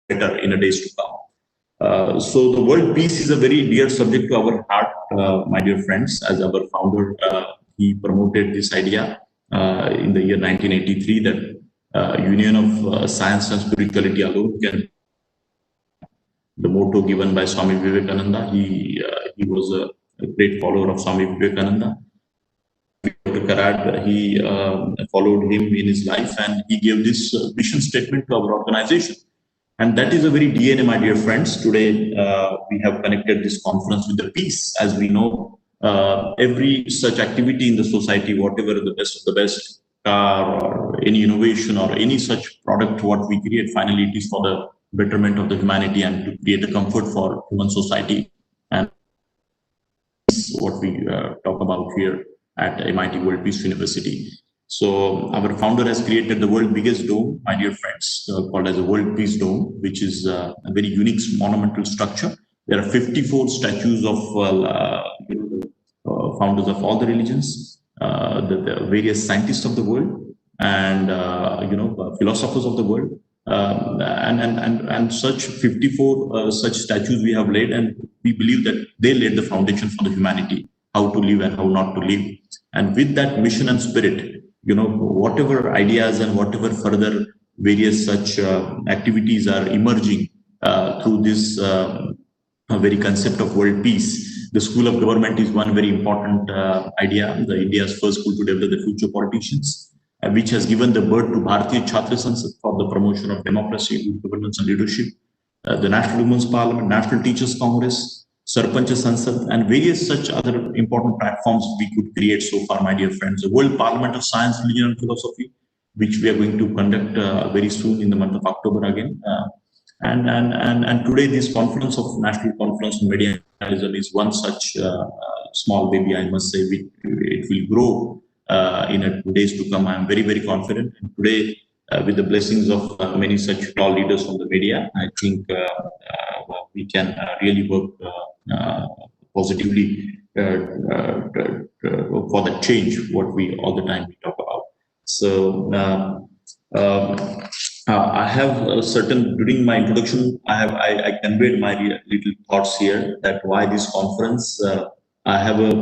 better in the days to come. So the world peace is a very dear subject to our heart, my dear friends. As our founder, he promoted this idea in the year 1983 that union of science and spirituality alone can. The motto given by Swami Vivekananda. He was a great follower of Swami Vivekananda. Dr. Karad, he followed him in his life, and he gave this mission statement to our organization. And that is a very DNA, my dear friends. Today, we have connected this conference with the peace. As we know, every such activity in the society, whatever the best of the best car or any innovation or any such product, what we create, finally it is for the betterment of the humanity and to create a comfort for human society. And this is what we talk about here at MIT World Peace University. So our founder has created the world's biggest dome, my dear friends, called as a World Peace Dome, which is a very unique monumental structure. There are 54 statues of founders of all the religions, the various scientists of the world, and philosophers of the world, and such 54 such statues we have laid, and we believe that they laid the foundation for the humanity, how to live and how not to live. And with that mission and spirit, whatever ideas and whatever further various such activities are emerging through this very concept of world peace. The School of Government is one very important idea, the India's first school to develop the future politicians, which has given the birth to Bharatiya Chhatra Sansad for the promotion of democracy, good governance and leadership, the National Women's Parliament, National Teachers Congress, Sarpanch Sansad, and various such other important platforms we could create so far, my dear friends. The World Parliament of Science, Religion and Philosophy, which we are going to conduct very soon in the month of October again. And today this conference of National Conference on Media Journalism is one such small baby, I must say. It will grow in the days to come. I am very, very confident. And today, with the blessings of many such tall leaders from the media, I think we can really work positively for the change, what we all the time we talk about. So I have a certain, during my introduction, I conveyed my little thoughts here that why this conference. I have here,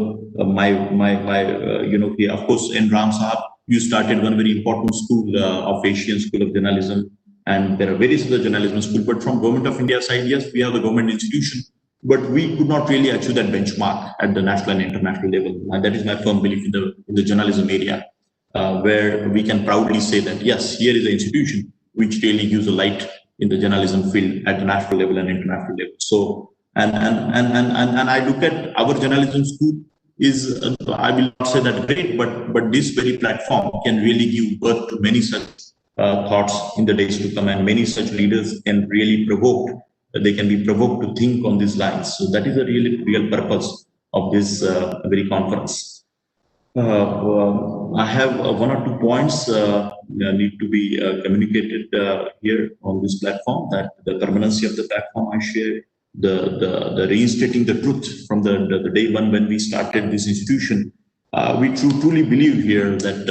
of course, in Ram Sahab, you started one very important school of Asian School of Journalism, and there are various other journalism schools. But from Government of India side, yes, we have the government institution, but we could not really achieve that benchmark at the national and international level. And that is my firm belief in the journalism area, where we can proudly say that yes, here is an institution which really gives a light in the journalism field at the national level and international level. So. And I look at our journalism school is, I will not say that great, but this very platform can really give birth to many such thoughts in the days to come, and many such leaders can really they can be provoked to think on these lines. So that is a real purpose of this very conference. I have one or two points need to be communicated here on this platform, that the permanency of the platform I share. The reinstating the truth from the day one when we started this institution. We truly believe here that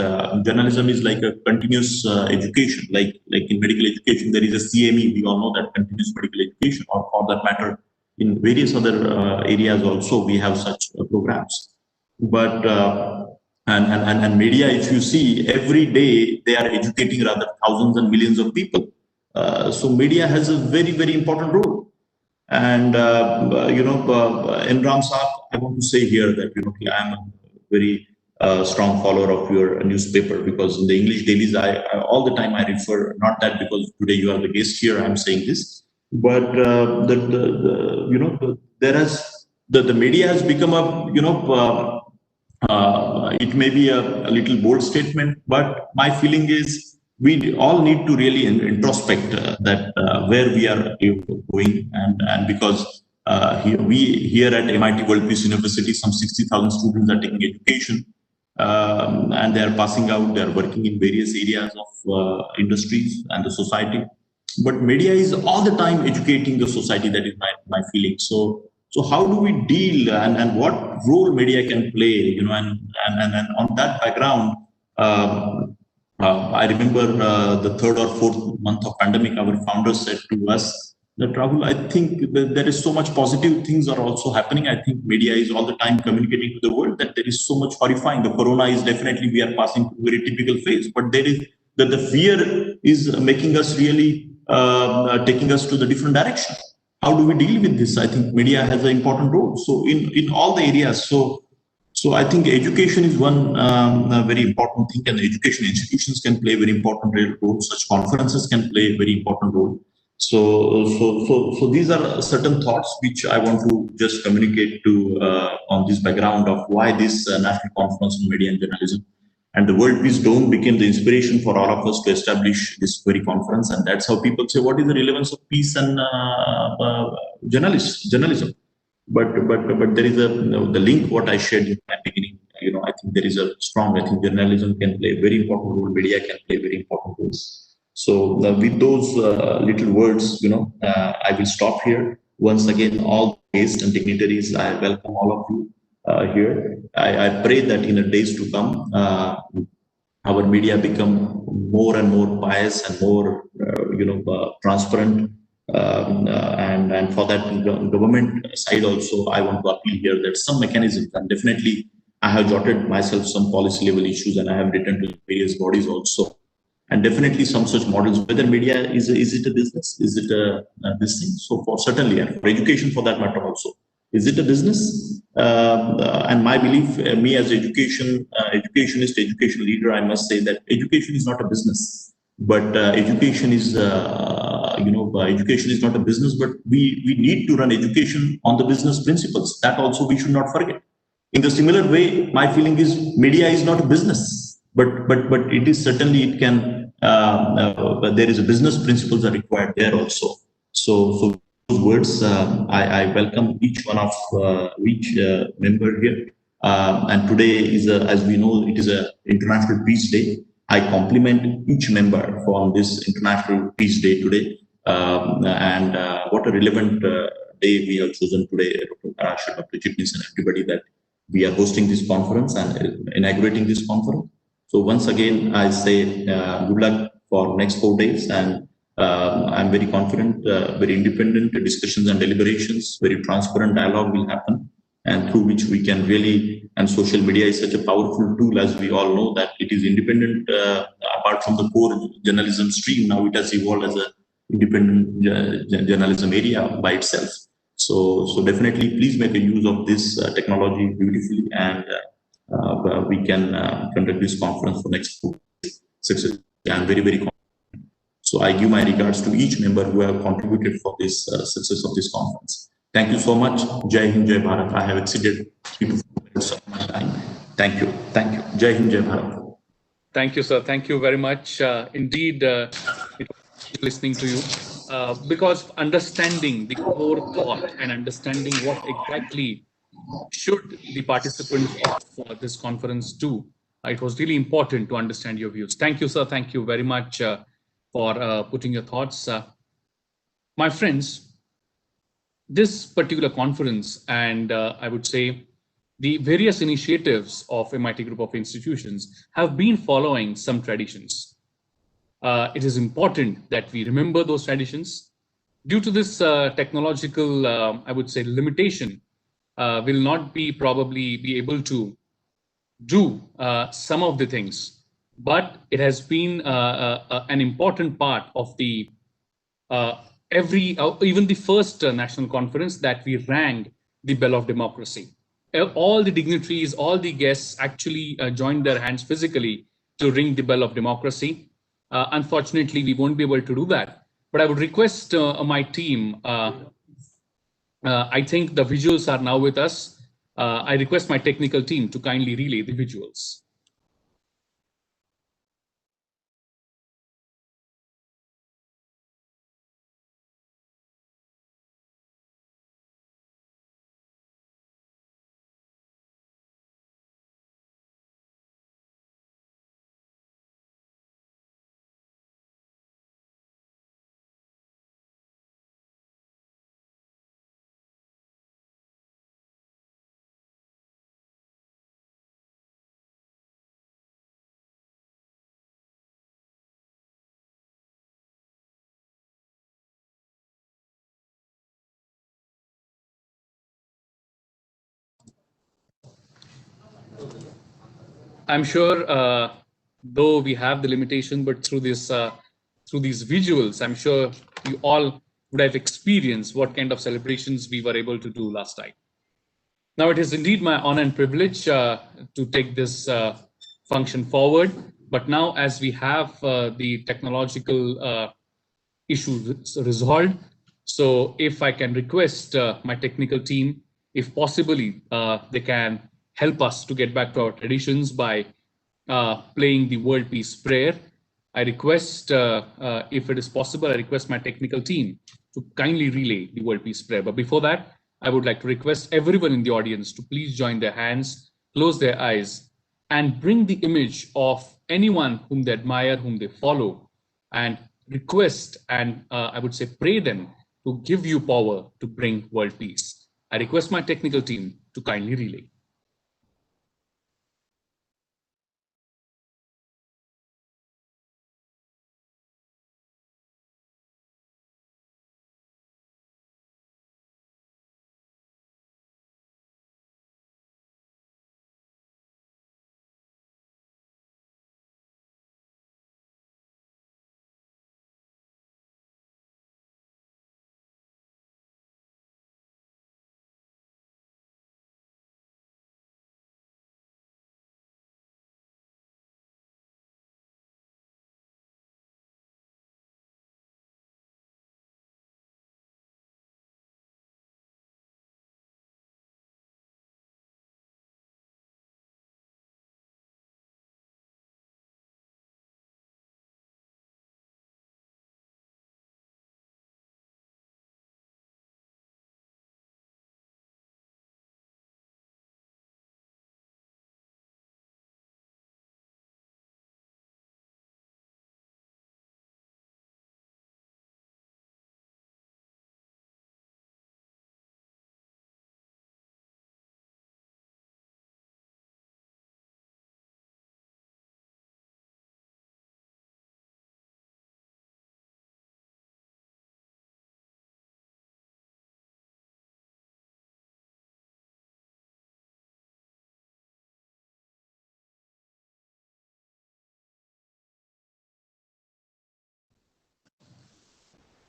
journalism is like a continuous education, like in medical education, there is a CME, we all know that, continuous medical education, or for that matter, in various other areas also, we have such programs. But, and media, if you see, every day they are educating rather thousands and millions of people. So media has a very, very important role. And in Ram Sahab, I want to say here that I am a very strong follower of your newspaper, because in the English dailies, I all the time I refer, not that because today you are the guest here, I am saying this, but the media has become a it may be a little bold statement, but my feeling is, we all need to really introspect that where we are going, and because here at MIT World Peace University, some 60,000 students are taking education, and they are passing out. They are working in various areas of industries and the society. But media is all the time educating the society. That is my feeling. So how do we deal, and what role media can play? And on that background. I remember the third or fourth month of pandemic, our founders said to us that Rahul, I think that there is so much positive things are also happening. I think media is all the time communicating to the world that there is so much horrifying. The corona is definitely we are passing through a very typical phase, but there is that the fear is making us really taking us to the different direction. How do we deal with this? I think media has an important role. So in all the areas. So I think education is one very important thing, and education institutions can play a very important role. Such conferences can play a very important role. So these are certain thoughts which I want to just communicate to on this background of why this national conference on media and journalism and the World Peace Dome became the inspiration for all of us to establish this very conference. And that's how people say, what is the relevance of peace and journalism? But there is a the link what I shared in my beginning. I think there is a strong. I think journalism can play a very important role. Media can play very important roles. So with those little words, I will stop here. Once again, all guests and dignitaries, I welcome all of you here. I pray that in the days to come, our media become more and more pious and more, transparent. And for that government side also, I want to appeal here that some mechanisms, and definitely I have jotted myself some policy level issues, and I have written to various bodies also, and definitely some such models. Whether media is it a business, is it a this thing? So for certainly, and for education for that matter also, is it a business? And my belief, me as educationist, education leader, I must say that education is not a business, but education is not a business, but we need to run education on the business principles. That also we should not forget. In the similar way, my feeling is media is not a business, but it is certainly it can. But there is a business principles are required there also. So those words, I welcome each one of each member here. And today is, as we know, it is a International Peace Day. I compliment each member for this International Peace Day today. And what a relevant day we have chosen today, Dr. Parash, Dr. Chitnis, and everybody that we are hosting this conference and inaugurating this conference. So once again, I say good luck for next 4 days, and I'm very confident, very independent discussions and deliberations, very transparent dialogue will happen, and through which we can really. And social media is such a powerful tool, as we all know, that it is independent apart from the core journalism stream. Now it has evolved as a independent journalism area by itself. So definitely, please make a use of this technology beautifully, and we can conduct this conference for next 6 years. I'm very, very confident. So I give my regards to each member who have contributed for this success of this conference. Thank you so much. Jai Hind, Jai Bharat. I have exceeded 3 to 4 minutes of my time. Thank you. Thank you. Jai Hind, Jai Bharat. Thank you, sir. Thank you very much. Indeed, it was listening to you because understanding the core thought and understanding what exactly should the participants of this conference do, it was really important to understand your views. Thank you, sir. Thank you very much for putting your thoughts. My friends, this particular conference and I would say the various initiatives of MIT Group of Institutions have been following some traditions. It is important that we remember those traditions. Due to this technological, I would say, limitation, will not be probably be able to do some of the things, but it has been an important part of the every even the first national conference that we rang the bell of democracy. All the dignitaries, all the guests actually joined their hands physically to ring the bell of democracy. Unfortunately, we won't be able to do that, but I would request my team. I think the visuals are now with us. I request my technical team to kindly relay the visuals. I'm sure, though we have the limitation, but through these visuals, I'm sure you all would have experienced what kind of celebrations we were able to do last night. Now, it is indeed my honor and privilege to take this function forward. But now, as we have the technological issue resolved, so if I can request my technical team, if possibly they can help us to get back to our traditions by playing the World Peace Prayer. I request, if it is possible, I request my technical team to kindly relay the World Peace Prayer. But before that, I would like to request everyone in the audience to please join their hands, close their eyes, and bring the image of anyone whom they admire, whom they follow, and request and I would say pray them to give you power to bring world peace. I request my technical team to kindly relay.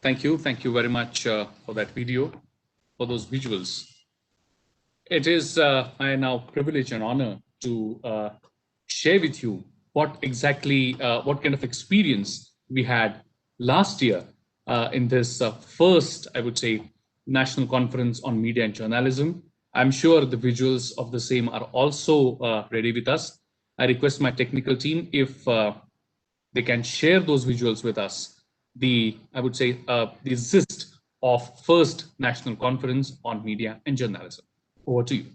Thank you very much for that video, for those visuals. It is my now privilege and honor to share with you what exactly, what kind of experience we had last year in this first, I would say, National Conference on Media and Journalism. I'm sure the visuals of the same are also ready with us. I request my technical team if they can share those visuals with us. The, I would say, the gist of first National Conference on Media and Journalism. Over to you.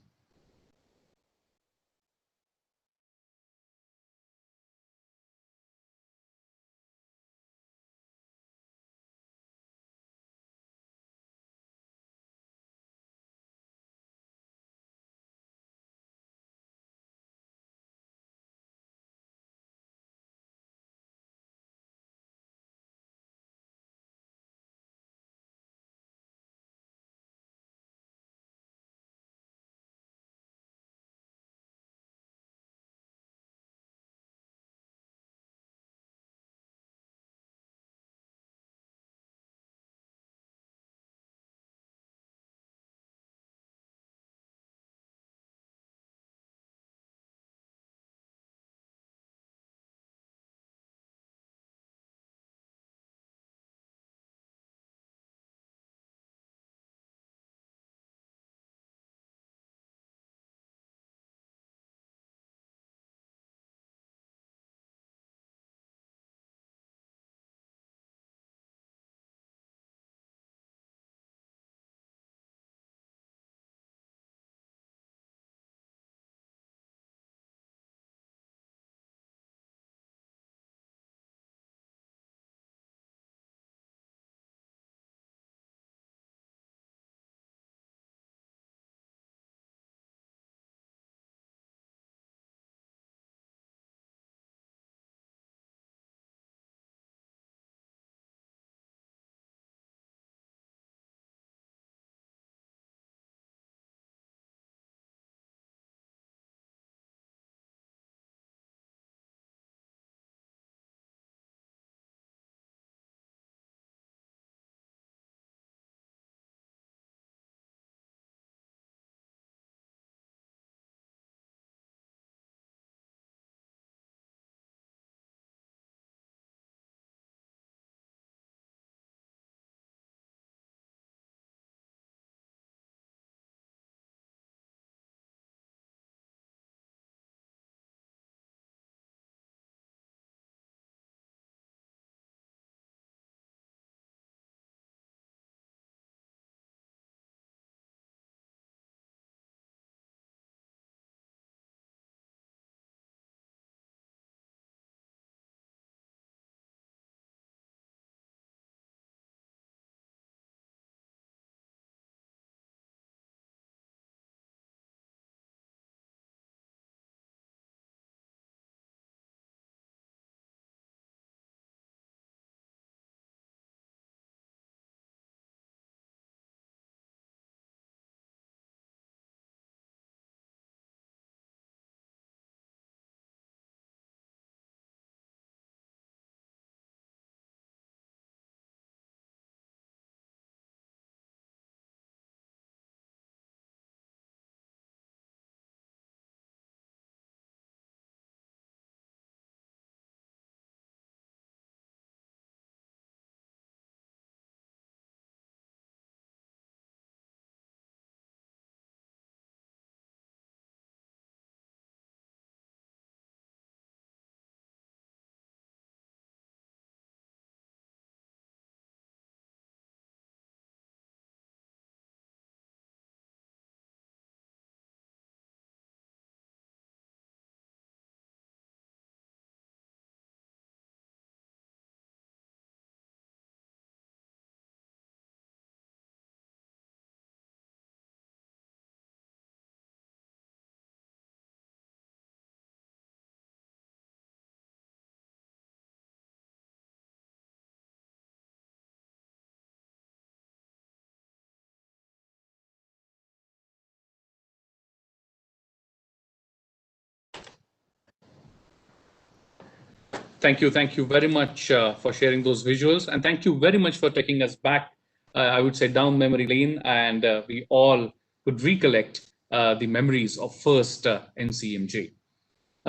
Thank you very much for sharing those visuals, and thank you very much for taking us back. I would say down memory lane, and we all could recollect the memories of first NCMJ.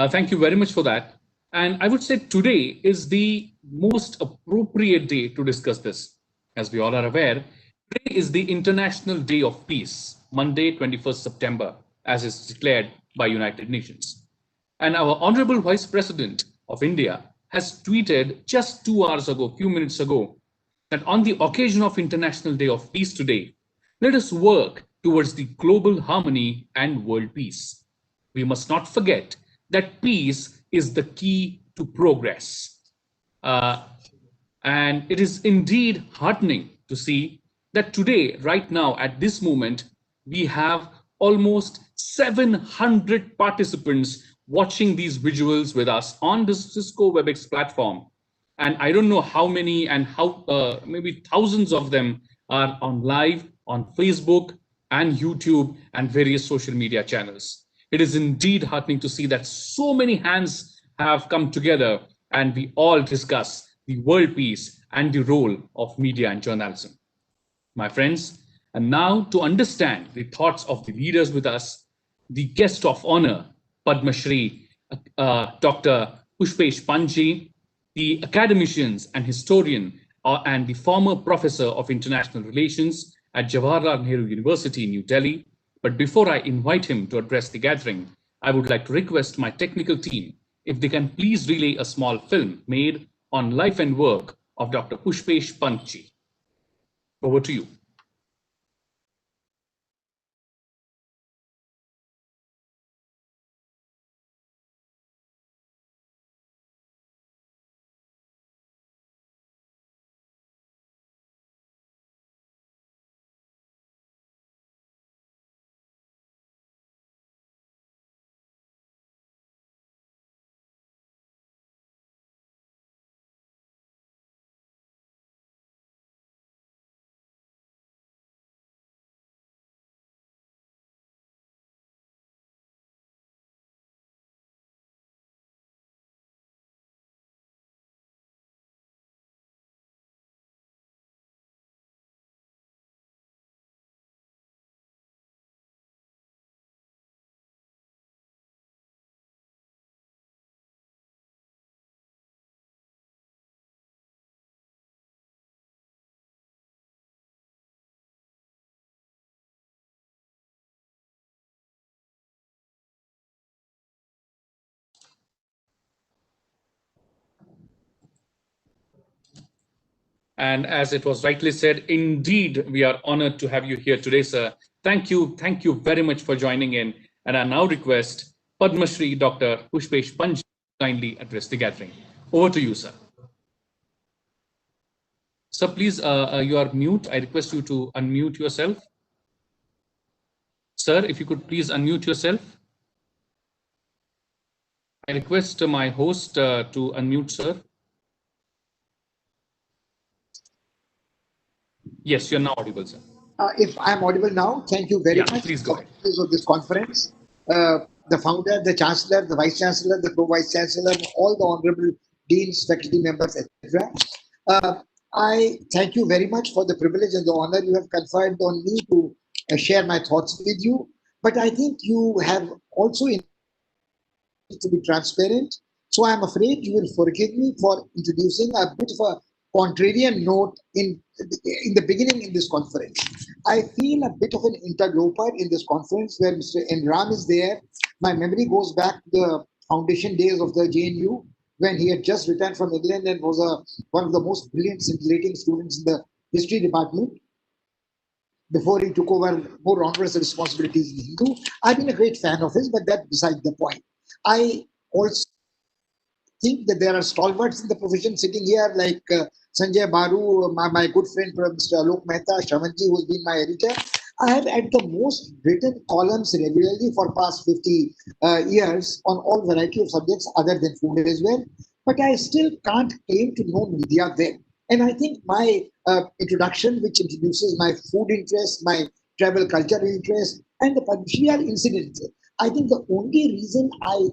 Thank you very much for that. And I would say today is the most appropriate day to discuss this. As we all are aware, today is the International Day of Peace, Monday, 21st September, as is declared by United Nations. And our Honorable Vice President of India has tweeted just 2 hours ago, few minutes ago, that on the occasion of International Day of Peace today, let us work towards the global harmony and world peace. We must not forget that peace is the key to progress. Uh, and it is indeed heartening to see that today, right now, at this moment, we have almost 700 participants watching these visuals with us on the Cisco WebEx platform. And I don't know how many and how, maybe thousands of them are on live on Facebook and YouTube and various social media channels. It is indeed heartening to see that so many hands have come together and we all discuss the world peace and the role of media and journalism. My friends, and now to understand the thoughts of the leaders with us, the guest of honor, Padma Shri, Dr. Pushpesh Panji, the academicians and historian and the former professor of international relations at Jawaharlal Nehru University in New Delhi. But before I invite him to address the gathering, I would like to request my technical team if they can please relay a small film made on life and work of Dr. Pushpesh Panji. Over to you. And as it was rightly said, indeed, we are honored to have you here today, sir. Thank you very much for joining in. And I now request Padma Shri Dr. Pushpesh Panj to kindly address the gathering. Over to you, sir. Sir, please, you are mute. I request you to unmute yourself. Sir, if you could please unmute yourself. I request my host to unmute, sir. Yes, you're now audible, sir. If I'm audible now, thank you very much please go for ahead. of this conference. The founder, the chancellor, the vice chancellor, the pro-vice chancellor, all the honorable deans, faculty members, etc. I thank you very much for the privilege and the honor you have conferred on me to share my thoughts with you. But I think you have also to be transparent. So I'm afraid you will forgive me for introducing a bit of a contrarian note in the beginning in this conference. I feel a bit of an interloper in this conference where Mr. N. Ram is there. My memory goes back to the foundation days of the JNU when he had just returned from England and was one of the most brilliant, scintillating students in the history department before he took over more onerous responsibilities in Hindu. I've been a great fan of his, but that's beside the point. I also think that there are stalwarts in the profession sitting here like Sanjay Baru, my good friend Mr. Alok Mehta, Shravanji, who's been my editor. I have at the most written columns regularly for past 50 years on all variety of subjects other than food as well. But I still can't claim to know media well. And I think my introduction, which introduces my food interest, my travel culture interest, and the Padma Shri incident, I think the only reason I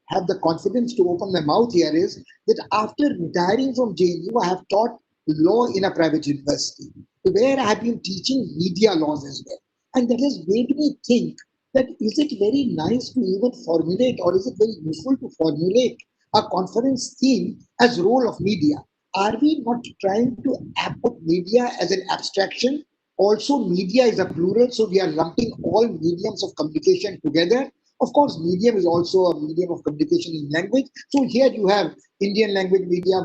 have the confidence to open my mouth here is that after retiring from JNU, I have taught law in a private university where I have been teaching media laws as well. And that has made me think that is it very nice to even formulate, or is it very useful to formulate a conference theme as role of media? Are we not trying to put media as an abstraction? Also, media is a plural, so we are lumping all mediums of communication together. Of course, medium is also a medium of communication in language. So here you have Indian language media,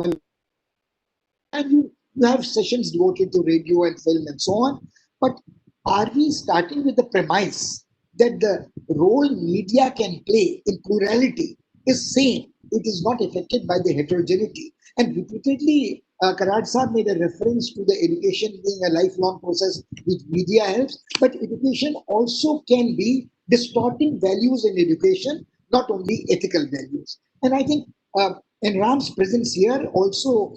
and you have sessions devoted to radio and film and so on. But are we starting with the premise that the role media can play in plurality is same? It is not affected by the heterogeneity. And repeatedly, Karad Saab made a reference to the education being a lifelong process which media helps, but education also can be distorting values in education, not only ethical values. And I think and Ram's presence here also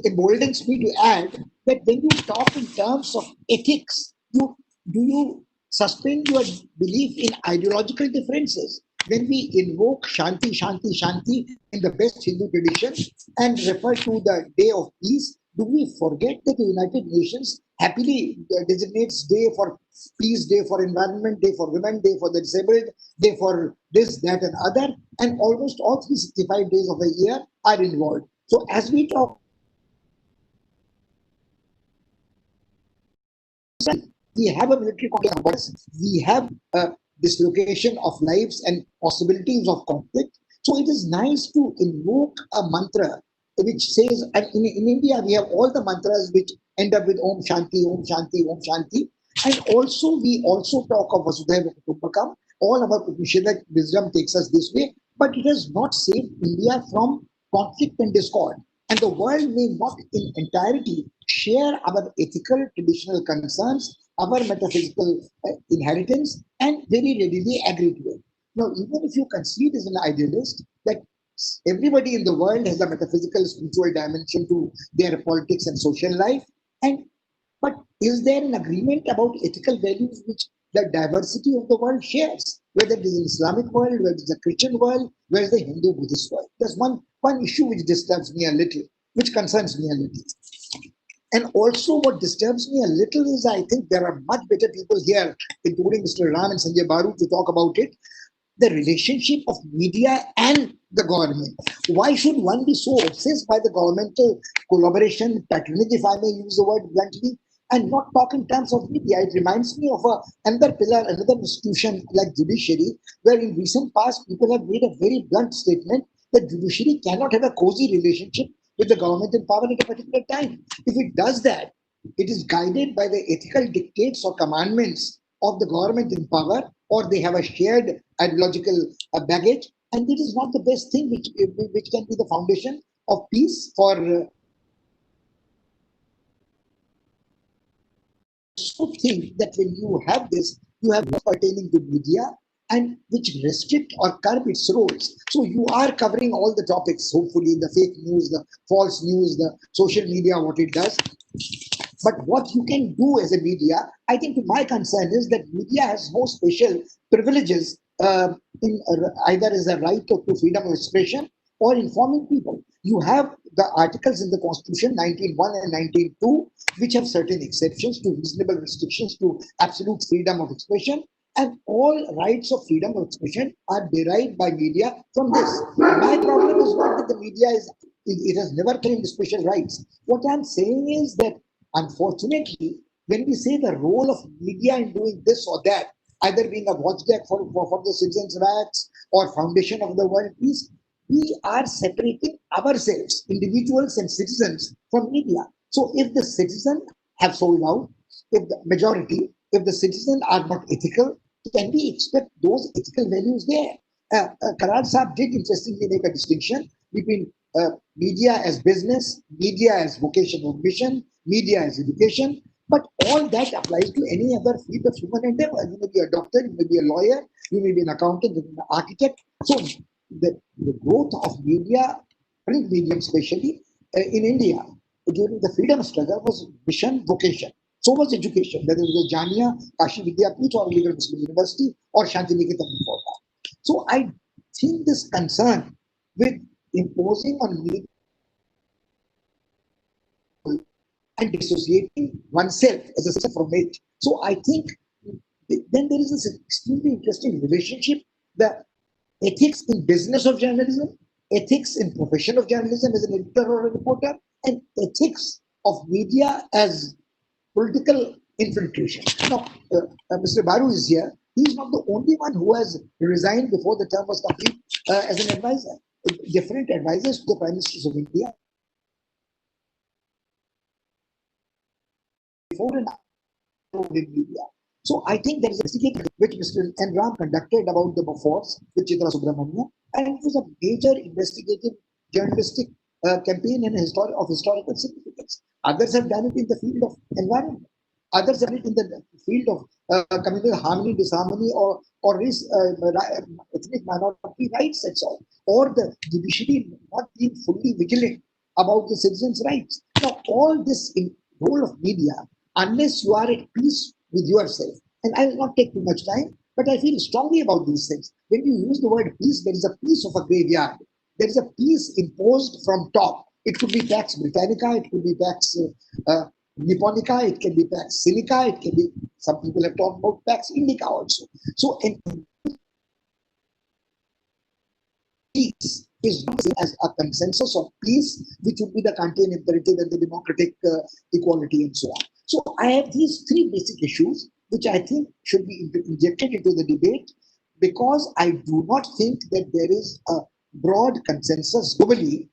emboldens me to add that when you talk in terms of ethics, you suspend your belief in ideological differences? When we invoke Shanti, Shanti, Shanti in the best Hindu tradition and refer to the Day of Peace, do we forget that the United Nations happily designates Day for Peace, Day for Environment, Day for Women, Day for the Disabled, Day for this, that, and other, and almost all 365 days of a year are involved. So as we talk, we have a military conflict, we have a dislocation of lives and possibilities of conflict. So it is nice to invoke a mantra which says, and in India, we have all the mantras which end up with Om Shanti, Om Shanti, Om Shanti. And also, we also talk of Vasudhaiva Kutumbakam. All our Upanishadic wisdom takes us this way, but it has not saved India from conflict and discord. And the world may not in entirety share our ethical traditional concerns, our metaphysical inheritance, and very readily agree to it. Now, even if you concede as an idealist that everybody in the world has a metaphysical, spiritual dimension to their politics and social life, and but is there an agreement about ethical values which the diversity of the world shares? Whether it is an Islamic world, whether it is a Christian world, whether it is the Hindu Buddhist world. There's one issue which disturbs me a little, which concerns me a little. And also what disturbs me a little is I think there are much better people here, including Mr. Ram and Sanjay Baru, to talk about it. The relationship of media and the government. Why should one be so obsessed by the governmental collaboration, patronage, if I may use the word bluntly, and not talk in terms of media? It reminds me of another pillar, another institution like judiciary, where in recent past people have made a very blunt statement that judiciary cannot have a cozy relationship with the government in power at a particular time. If it does that, it is guided by the ethical dictates or commandments of the government in power, or they have a shared ideological baggage, and it is not the best thing which can be the foundation of peace for so think that when you have this, you have pertaining to media and which restrict or curb its roles. So you are covering all the topics, hopefully the fake news, the false news, the social media, what it does. But what you can do as a media, I think to my concern is that media has no special privileges in either as a right to freedom of expression or informing people. You have the articles in the Constitution 19.1 and 19.2, which have certain exceptions to reasonable restrictions to absolute freedom of expression. And all rights of freedom of expression are derived by media from this. My problem is not that the media it has never claimed special rights. What I'm saying is that unfortunately, when we say the role of media in doing this or that, either being a watchdog for the citizens' rights or foundation of the world peace, we are separating ourselves, individuals and citizens, from media. So if the citizens have sold out, if the majority, if the citizens are not ethical, can we expect those ethical values there? Karad Saab did interestingly make a distinction between media as business, media as vocation or mission, media as education, but all that applies to any other field of human endeavor. You may be a doctor, you may be a lawyer, you may be an accountant, you may be an architect. So the growth of media, print medium especially in India during the freedom struggle was mission, vocation. So was education, whether it was Jamia, Kashi Vidyapeeth or Legal Muslim University or Shantiniketan before that. So I think this concern with imposing on media and dissociating oneself as a citizen from it. So I think then there is this extremely interesting relationship, the ethics in business of journalism, ethics in profession of journalism as an editor or a reporter, and ethics of media as political infiltration. Now, Mr. Baru is here. He is not the only one who has resigned before the term was complete as an advisor. Different advisors to the Prime Ministers of India before and after in media. So I think there is a investigative which Mr. N. Ram conducted about the Bofors with Chitra Subramania, and it was a major investigative journalistic campaign and of historical significance. Others have done it in the field of environment. Others have done it in the field of communal harmony, disharmony, or race, ethnic minority rights, and so on. Or the judiciary not being fully vigilant about the citizens' rights. Now, all this in role of media, unless you are at peace with yourself, and I will not take too much time, but I feel strongly about these things. When you use the word peace, there is a peace of a graveyard. There is a peace imposed from top. It could be Pax Britannica, it could be Pax Nipponica, it can be Pax Sinica, it can be, some people have talked about Pax Indica also. So, peace is not seen as a consensus of peace, which would be the Kantian imperative and the democratic equality and so on. So I have these three basic issues which I think should be injected into the debate, because I do not think that there is a broad consensus globally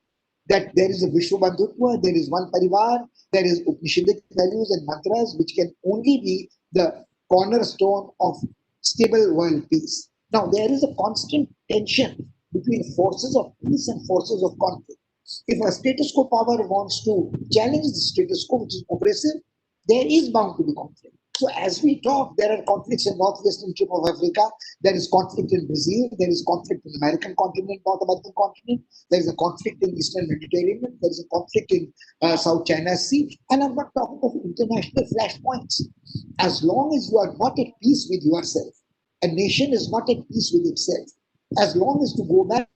that there is a Vishwabandhutva, there is one Parivar, there is Upanishadic values and mantras which can only be the cornerstone of stable world peace. Now, there is a constant tension between forces of peace and forces of conflict. If a status quo power wants to challenge the status quo, which is oppressive, there is bound to be conflict. So as we talk, there are conflicts in northwestern tip of Africa, there is conflict in Brazil, there is conflict in the American continent, North American continent, there is a conflict in Eastern Mediterranean, there is a conflict in South China Sea, and I'm not talking of international flashpoints. As long as you are not at peace with yourself, a nation is not at peace with itself. As long as, to go back,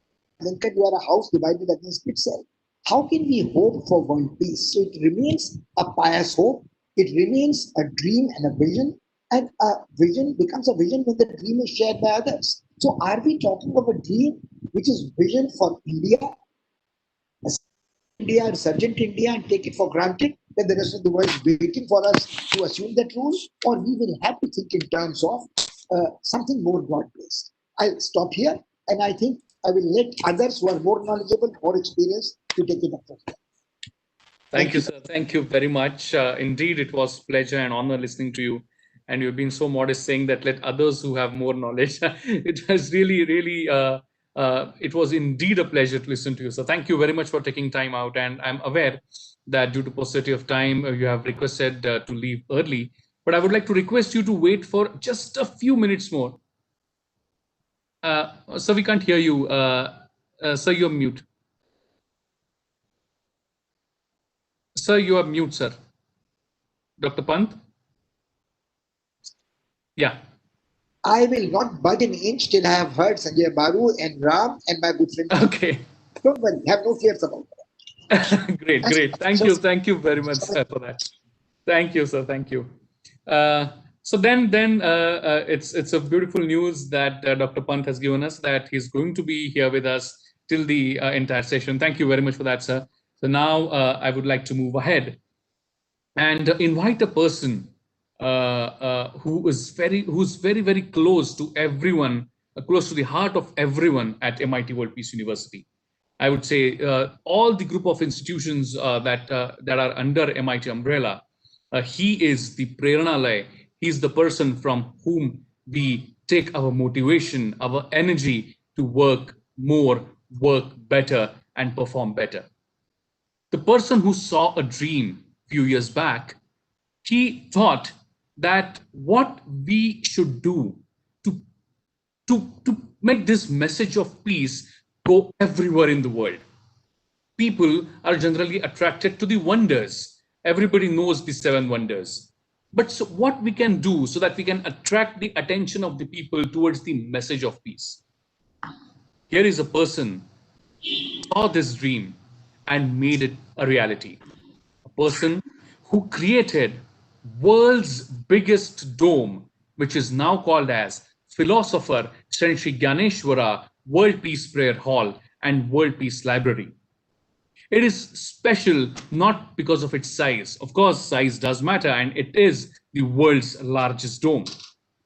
then you are a house divided against itself. How can we hope for world peace? So it remains a pious hope. It remains a dream and a vision, and a vision becomes a vision when the dream is shared by others. So are we talking of a dream which is vision for India, resurgent India, and take it for granted that the rest of the world is waiting for us to assume that role, or we will have to think in terms of something more broad-based? I'll stop here, and I think I will let others who are more knowledgeable, more experienced, to take it up from here. Thank you, sir. Thank you very much. Indeed, it was pleasure and honor listening to you. And you've been so modest saying that let others who have more knowledge. It was really, really, it was indeed a pleasure to listen to you. So thank you very much for taking time out. And I'm aware that due to paucity of time, you have requested to leave early. But I would like to request you to wait for just a few minutes more. So we can't hear you. Sir, you're mute. Sir, you are mute, sir. Dr. Pant? Yeah. I will not budge an inch till I have heard Sanjay Baru and Ram and my good friend. Okay. Don't worry, have no fears about that. Great, great. Thank you very much, sir, for that. Thank you, sir. Thank you. So then it's a beautiful news that Dr. Pant has given us, that he's going to be here with us till the entire session. Thank you very much for that, sir. So now I would like to move ahead and invite a person who's very, very close to everyone, close to the heart of everyone at MIT World Peace University. I would say all the group of institutions that are under MIT umbrella, he is the Prerana. He's the person from whom we take our motivation, our energy to work more, work better, and perform better. The person who saw a dream a few years back, he thought that what we should do to make this message of peace go everywhere in the world. People are generally attracted to the wonders. Everybody knows the 7 wonders. But so what we can do so that we can attract the attention of the people towards the message of peace? Here is a person saw this dream and made it a reality. A person who created world's biggest dome, which is now called as Philosopher Sri Gyaneshwara World Peace Prayer Hall and World Peace Library. It is special not because of its size. Of course, size does matter, and it is the world's largest dome.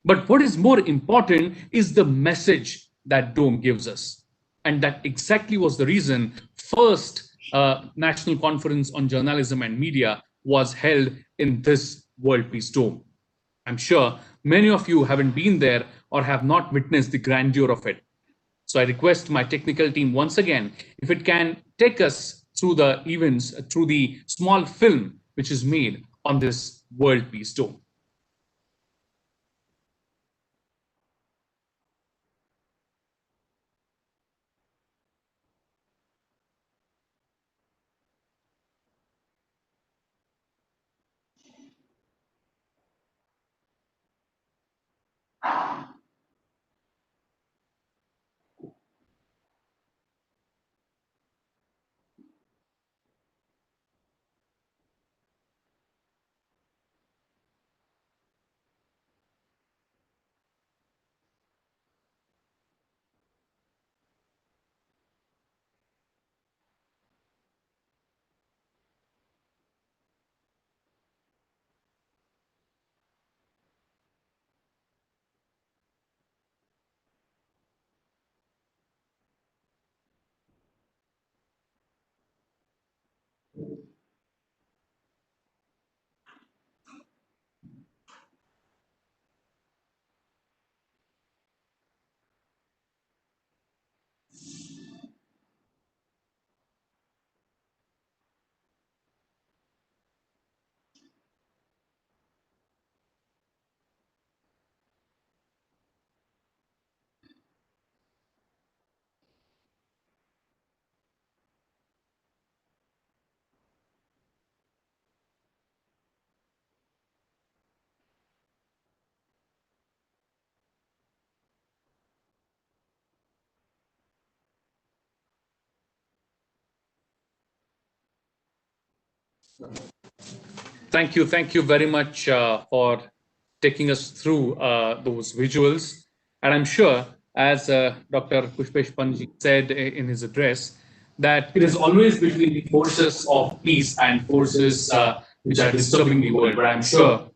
But what is more important is the message that dome gives us. And that exactly was the reason first National Conference on Journalism and Media was held in this World Peace Dome. I'm sure many of you haven't been there or have not witnessed the grandeur of it. So I request my technical team once again, if it can take us through the events, through the small film which is made on this World Peace Dome. Thank you very much for taking us through those visuals. And I'm sure, as Dr. Pushpesh Panji said in his address, that it is always between the forces of peace and forces which are disturbing the world. But I'm sure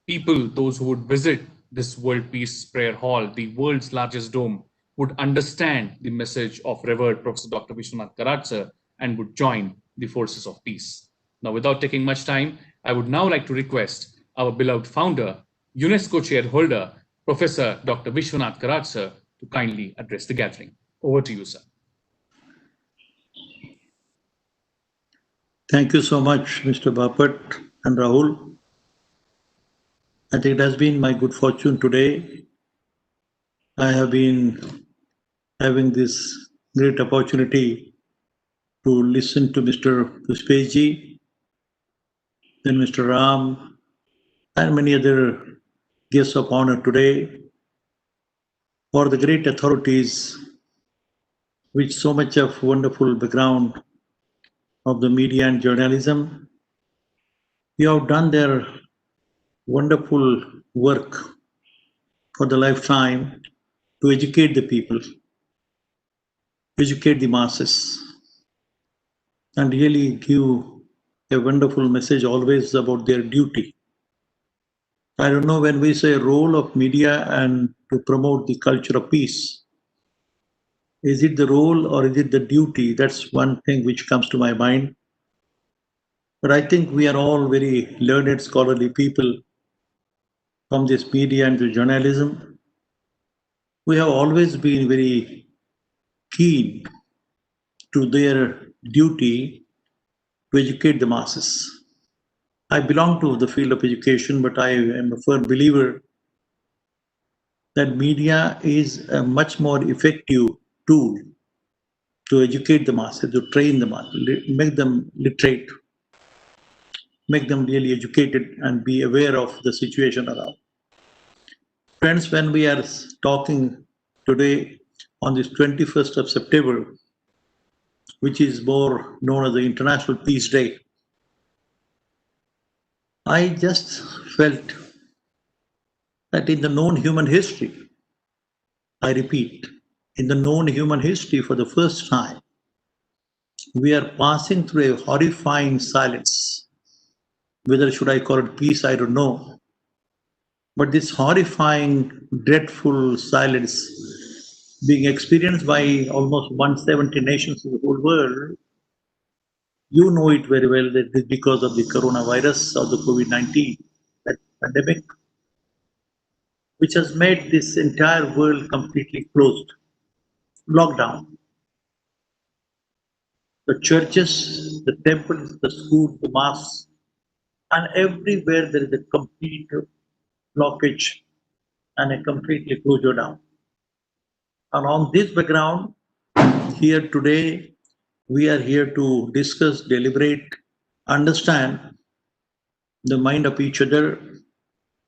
people, those who would visit this World Peace Prayer Hall, the world's largest dome, would understand the message of revered Professor Dr. Vishwanath Karatsa and would join the forces of peace. Now, without taking much time, I would now like to request our beloved founder, UNESCO chairholder, Professor Dr. Vishwanath Karatsa, to kindly address the gathering. Over to you, sir. Thank you so much, Mr. Bapat and Rahul. I think it has been my good fortune today. I have been having this great opportunity to listen to Mr. Pushpeji, then Mr. Ram, and many other guests of honor today for the great authorities with so much of wonderful background of the media and journalism. You have done their wonderful work for the lifetime to educate the people, educate the masses, and really give a wonderful message always about their duty. I don't know, when we say role of media and to promote the culture of peace, is it the role or is it the duty? That's one thing which comes to my mind. But I think we are all very learned, scholarly people from this media and the journalism. We have always been very keen to their duty to educate the masses. I belong to the field of education, but I am a firm believer that media is a much more effective tool to educate the masses, to train the masses, make them literate, make them really educated and be aware of the situation around. Friends, when we are talking today on this 21st of September, which is more known as the International Peace Day, I just felt that in the known human history, I repeat, in the known human history for the first time, we are passing through a horrifying silence. Whether should I call it peace, I don't know. But this horrifying, dreadful silence being experienced by almost 170 nations in the whole world, you know it very well that it's because of the coronavirus or the COVID-19 pandemic, which has made this entire world completely closed, locked down. The churches, the temples, the schools, the mosques, and everywhere there is a complete blockage and a completely closure down. And on this background, here today, we are here to discuss, deliberate, understand the mind of each other,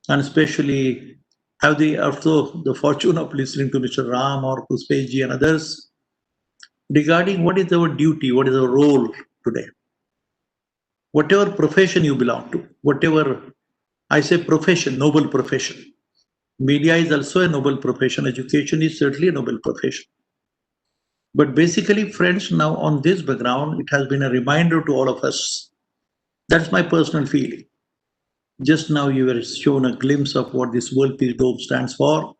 and especially have also the fortune of listening to Mr. Ram or Puspeji and others regarding what is our duty, what is our role today. Whatever profession you belong to, whatever I say profession, noble profession. Media is also a noble profession. Education is certainly a noble profession. But basically, friends, now on this background, it has been a reminder to all of us. That's my personal feeling. Just now you were shown a glimpse of what this World Peace Dome stands for,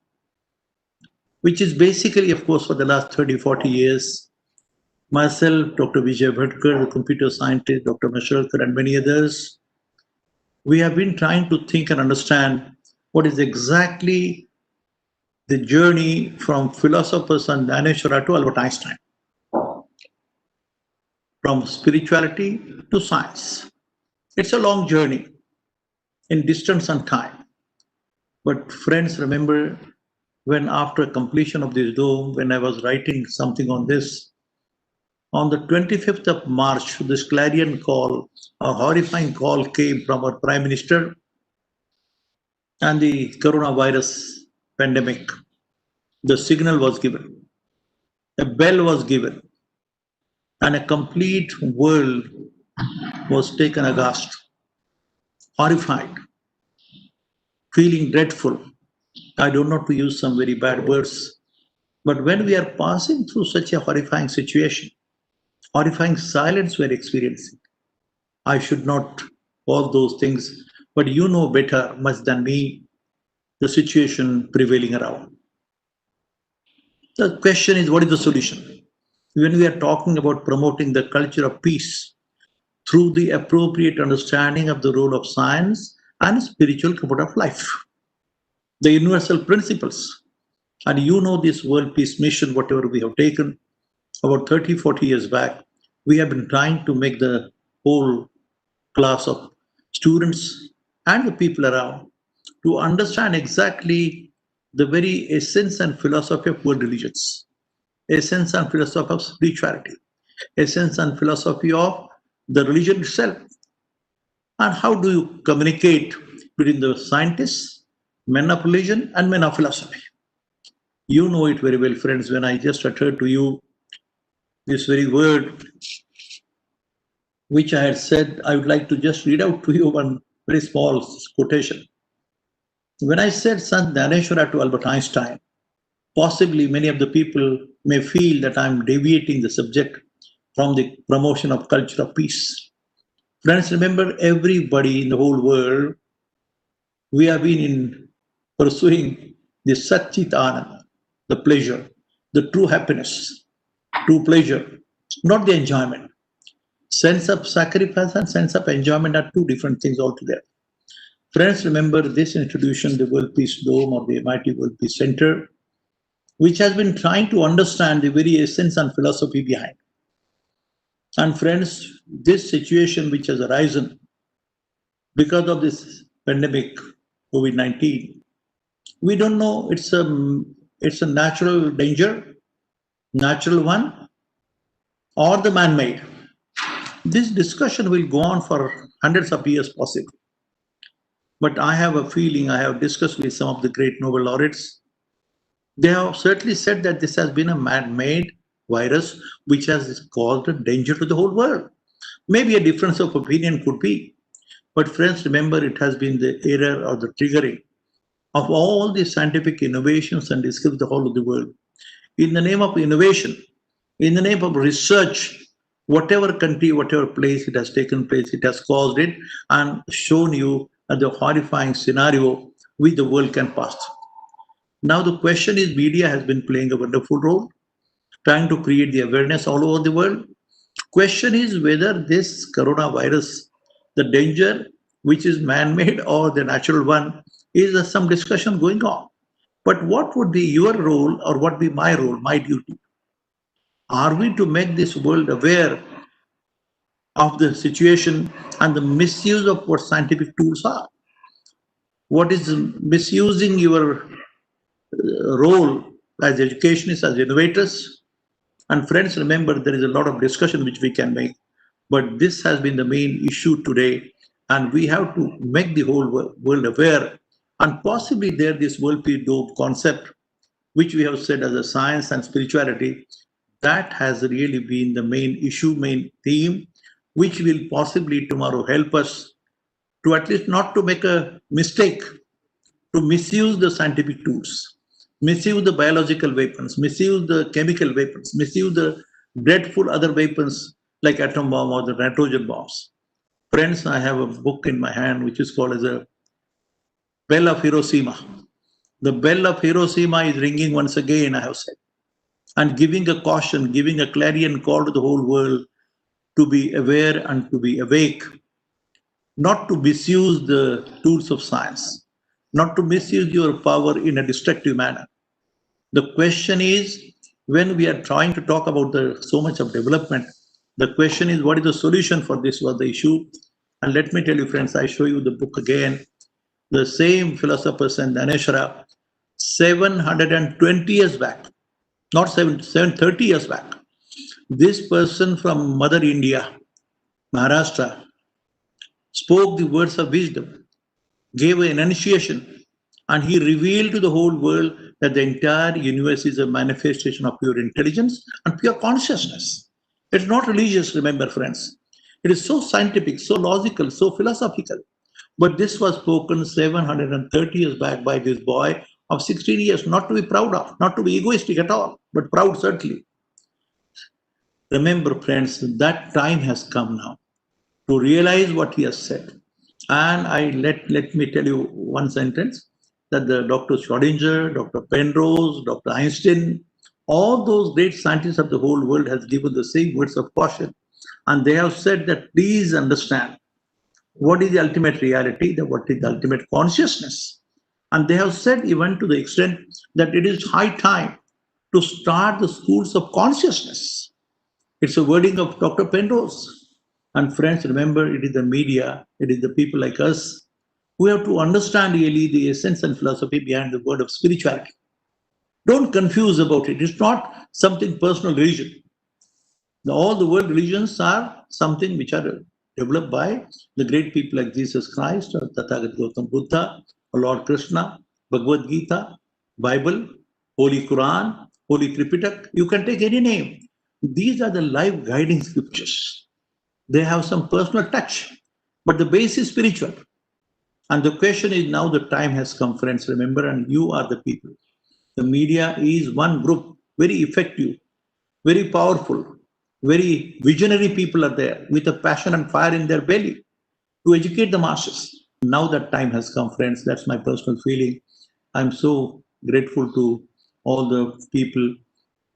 which is basically, of course, for the last 30, 40 years, myself, Dr. Vijay Bhatkar, the computer scientist, Dr. Mashalkar, and many others, we have been trying to think and understand what is exactly the journey from philosophers and Dhaneshwara to Albert Einstein, from spirituality to science. It's a long journey in distance and time. But friends, remember when after completion of this dome, when I was writing something on this, on the 25th of March, this clarion call, a horrifying call came from our Prime Minister and the coronavirus pandemic. The signal was given, a bell was given, and a complete world was taken aghast, horrified, feeling dreadful. I don't know to use some very bad words, but when we are passing through such a horrifying situation, horrifying silence we're experiencing, I should not all those things, but you know better, much than me, the situation prevailing around. The question is, what is the solution? When we are talking about promoting the culture of peace through the appropriate understanding of the role of science and spiritual comfort of life, the universal principles. And you know this World Peace Mission, whatever we have taken about 30, 40 years back, we have been trying to make the whole class of students and the people around to understand exactly the very essence and philosophy of world religions, essence and philosophy of spirituality, essence and philosophy of the religion itself. And how do you communicate between the scientists, men of religion, and men of philosophy? You know it very well, friends, when I just uttered to you this very word, which I had said, I would like to just read out to you one very small quotation. When I said Sant Dhaneshwara to Albert Einstein, possibly many of the people may feel that I'm deviating the subject from the promotion of culture of peace. Friends, remember, everybody in the whole world, we have been in pursuing the Satchit Anand, the pleasure, the true happiness, true pleasure, not the enjoyment. Sense of sacrifice and sense of enjoyment are two different things altogether. Friends, remember this institution, the World Peace Dome or the MIT World Peace Center, which has been trying to understand the very essence and philosophy behind. And friends, this situation which has arisen because of this pandemic, COVID-19, we don't know it's a natural danger, natural one, or the man-made. This discussion will go on for hundreds of years possibly. But I have a feeling, I have discussed with some of the great Nobel laureates, They have certainly said that this has been a man-made virus which has caused a danger to the whole world. Maybe a difference of opinion could be, but friends, remember it has been the error or the triggering of all the scientific innovations and discoveries the whole of the world. In the name of innovation, in the name of research, whatever country, whatever place it has taken place, it has caused it and shown you the horrifying scenario which the world can pass through. Now the question is, media has been playing a wonderful role, trying to create the awareness all over the world. Question is whether this coronavirus, the danger which is man-made or the natural one, is some discussion going on. But what would be your role or what be my role, my duty? Are we to make this world aware of the situation and the misuse of what scientific tools are? What is misusing your role as educationists, as innovators? And friends, remember, there is a lot of discussion which we can make, but this has been the main issue today, and we have to make the whole world aware. And possibly there, this world peace dope concept, which we have said as a science and spirituality, that has really been the main issue, main theme, which will possibly tomorrow help us to at least not to make a mistake, to misuse the scientific tools, misuse the biological weapons, misuse the chemical weapons, misuse the dreadful other weapons like atom bomb or the nitrogen bombs. Friends, I have a book in my hand which is called as a Bell of Hiroshima. The bell of Hiroshima is ringing once again, I have said, and giving a caution, giving a clarion call to the whole world to be aware and to be awake, not to misuse the tools of science, not to misuse your power in a destructive manner. The question is, when we are trying to talk about so much of development, the question is, what is the solution for this was the issue? And let me tell you, friends, I show you the book again. The same philosopher, Saint Daneshwara, 720 years back, not 730 years back. This person from Mother India, Maharashtra, spoke the words of wisdom, gave an enunciation, and he revealed to the whole world that the entire universe is a manifestation of pure intelligence and pure consciousness. It's not religious, remember, friends. It is so scientific, so logical, so philosophical. But this was spoken 730 years back by this boy of 16 years, not to be proud of, not to be egoistic at all, but proud certainly. Remember, friends, that time has come now to realize what he has said. And let me tell you one sentence that the Dr. Schrodinger, Dr. Penrose, Dr. Einstein, all those great scientists of the whole world has given the same words of caution. And they have said that please understand what is the ultimate reality, what is the ultimate consciousness. And they have said even to the extent that it is high time to start the schools of consciousness. It's a wording of Dr. Penrose. And friends, remember, it is the media, it is the people like us who have to understand really the essence and philosophy behind the word of spirituality. Don't confuse about it. It's not something personal religion. All the world religions are something which are developed by the great people like Jesus Christ, or Tathagat Gautam Buddha, or Lord Krishna, Bhagavad Gita, Bible, Holy Quran, Holy Tripitak. You can take any name. These are the life guiding scriptures. They have some personal touch, but the base is spiritual. And the question is now the time has come, friends, remember, and you are the people. The media is one group, very effective, very powerful, very visionary people are there with a passion and fire in their belly to educate the masses. Now that time has come, friends. That's my personal feeling. I'm so grateful to all the people.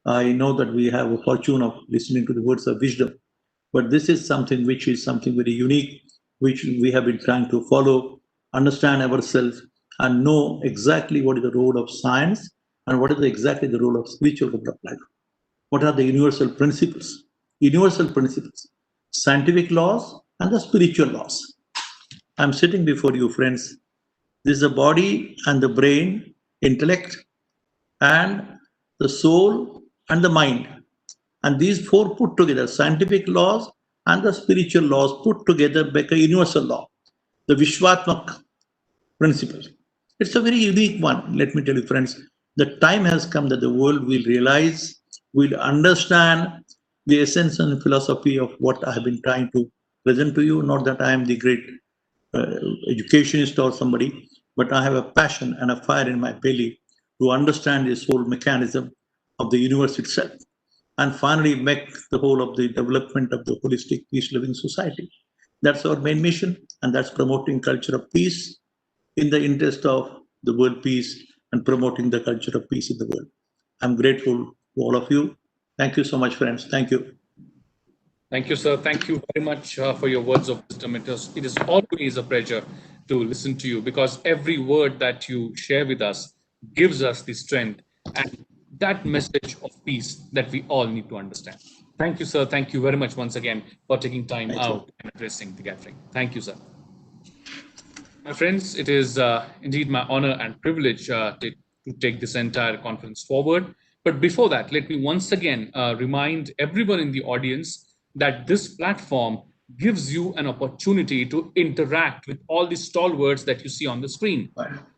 I know that we have a fortune of listening to the words of wisdom. But this is something which is something very unique, which we have been trying to follow, understand ourselves, and know exactly what is the role of science and what is exactly the role of spiritual life. What are the universal principles? Universal principles, scientific laws and the spiritual laws. I'm sitting before you, friends. This is the body and the brain, intellect, and the soul and the mind. And these four put together, scientific laws and the spiritual laws put together, make a universal law, the Vishwatmak principle. It's a very unique one, let me tell you, friends. The time has come that the world will realize, will understand the essence and philosophy of what I have been trying to present to you. Not that I am the great educationist or somebody, but I have a passion and a fire in my belly to understand this whole mechanism of the universe itself, and finally make the whole of the development of the holistic peace living society. That's our main mission, and that's promoting culture of peace in the interest of the world peace and promoting the culture of peace in the world. I'm grateful to all of you. Thank you so much, friends. Thank you. Thank you, sir. Thank you very much for your words of wisdom. It is always a pleasure to listen to you, because every word that you share with us gives us the strength and that message of peace that we all need to understand. Thank you, sir. Thank you very much once again for taking time out and addressing the gathering. Thank you, sir. My friends, it is indeed my honor and privilege to take this entire conference forward. But before that, let me once again remind everyone in the audience that this platform gives you an opportunity to interact with all the stalwarts that you see on the screen.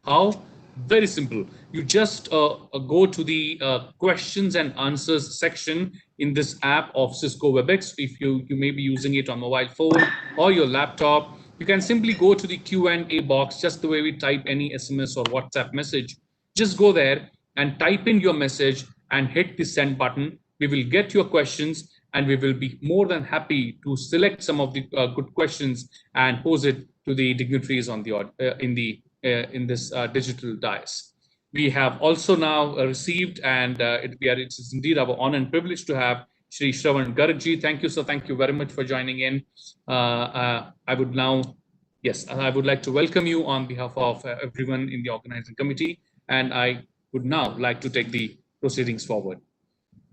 How? Very simple. You just go to the questions and answers section in this app of Cisco WebEx. If you may be using it on mobile phone or your laptop, you can simply go to the Q&A box, just the way we type any SMS or WhatsApp message. Just go there and type in your message and hit the send button. We will get your questions, and we will be more than happy to select some of the good questions and pose it to the dignitaries on the in this digital dais. We have also now received, and it is indeed our honor and privilege to have Shri Shravan Gargji. Thank you, sir. Thank you very much for joining in. I would like to welcome you on behalf of everyone in the organizing committee, and I would now like to take the proceedings forward.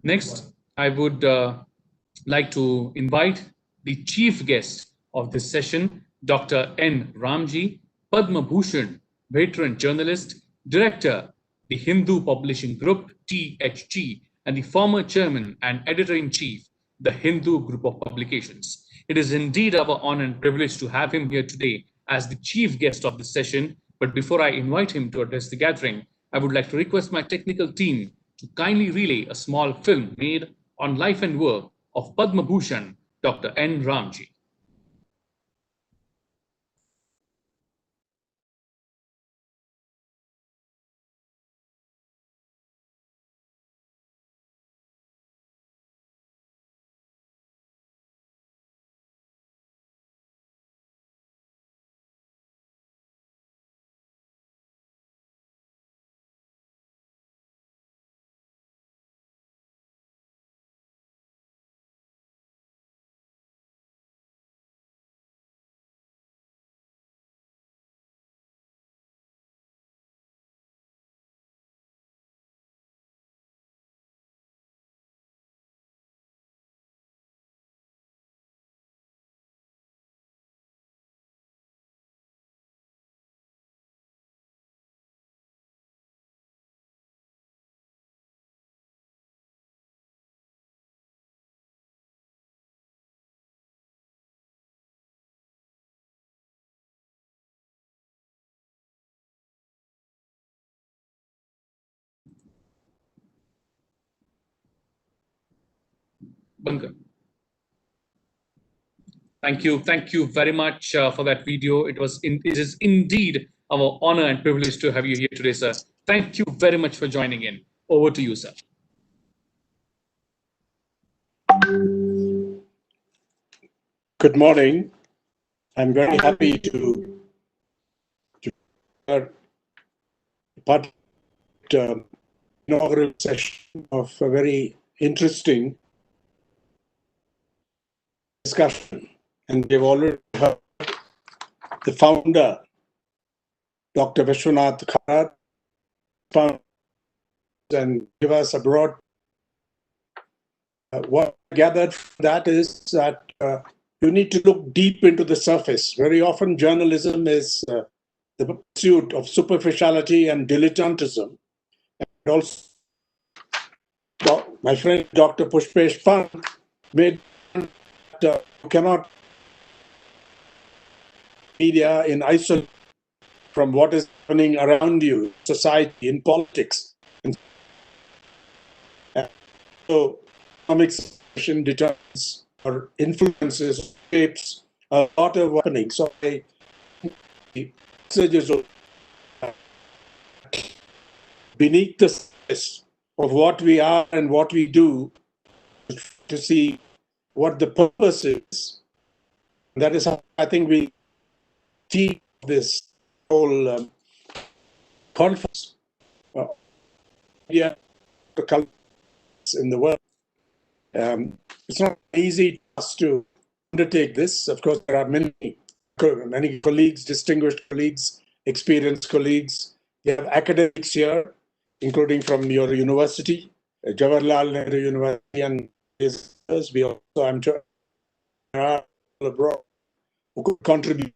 Next, I would like to invite the chief guest of this session, Dr. N. Ramji, Padma Bhushan, veteran journalist, director, the Hindu Publishing Group, THG, and the former chairman and editor-in-chief, the Hindu Group of Publications. It is indeed our honor and privilege to have him here today as the chief guest of this session. But before I invite him to address the gathering, I would like to request my technical team to kindly relay a small film made on life and work of Padma Bhushan, Dr. N. Ramji. Bankar. Thank you very much for that video. It is indeed our honor and privilege to have you here today, sir. Thank you very much for joining in. Over to you, sir. Good morning. I'm very happy to part inaugural session of a very interesting discussion. And we've already heard the founder, Dr. Vishwanath Kharat, and give us a broad. What I gathered from that is that you need to look deep into the surface. Very often journalism is the pursuit of superficiality and dilettantism. And also, my friend Dr. Pushpesh Pant made that you cannot media in isolation from what is happening around you, society, in politics. And so economic situation determines or influences, shapes a lot of happening. So the message is beneath the surface of what we are and what we do to see what the purpose is. That is how I think we teach this whole conference. Yeah, the cultures in the world. It's not easy for us to undertake this. Of course, there are many colleagues, distinguished colleagues, experienced colleagues. We have academics here, including from your university, Jawaharlal Nehru University, and others. We also, I'm sure, are abroad who could contribute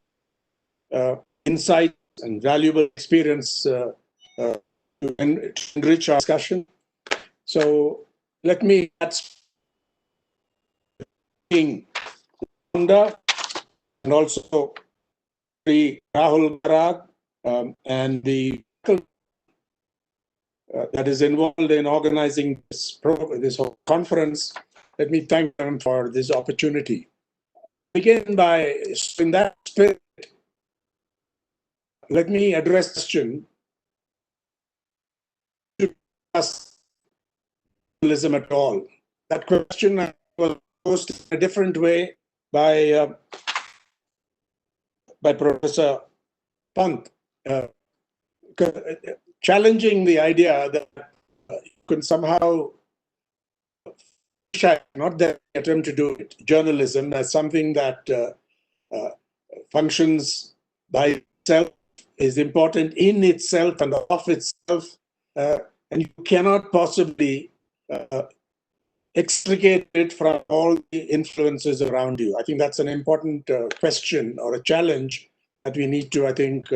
insight and valuable experience to enrich our discussion. So let me founder and also the Rahul Garag and the that is involved in organizing this whole conference. Let me thank them for this opportunity. Begin by, in that spirit, let me address the question to us journalism at all. That question was posed in a different way by Professor Pant, challenging the idea that you can somehow, not that attempt to do it, journalism as something that functions by itself, is important in itself and of itself, and you cannot possibly extricate it from all the influences around you. I think that's an important question or a challenge that we need to, I think,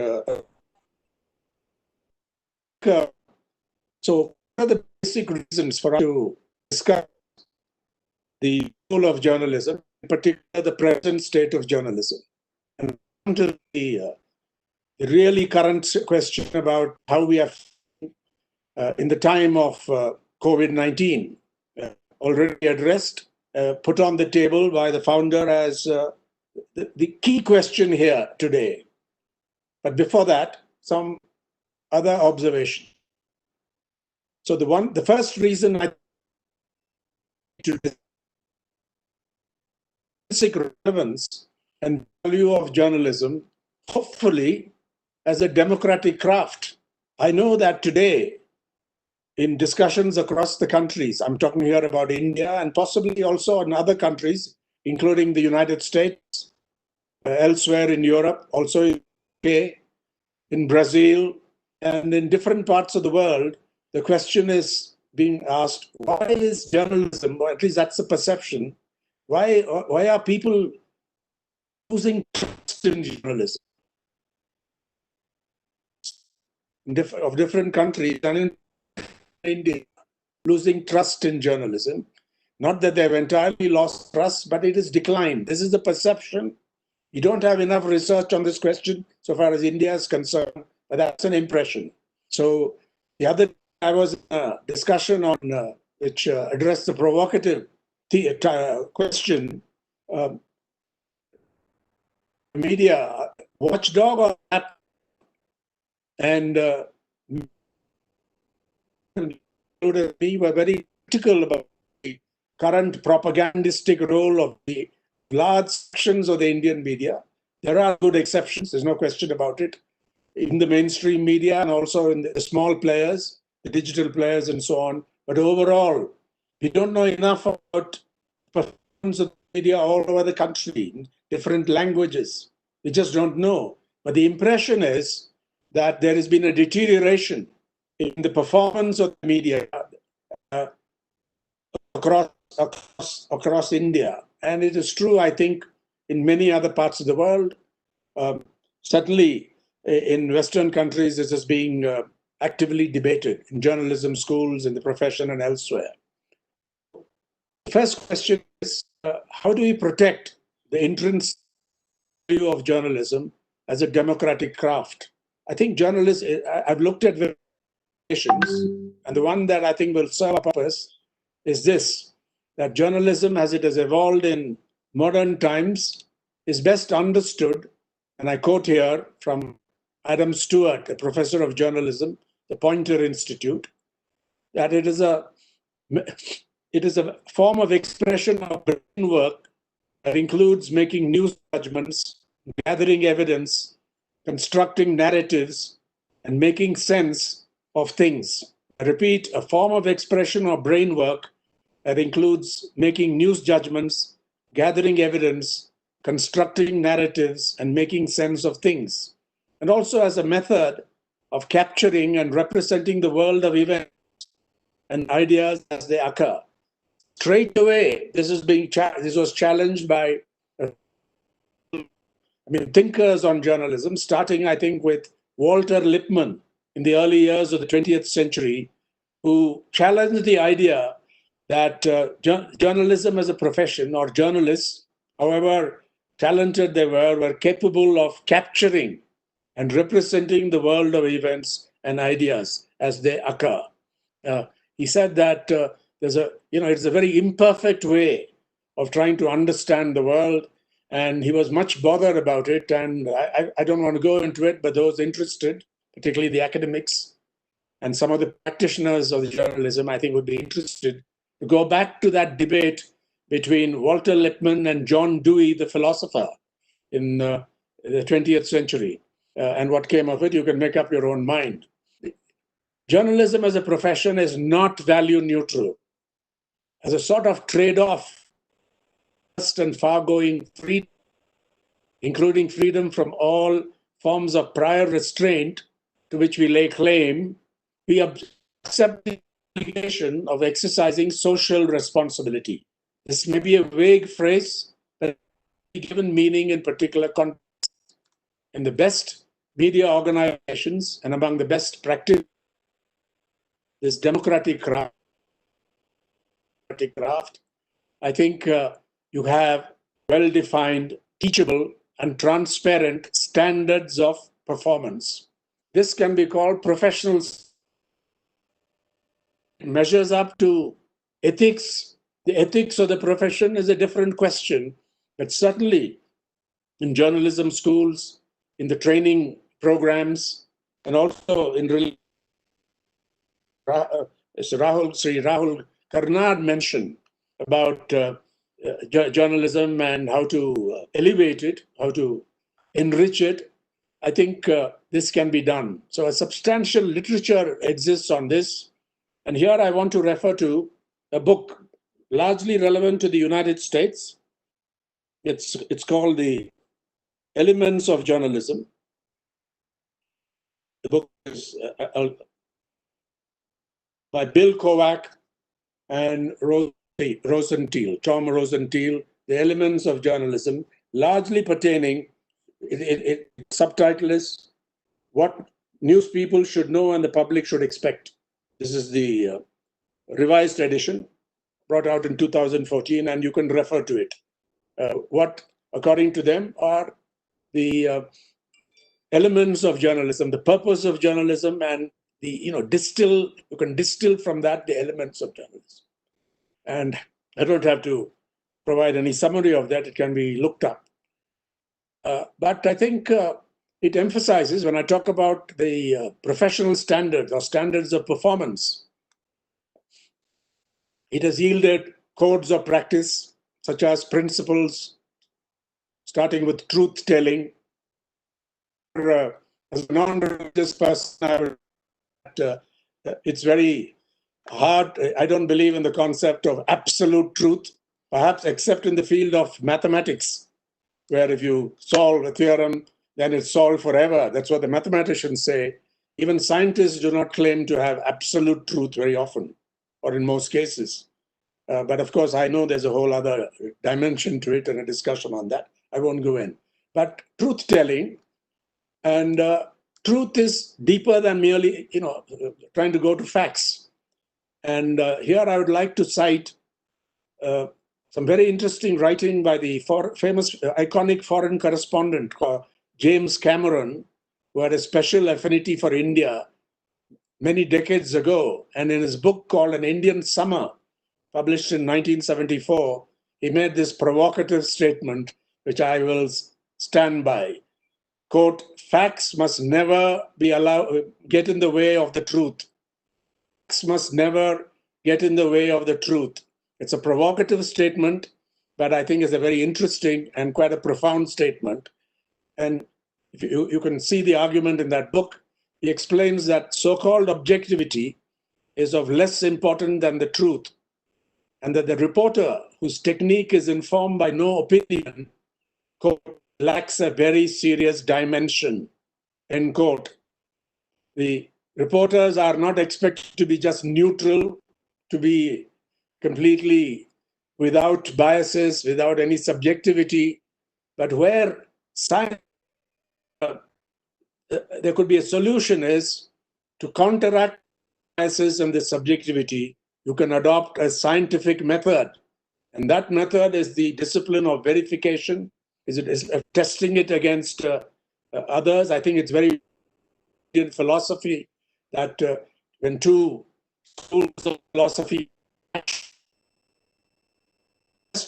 so what are the basic reasons for us to discuss the role of journalism, in particular the present state of journalism, and come to the really current question about how we have, in the time of COVID-19, already addressed, put on the table by the founder as the key question here today. But before that, some other observation. So the first reason I to basic relevance and value of journalism, hopefully as a democratic craft. I know that today, in discussions across the countries, I'm talking here about India and possibly also in other countries, including the United States, elsewhere in Europe, also in UK, in Brazil, and in different parts of the world, the question is being asked, why is journalism, or at least that's the perception, why are people losing trust in journalism? Of different countries, and in India, losing trust in journalism. Not that they've entirely lost trust, but it has declined. This is the perception. You don't have enough research on this question so far as India is concerned, but that's an impression. So the other day I was in a discussion on which addressed the provocative question, media watchdog or that, and we were very critical about the current propagandistic role of the large sections of the Indian media. There are good exceptions, there's no question about it, in the mainstream media and also in the small players, the digital players and so on. But overall, we don't know enough about performance of the media all over the country, in different languages. We just don't know. But the impression is that there has been a deterioration in the performance of the media across India. And it is true, I think, in many other parts of the world. Certainly in Western countries, this is being actively debated in journalism schools, in the profession and elsewhere. The first question is, how do we protect the intrinsic value of journalism as a democratic craft? I think journalists, I've looked at and the one that I think will serve a purpose is this, that journalism as it has evolved in modern times is best understood, and I quote here from Adam Stewart, a professor of journalism, the Poynter Institute, that it is a form of expression of brain work that includes making news judgments, gathering evidence, constructing narratives, and making sense of things. I repeat, a form of expression or brain work that includes making news judgments, gathering evidence, constructing narratives, and making sense of things. And also as a method of capturing and representing the world of events and ideas as they occur. Straight away, this was challenged by thinkers on journalism, starting, I think, with Walter Lippmann in the early years of the 20th century, who challenged the idea that journalism as a profession, or journalists, however talented they were capable of capturing and representing the world of events and ideas as they occur. He said that it's a very imperfect way of trying to understand the world, and he was much bothered about it. And I don't want to go into it, but those interested, particularly the academics and some of the practitioners of the journalism, I think would be interested to go back to that debate between Walter Lippmann and John Dewey, the philosopher, in the 20th century. And what came of it, you can make up your own mind. Journalism as a profession is not value neutral. As a sort of trade-off, and far-going freedom, including freedom from all forms of prior restraint to which we lay claim, we accept the obligation of exercising social responsibility. This may be a vague phrase, but given meaning in particular contexts. In the best media organizations and among the best practice, this democratic craft, I think you have well-defined, teachable, and transparent standards of performance. This can be called professional. It measures up to ethics. The ethics of the profession is a different question, but certainly in journalism schools, in the training programs, and also in Rahul Karnad mentioned about journalism and how to elevate it, how to enrich it. I think this can be done. So a substantial literature exists on this. And here I want to refer to a book largely relevant to the United States. It's called The Elements of Journalism. The book is by Bill Kovac and Tom Rosenthal, The Elements of Journalism, largely pertaining, subtitle is What News People Should Know and the Public Should Expect. This is the revised edition, brought out in 2014, and you can refer to it. What, according to them, are the elements of journalism, the purpose of journalism, and you can distill from that the elements of journalism. And I don't have to provide any summary of that. It can be looked up. But I think it emphasizes, when I talk about the professional standards or standards of performance, it has yielded codes of practice, such as principles, starting with truth-telling. As a non-religious person, it's very hard. I don't believe in the concept of absolute truth, perhaps except in the field of mathematics, where if you solve a theorem, then it's solved forever. That's what the mathematicians say. Even scientists do not claim to have absolute truth very often, or in most cases. But of course, I know there's a whole other dimension to it and a discussion on that. I won't go in. But truth-telling, and truth is deeper than merely, trying to go to facts. And here I would like to cite some very interesting writing by the famous, iconic foreign correspondent James Cameron, who had a special affinity for India, many decades ago. And in his book called An Indian Summer, published in 1974, he made this provocative statement, which I will stand by. Quote, facts must never be allowed, get in the way of the truth. Facts must never get in the way of the truth. It's a provocative statement, but I think it's a very interesting and quite a profound statement. And if you can see the argument in that book. He explains that so-called objectivity is of less importance than the truth, and that the reporter whose technique is informed by no opinion, quote, lacks a very serious dimension, end quote. The reporters are not expected to be just neutral, to be completely without biases, without any subjectivity, but where science, there could be a solution is to counteract biases and the subjectivity. You can adopt a scientific method, and that method is the discipline of verification. Is testing it against others. I think it's very in philosophy that when two schools of philosophy,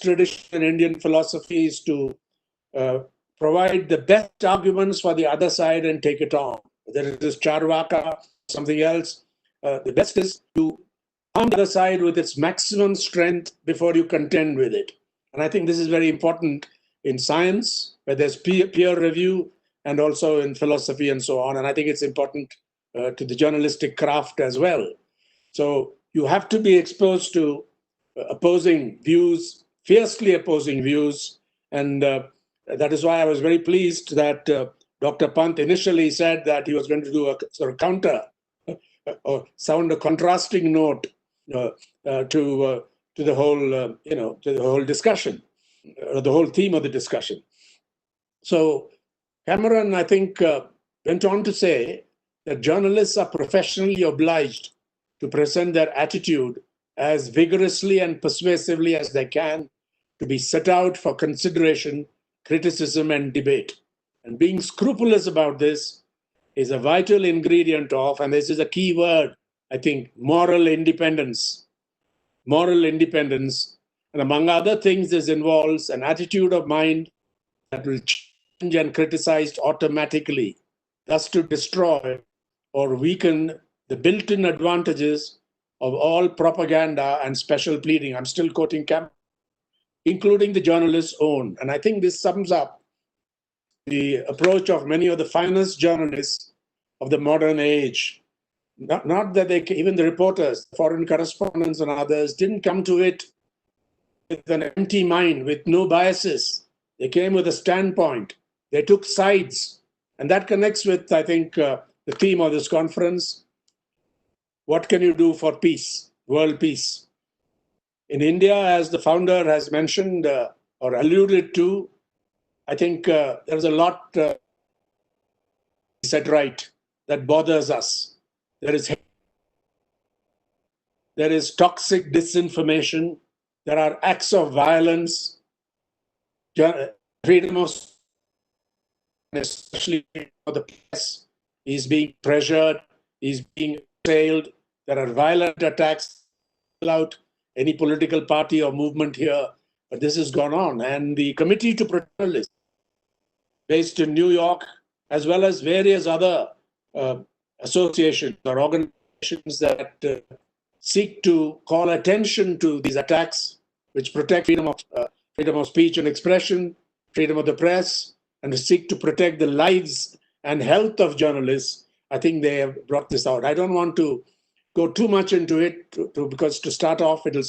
tradition in Indian philosophy is to provide the best arguments for the other side and take it on. Whether it is Charvaka, something else, the best is to arm the other side with its maximum strength before you contend with it. And I think this is very important in science, where there's peer review, and also in philosophy and so on. And I think it's important to the journalistic craft as well. So you have to be exposed to opposing views, fiercely opposing views. And that is why I was very pleased that Dr. Pant initially said that he was going to do a sort of counter or sound a contrasting note to the whole, to the whole discussion, or the whole theme of the discussion. So Cameron, I think, went on to say that journalists are professionally obliged to present their attitude as vigorously and persuasively as they can, to be set out for consideration, criticism, and debate. And being scrupulous about this is a vital ingredient of, and this is a key word, I think, moral independence. Moral independence. And among other things, this involves an attitude of mind that will change and criticize automatically, thus to destroy or weaken the built-in advantages of all propaganda and special pleading. I'm still quoting Cameron, including the journalist's own. And I think this sums up the approach of many of the finest journalists of the modern age. Not that they, even the reporters, foreign correspondents and others, didn't come to it with an empty mind, with no biases. They came with a standpoint. They took sides. And that connects with, I think, the theme of this conference. What can you do for peace, world peace? In India, as the founder has mentioned or alluded to, I think there's a lot he said right that bothers us. There is toxic disinformation. There are acts of violence. Freedom of, especially for the press, is being pressured, is being assailed. There are violent attacks out any political party or movement here, but this has gone on. And the Committee to Protect Journalists, based in New York, as well as various other associations or organizations that seek to call attention to these attacks, which protect freedom of speech and expression, freedom of the press, and to seek to protect the lives and health of journalists. I think they have brought this out. I don't want to go too much into it because to start off, it'll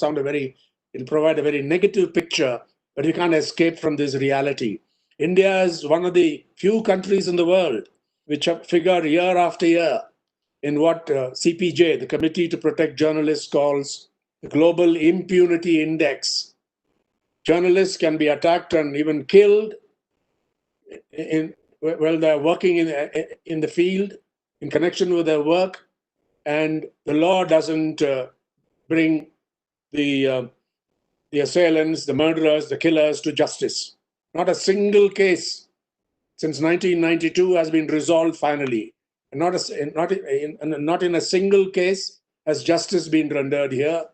provide a very negative picture, but you can't escape from this reality. India is one of the few countries in the world which figure year after year in what CPJ, the Committee to Protect Journalists, calls the Global Impunity Index. Journalists can be attacked and even killed while they're working in the field in connection with their work, and the law doesn't bring the assailants, the murderers, the killers to justice. Not a single case since 1992 has been resolved finally. Not in a single case has justice been rendered here.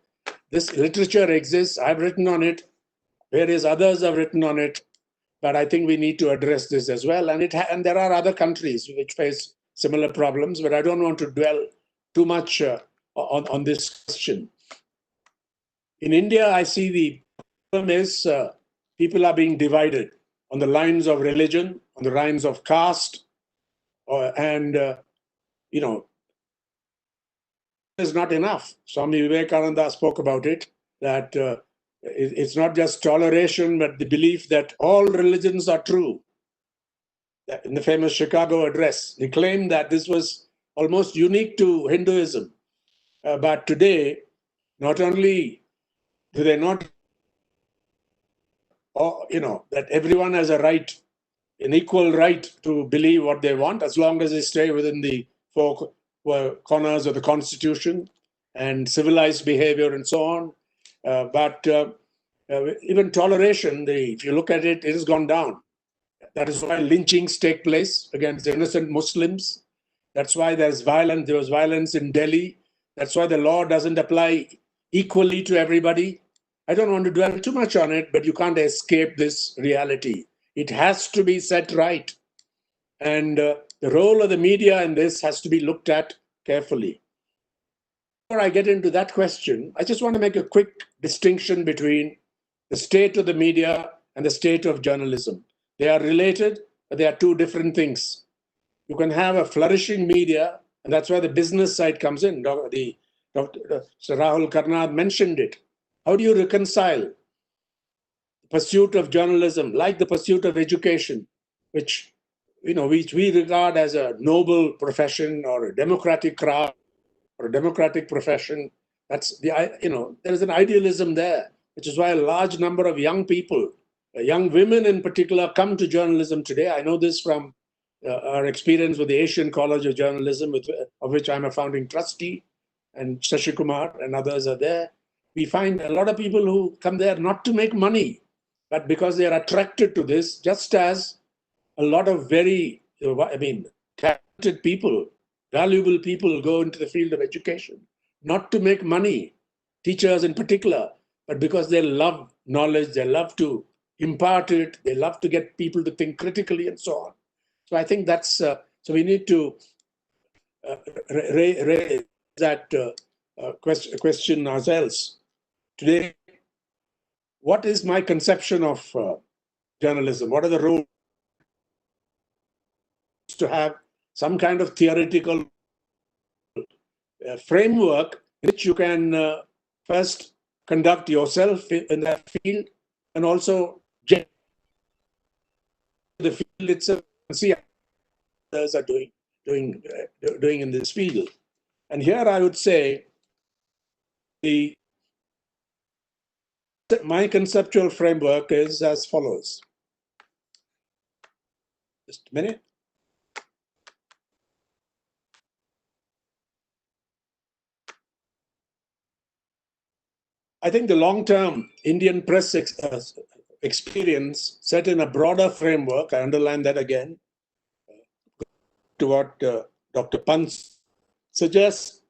This literature exists. I've written on it. Various others have written on it. But I think we need to address this as well. And there are other countries which face similar problems, but I don't want to dwell too much on this question. In India, I see the problem is people are being divided on the lines of religion, on the lines of caste, and is not enough. Swami Vivekananda spoke about it, that it's not just toleration, but the belief that all religions are true. In the famous Chicago address, he claimed that this was almost unique to Hinduism. But today, not only do they not, that everyone has a right, an equal right to believe what they want, as long as they stay within the four corners of the Constitution and civilized behavior and so on. But even toleration, if you look at it, it has gone down. That is why lynchings take place against innocent Muslims. That's why there's violence. There was violence in Delhi. That's why the law doesn't apply equally to everybody. I don't want to dwell too much on it, but you can't escape this reality. It has to be set right. And the role of the media in this has to be looked at carefully. Before I get into that question, I just want to make a quick distinction between the state of the media and the state of journalism. They are related, but they are two different things. You can have a flourishing media, and that's where the business side comes in. Dr. Rahul Karnad mentioned it. How do you reconcile the pursuit of journalism, like the pursuit of education, which we regard as a noble profession or a democratic craft or a democratic profession? That's there is an idealism there, which is why a large number of young people, young women in particular, come to journalism today. I know this from our experience with the Asian College of Journalism, of which I'm a founding trustee, and Shashi Kumar and others are there. We find a lot of people who come there not to make money, but because they are attracted to this, just as a lot of very, talented people, valuable people go into the field of education, not to make money, teachers in particular, but because they love knowledge, they love to impart it, they love to get people to think critically and so on. So I think that's, so we need to raise that question ourselves. Today, what is my conception of journalism? What are the roles to have some kind of theoretical framework in which you can first conduct yourself in that field and also get the field itself and see how others are doing in this field. And here I would say my conceptual framework is as follows. Just a minute. I think the long-term Indian press experience set in a broader framework, I underline that again, to what Dr. Pant suggests,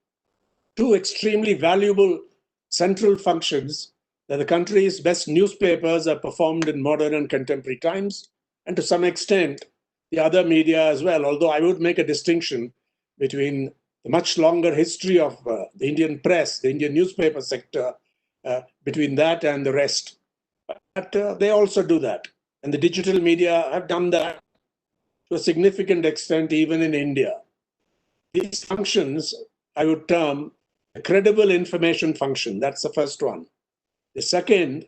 two extremely valuable central functions that the country's best newspapers are performed in modern and contemporary times, and to some extent, the other media as well, although I would make a distinction between the much longer history of the Indian press, the Indian newspaper sector, between that and the rest. But they also do that. And the digital media have done that to a significant extent, even in India. These functions, I would term a credible information function. That's the first one. The second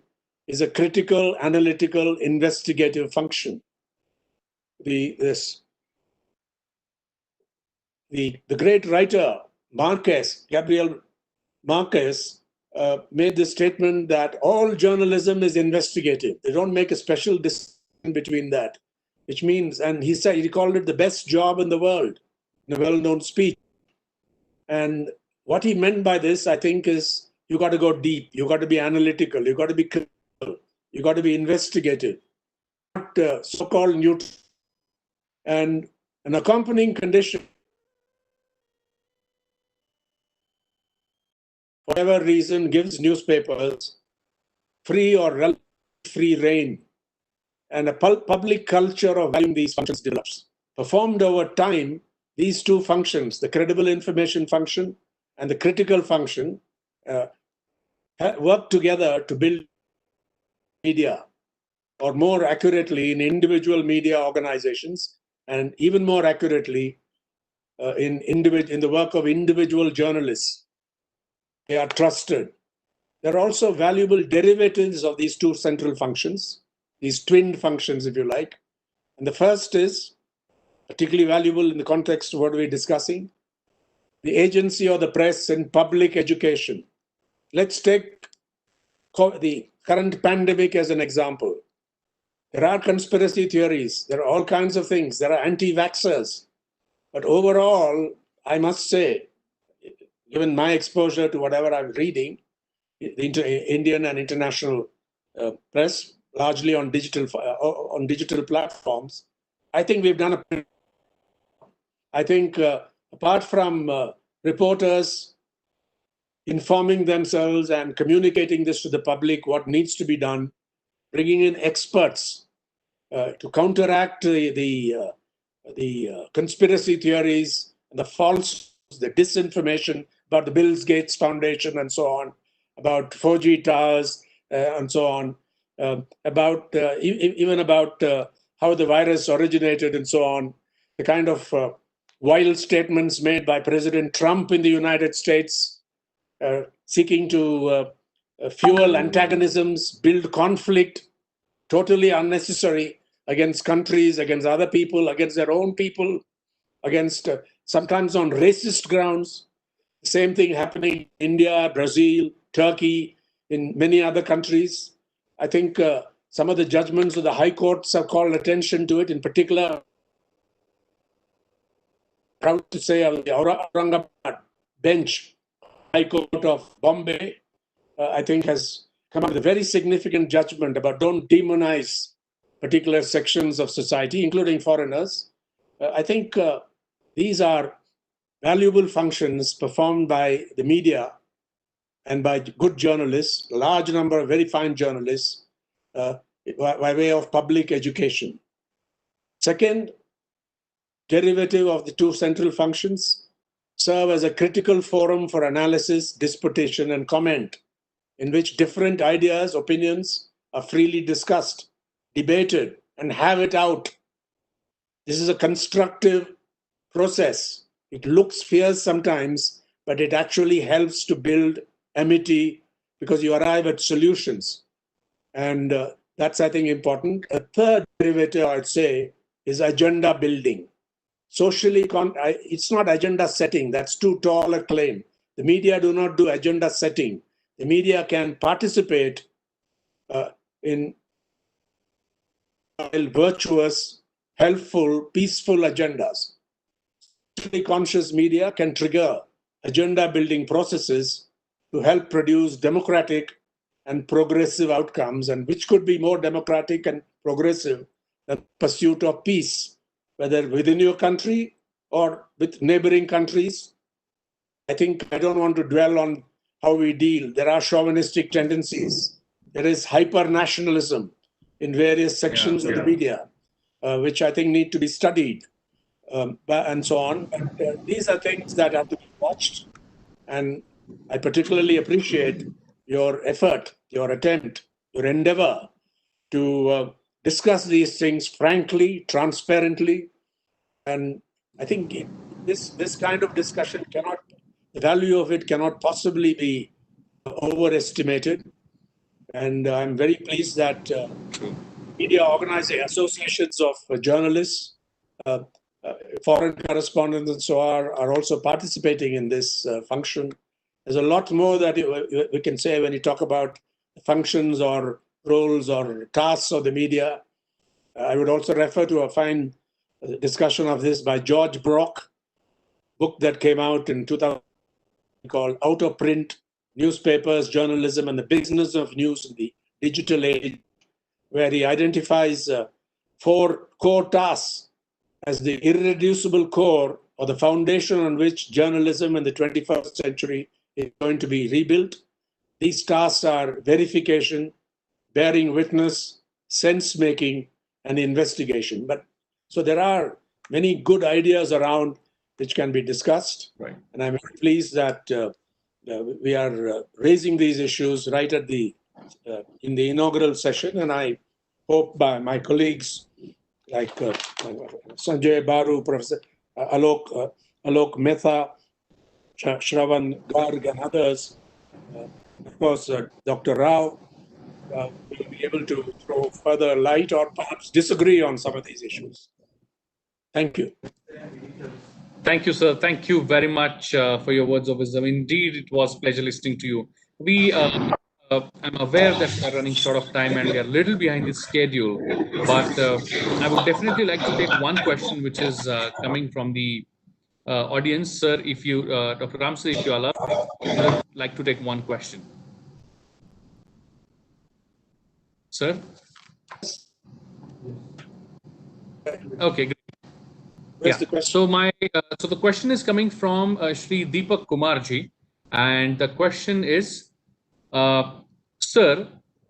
is a critical, analytical, investigative function. The great writer, Gabriel Marquez, made the statement that all journalism is investigative. They don't make a special distinction between that, which means, and he called it the best job in the world, in a well-known speech. And what he meant by this, I think, is you got to go deep, you got to be analytical, you got to be critical, you got to be investigative, not so-called neutral. And an accompanying condition for whatever reason, gives newspapers free or relative free rein, and a public culture of valuing these functions develops. Performed over time, these two functions, the credible information function and the critical function, work together to build media, or more accurately, in individual media organizations, and even more accurately, in the work of individual journalists. They are trusted. There are also valuable derivatives of these two central functions, these twin functions, if you like. And the first is particularly valuable in the context of what we're discussing, the agency of the press in public education. Let's take the current pandemic as an example. There are conspiracy theories. There are all kinds of things. There are anti-vaxxers. But overall, I must say, given my exposure to whatever I'm reading, the Indian and international press, largely on digital platforms, I think we've done a. I think apart from reporters informing themselves and communicating this to the public, what needs to be done, bringing in experts to counteract the conspiracy theories, the false, the disinformation about the Bill Gates Foundation and so on, about 4G towers and so on, even about how the virus originated and so on, the kind of wild statements made by President Trump in the United States, seeking to fuel antagonisms, build conflict, totally unnecessary, against countries, against other people, against their own people, against sometimes on racist grounds. The same thing happening in India, Brazil, Turkey, in many other countries. I think some of the judgments of the high courts have called attention to it. In particular, proud to say, the Aurangabad bench, High Court of Bombay, I think has come up with a very significant judgment about don't demonize particular sections of society, including foreigners. I think these are valuable functions performed by the media and by good journalists, a large number of very fine journalists, by way of public education. Second, derivative of the two central functions, serve as a critical forum for analysis, disputation, and comment, in which different ideas, opinions are freely discussed, debated, and have it out. This is a constructive process. It looks fierce sometimes, but it actually helps to build amity because you arrive at solutions. And that's, I think, important. A third derivative, I'd say, is agenda building. Socially, it's not agenda setting. That's too tall a claim. The media do not do agenda setting. The media can participate in virtuous, helpful, peaceful agendas. Socially conscious media can trigger agenda building processes to help produce democratic and progressive outcomes, and which could be more democratic and progressive than pursuit of peace, whether within your country or with neighboring countries. I think I don't want to dwell on how we deal. There are chauvinistic tendencies. There is hyper-nationalism in various sections of the media, which I think need to be studied, and so on. But these are things that have to be watched. And I particularly appreciate your effort, your attempt, your endeavor to discuss these things frankly, transparently. And I think this kind of discussion the value of it cannot possibly be overestimated. And I'm very pleased that media organizing associations of journalists, foreign correspondents, and so on are also participating in this function. There's a lot more that we can say when you talk about functions or roles or tasks of the media. I would also refer to a fine discussion of this by George Brock, book that came out in 2000 called Out of Print, Newspapers, Journalism, and the Business of News in the Digital Age, where he identifies 4 core tasks as the irreducible core or the foundation on which journalism in the 21st century is going to be rebuilt. These tasks are verification, bearing witness, sense making, and investigation. But so there are many good ideas around which can be discussed. Right. And I'm pleased that we are raising these issues right at the in the inaugural session. And I hope by my colleagues like Sanjay Baru, Professor Alok Mehta, Shravan Garg, and others, of course, Dr. Rao, will be able to throw further light or perhaps disagree on some of these issues. Thank you. Thank you, sir. Thank you very much for your words of wisdom. Indeed, it was a pleasure listening to you. I'm aware that we are running short of time and we are a little behind the schedule, but I would definitely like to take one question which is coming from the audience. Sir, if you, Dr. Ramsey, if you allow me, I would like to take one question. Sir? Okay, great. Where's the question? So the question is coming from Shri Deepak Kumarji, and the question is, sir,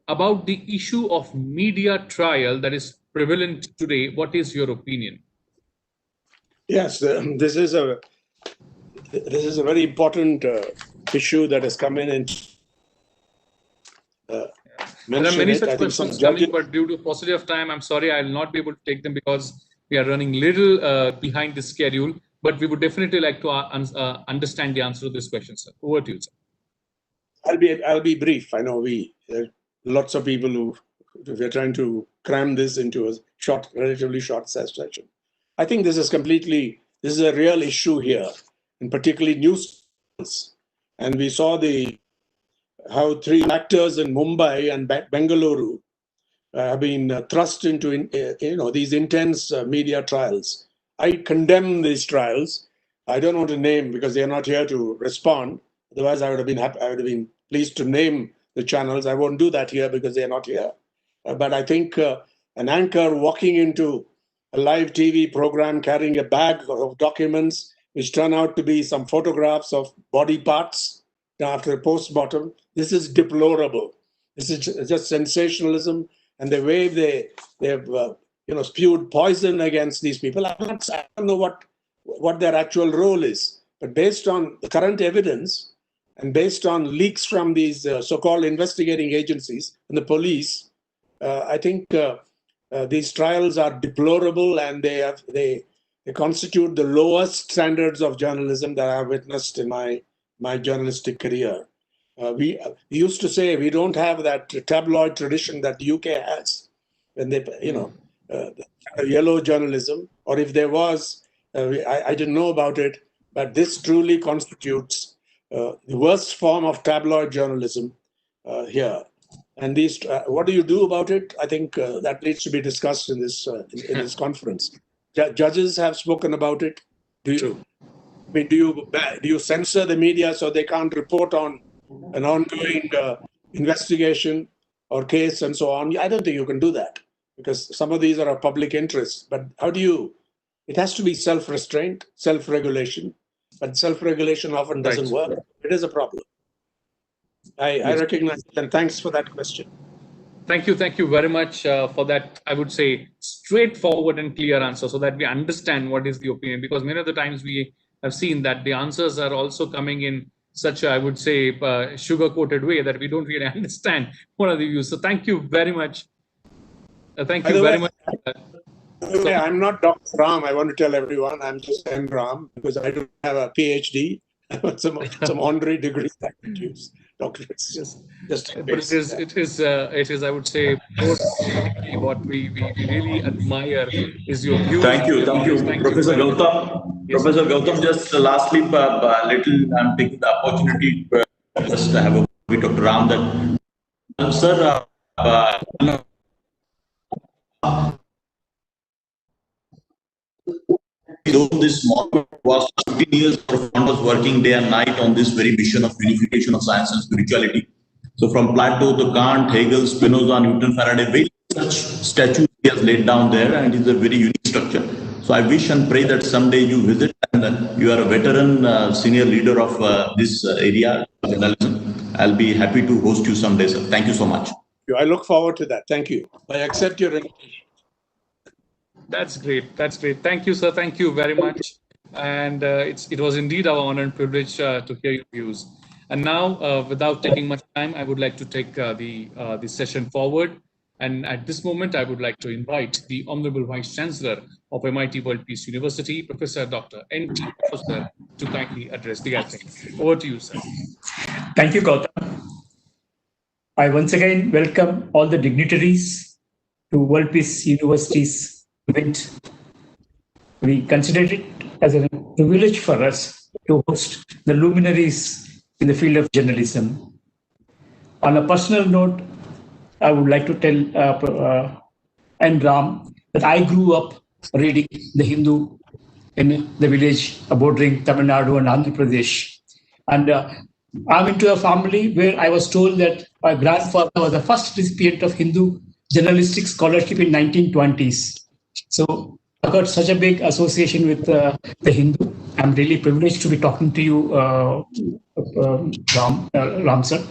about the issue of media trial that is prevalent today. What is your opinion? Yes, this is a very important issue that has come in and there are many such questions coming, but due to paucity of time, I'm sorry, I'll not be able to take them because we are running little behind the schedule. But we would definitely like to understand the answer to this question, sir. Over to you, sir. I'll be brief. I know lots of people who we're trying to cram this into a relatively short session. I think this is a real issue here, and particularly news. And we saw how 3 actors in Mumbai and Bengaluru have been thrust into these intense media trials. I condemn these trials. I don't want to name because they are not here to respond. Otherwise, I would have been happy. I would have been pleased to name the channels. I won't do that here because they are not here. But I think an anchor walking into a live TV program carrying a bag of documents which turn out to be some photographs of body parts after a post-mortem, this is deplorable. This is just sensationalism, and the way they've spewed poison against these people. I don't know what their actual role is, but based on the current evidence and based on leaks from these so-called investigating agencies and the police, I think these trials are deplorable, and they constitute the lowest standards of journalism that I've witnessed in my journalistic career. We used to say we don't have that tabloid tradition that the UK has, when they, yellow journalism, or if there was, I didn't know about it, but this truly constitutes the worst form of tabloid journalism here. And these, what do you do about it? I think that needs to be discussed in this conference. Judges have spoken about it. Do you censor the media so they can't report on an ongoing investigation or case and so on? I don't think you can do that because some of these are of public interest. But how do you? It has to be self-restraint, self-regulation, but self-regulation often doesn't work. It is a problem. I recognize it, and thanks for that question. Thank you very much for that, I would say, straightforward and clear answer so that we understand what is the opinion, because many of the times we have seen that the answers are also coming in such a, I would say, sugar-coated way that we don't really understand what are the views. So thank you very much. Thank you very much. I'm not Dr. Ram. I want to tell everyone I'm just N. Ram because I don't have a PhD. some honorary degrees I could use. Doctorates. Just but it is I would say what we really admire is your views. Thank you, Professor Gautam. Yes, Professor Gautam, just lastly, little I'm taking the opportunity to just have a with Dr. Ram that, sir, though this model was 15 years, Profound was working day and night on this very vision of unification of science and spirituality. So from Plato to Kant, Hegel, Spinoza, Newton, Faraday, very such statues he has laid down there, and it is a very unique structure. So I wish and pray that someday you visit, and you are a veteran senior leader of this area of journalism. I'll be happy to host you someday, sir. Thank you so much. I look forward to that. Thank you. I accept your invitation. That's great. That's great. Thank you, sir. Thank you very much. And it was indeed our honor and privilege to hear your views. And now, without taking much time, I would like to take the session forward. And at this moment, I would like to invite the Honorable Vice Chancellor of MIT World Peace University, Professor Dr. N.T. Officer, to kindly address the gathering. Over to you, sir. Thank you, Gautam. I once again welcome all the dignitaries to World Peace University's event. We consider it as a privilege for us to host the luminaries in the field of journalism. On a personal note, I would like to tell N. Ram that I grew up reading the Hindu in the village bordering Tamil Nadu and Andhra Pradesh. And I'm into a family where I was told that my grandfather was the first recipient of Hindu journalistic scholarship in 1920s. So I got such a big association with the Hindu. I'm really privileged to be talking to you, Ram sir.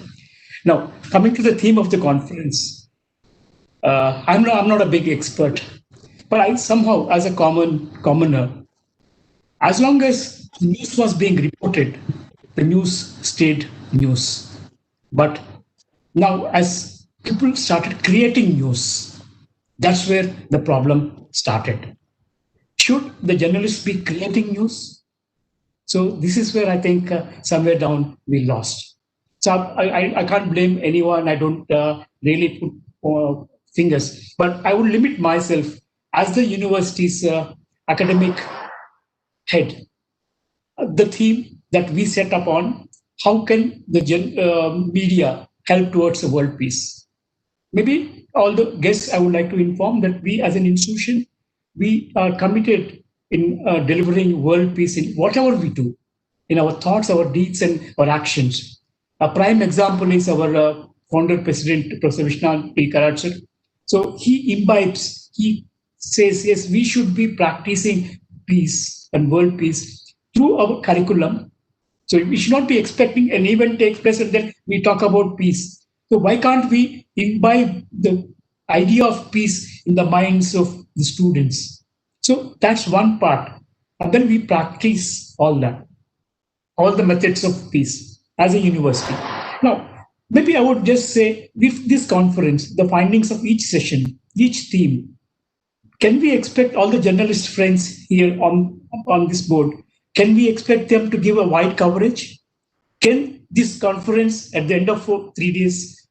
Now, coming to the theme of the conference, I'm not a big expert, but I somehow, as a commoner, as long as news was being reported, the news stayed news. But now, as people started creating news, that's where the problem started. Should the journalists be creating news? So this is where I think somewhere down we lost. So I can't blame anyone. I don't really put fingers, but I would limit myself as the university's academic head. The theme that we set up on, how can the media help towards the world peace? Maybe all the guests, I would like to inform that we as an institution, we are committed in delivering world peace in whatever we do, in our thoughts, our deeds, and our actions. A prime example is our founder president, Professor Vishnu P. Karachar. So he imbibes, he says, yes, we should be practicing peace and world peace through our curriculum. So we should not be expecting an event takes place and then we talk about peace. So why can't we imbibe the idea of peace in the minds of the students? So that's one part. And then we practice all that, all the methods of peace as a university. Now, maybe I would just say with this conference, the findings of each session, each theme, can we expect all the journalist friends here on this board, can we expect them to give a wide coverage? Can this conference at the end of 3 days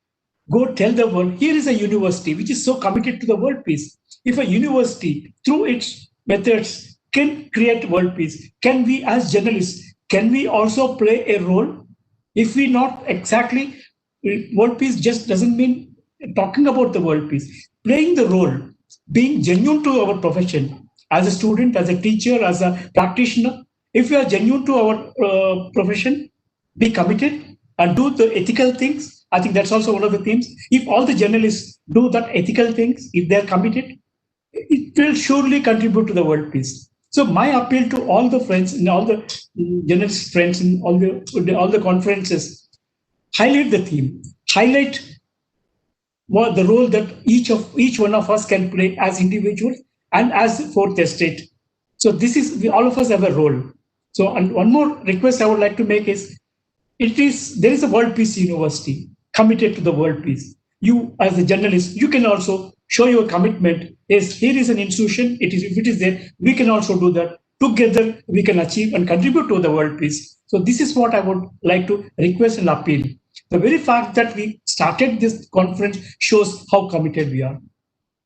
go tell the world, here is a university which is so committed to the world peace. If a university through its methods can create world peace, can we as journalists, can we also play a role? If we not exactly, world peace just doesn't mean talking about the world peace, playing the role, being genuine to our profession, as a student, as a teacher, as a practitioner. If we are genuine to our profession, be committed and do the ethical things. I think that's also one of the themes. If all the journalists do that ethical things, if they're committed, it will surely contribute to the world peace. So my appeal to all the friends and all the journalist friends in all the conferences, highlight the theme, highlight what the role that each one of us can play as individuals and as fourth estate. So this is, all of us have a role. So, and one more request I would like to make is, there is a World Peace University committed to the world peace. You as a journalist, you can also show your commitment. Yes, here is an institution. If it is there, we can also do that. Together, we can achieve and contribute to the world peace. So this is what I would like to request and appeal. The very fact that we started this conference shows how committed we are.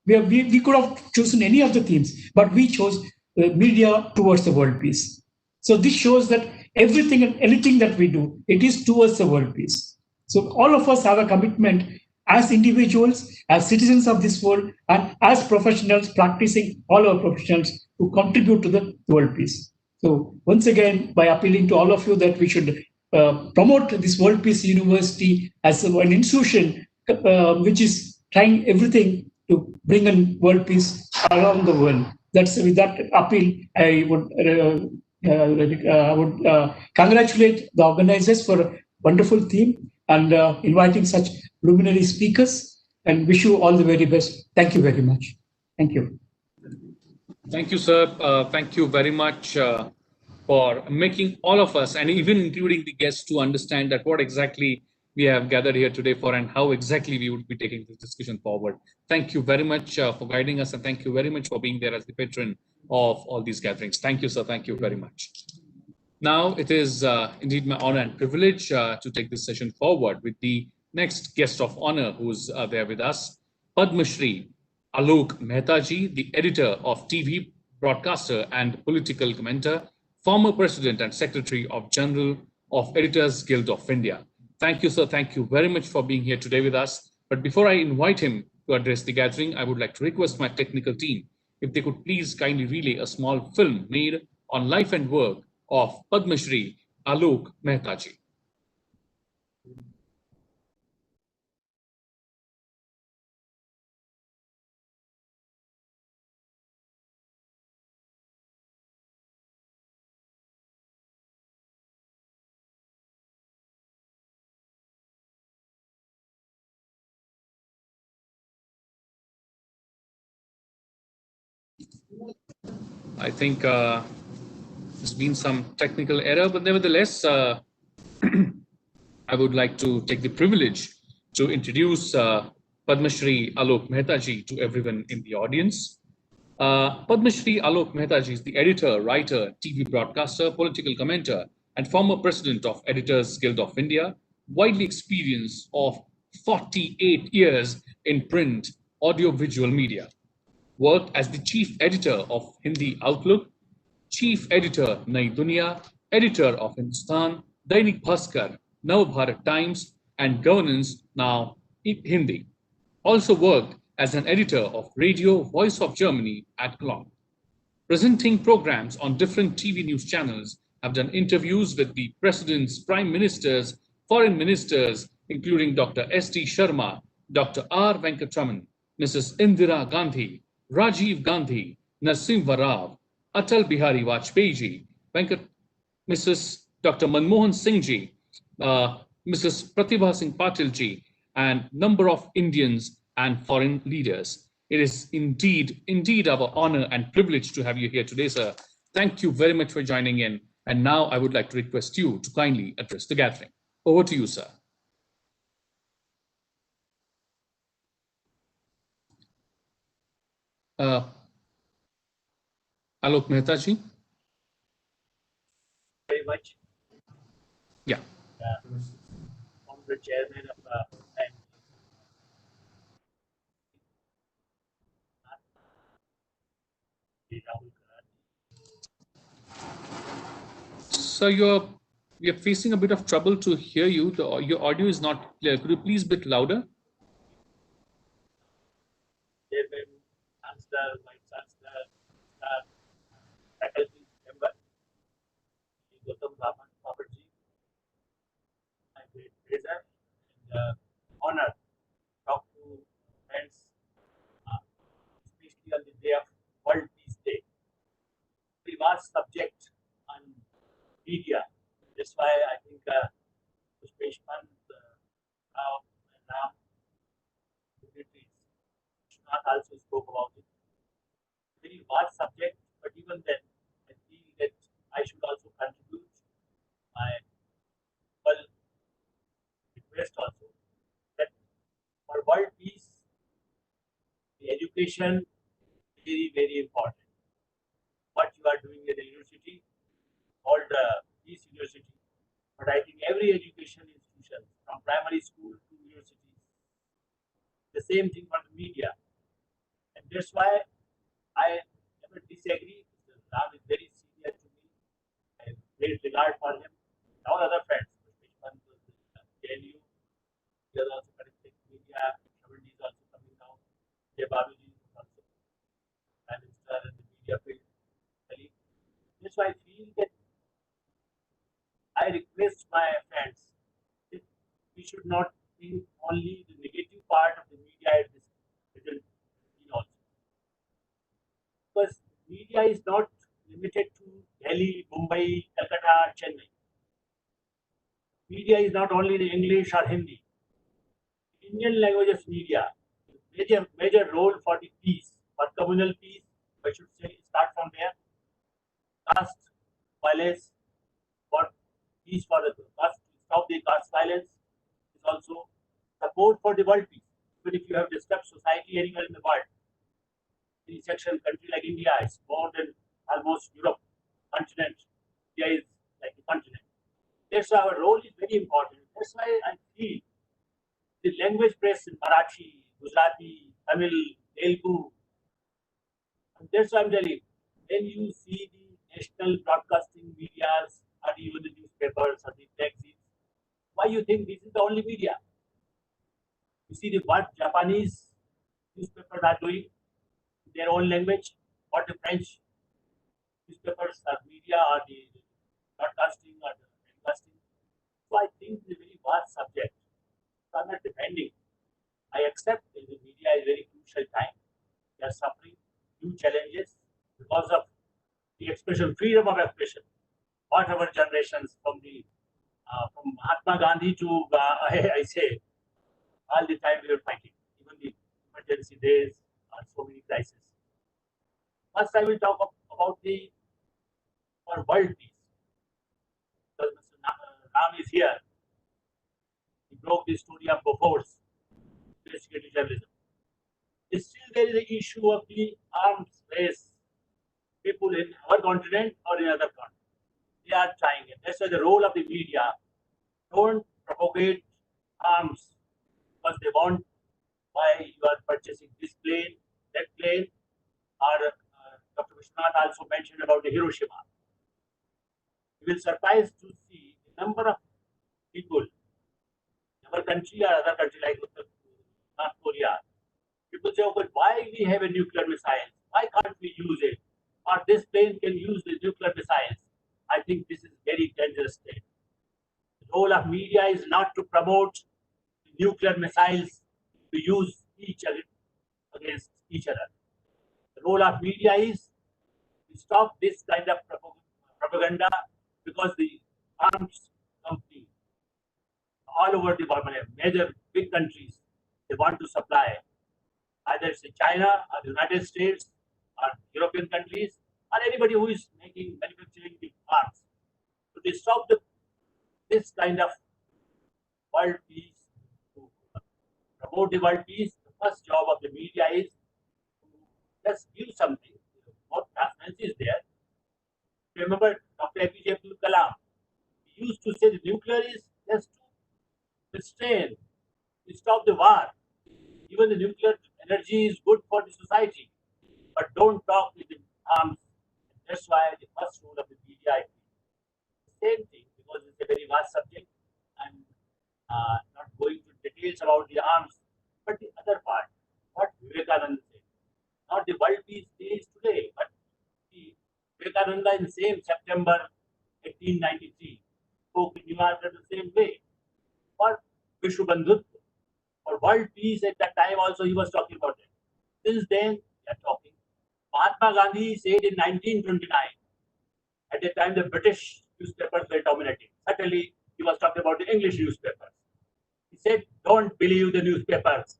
We could have chosen any of the themes, but we chose media towards the world peace. So this shows that everything and anything that we do, it is towards the world peace. So all of us have a commitment as individuals, as citizens of this world, and as professionals practicing all our professions to contribute to the world peace. So once again, by appealing to all of you that we should promote this World Peace University as an institution which is trying everything to bring in world peace around the world. that's with that appeal, I would congratulate the organizers for a wonderful theme and inviting such luminary speakers, and wish you all the very best. Thank you very much. Thank you. Thank you, sir. Thank you very much for making all of us, and even including the guests, to understand that what exactly we have gathered here today for and how exactly we would be taking this discussion forward. Thank you very much for guiding us, and thank you very much for being there as the patron of all these gatherings. Thank you, sir. Thank you very much. Now it is indeed my honor and privilege to take this session forward with the next guest of honor who's there with us, Padma Shri Alok Mehta ji, the editor of TV, broadcaster and political commentator, former president and secretary of General of Editors Guild of India. Thank you, sir. Thank you very much for being here today with us. But before I invite him to address the gathering, I would like to request my technical team if they could please kindly relay a small film made on life and work of Padma Shri Alok Mehta ji. I think there's been some technical error, but nevertheless, I would like to take the privilege to introduce Padma Shri Alok Mehta ji to everyone in the audience. Padma Shri Alok Mehta ji is the editor, writer, TV broadcaster, political commentator, and former president of Editors Guild of India, widely experienced of 48 years in print, audio-visual media. Worked as the chief editor of Hindi Outlook, chief editor Nai Dunia, editor of Hindustan, Dainik Bhaskar, Nav Bharat Times, and governance now in Hindi. Also worked as an editor of Radio Voice of Germany at Cologne. Presenting programs on different TV news channels, have done interviews with the presidents, prime ministers, foreign ministers, including Dr. S.T. Sharma, Dr. R. Venkatraman, Mrs. Indira Gandhi, Rajiv Gandhi, Narsimha Rao, Atal Bihari Vajpayee ji, Mrs. Dr. Manmohan Singh ji, Mrs. Pratibha Singh Patil ji, and number of Indians and foreign leaders. It is indeed our honor and privilege to have you here today, sir. Thank you very much for joining in. And now I would like to request you to kindly address the gathering. Over to you, sir. Alok Mehta ji. Very much. Yeah. From the chairman of So we are facing a bit of trouble to hear you. Your audio is not clear. Could you please a bit louder? chairman, chancellor, vice chancellor, faculty member, Gautam Babaji. My great pleasure and honor to talk to friends, especially on the day of World Peace Day. Very vast subject on media. That's why I think Pushpeshman, Rao, and Ram, dignitaries, not also spoke about it. Very vast subject, but even then, I feel that I should also contribute my well request also that for world peace, the education is very, very important. What you are doing at the university, called Peace University, but I think every education institution, from primary school to universities, the same thing for the media. And that's why I never disagree. Mr. Ram is very senior to me. I have great regard for him. And all other friends, which one was JNU, he was also connected to media, Shabandi is also coming now, Jay Babuji is also Prime Minister and the media field colleague. That's why I feel that I request my friends that we should not think only the negative part of the media at this present also. Because media is not limited to Delhi, Mumbai, Calcutta, Chennai. Media is not only in English or Hindi. Indian languages media major role for the peace, for communal peace. I should say start from there. Caste violence, for peace for the caste, to stop the caste violence is also support for the world peace. Even if you have disturbed society anywhere in the world, in section country like India is more than almost Europe continent. India is like a continent. That's why our role is very important. That's why I feel the language press in Marathi, Gujarati, Tamil, Telugu. And that's why I'm telling you, when you see the national broadcasting medias or even the newspapers or the taxis, why you think this is the only media? You see the what Japanese newspapers are doing in their own language, what the French newspapers or media or the broadcasting or the broadcasting. So I think it's a very vast subject. So I'm not defending. I accept that the media is a very crucial time. They are suffering huge challenges because of the expression, freedom of expression. What our generations from Mahatma Gandhi to I say all the time we were fighting, even the emergency days or so many crises. First, I will talk about the for world peace. Because Mr. Ram is here. He broke the story of Bofors, investigative journalism. Still, there is the issue of the arms race. People in our continent or in other continents, they are trying it. That's why the role of the media don't propagate arms because they want why you are purchasing this plane, that plane, or Dr. Vishwanath also mentioned about the Hiroshima. You will surprise to see the number of people in our country or other country like North Korea. People say, oh, but why we have a nuclear missile? Why can't we use it? Or this plane can use the nuclear missiles. I think this is very dangerous thing. The role of media is not to promote nuclear missiles to use each other against each other. The role of media is to stop this kind of propaganda because the arms company all over the world, major big countries, they want to supply either it's China or the United States or European countries or anybody who is manufacturing the arms. So they stop this kind of world peace, to promote the world peace. The first job of the media is to just give something. More transparency is there. Remember Dr. APJ Abdul Kalam, he used to say the nuclear is just to restrain, to stop the war. Even the nuclear energy is good for the society, but don't talk with the arms. That's why the first rule of the media, I think, the same thing, because it's a very vast subject. I'm not going to details about the arms, but the other part, what Vivekananda said, not the world peace days today, but the Vivekananda in the same September 1893 spoke in New York in the same way. For Vishwabandhutva, for world peace at that time also he was talking about it. Since then, they are talking. Mahatma Gandhi said in 1929, at the time the British newspapers were dominating. Certainly, he was talking about the English newspapers. He said, don't believe the newspapers.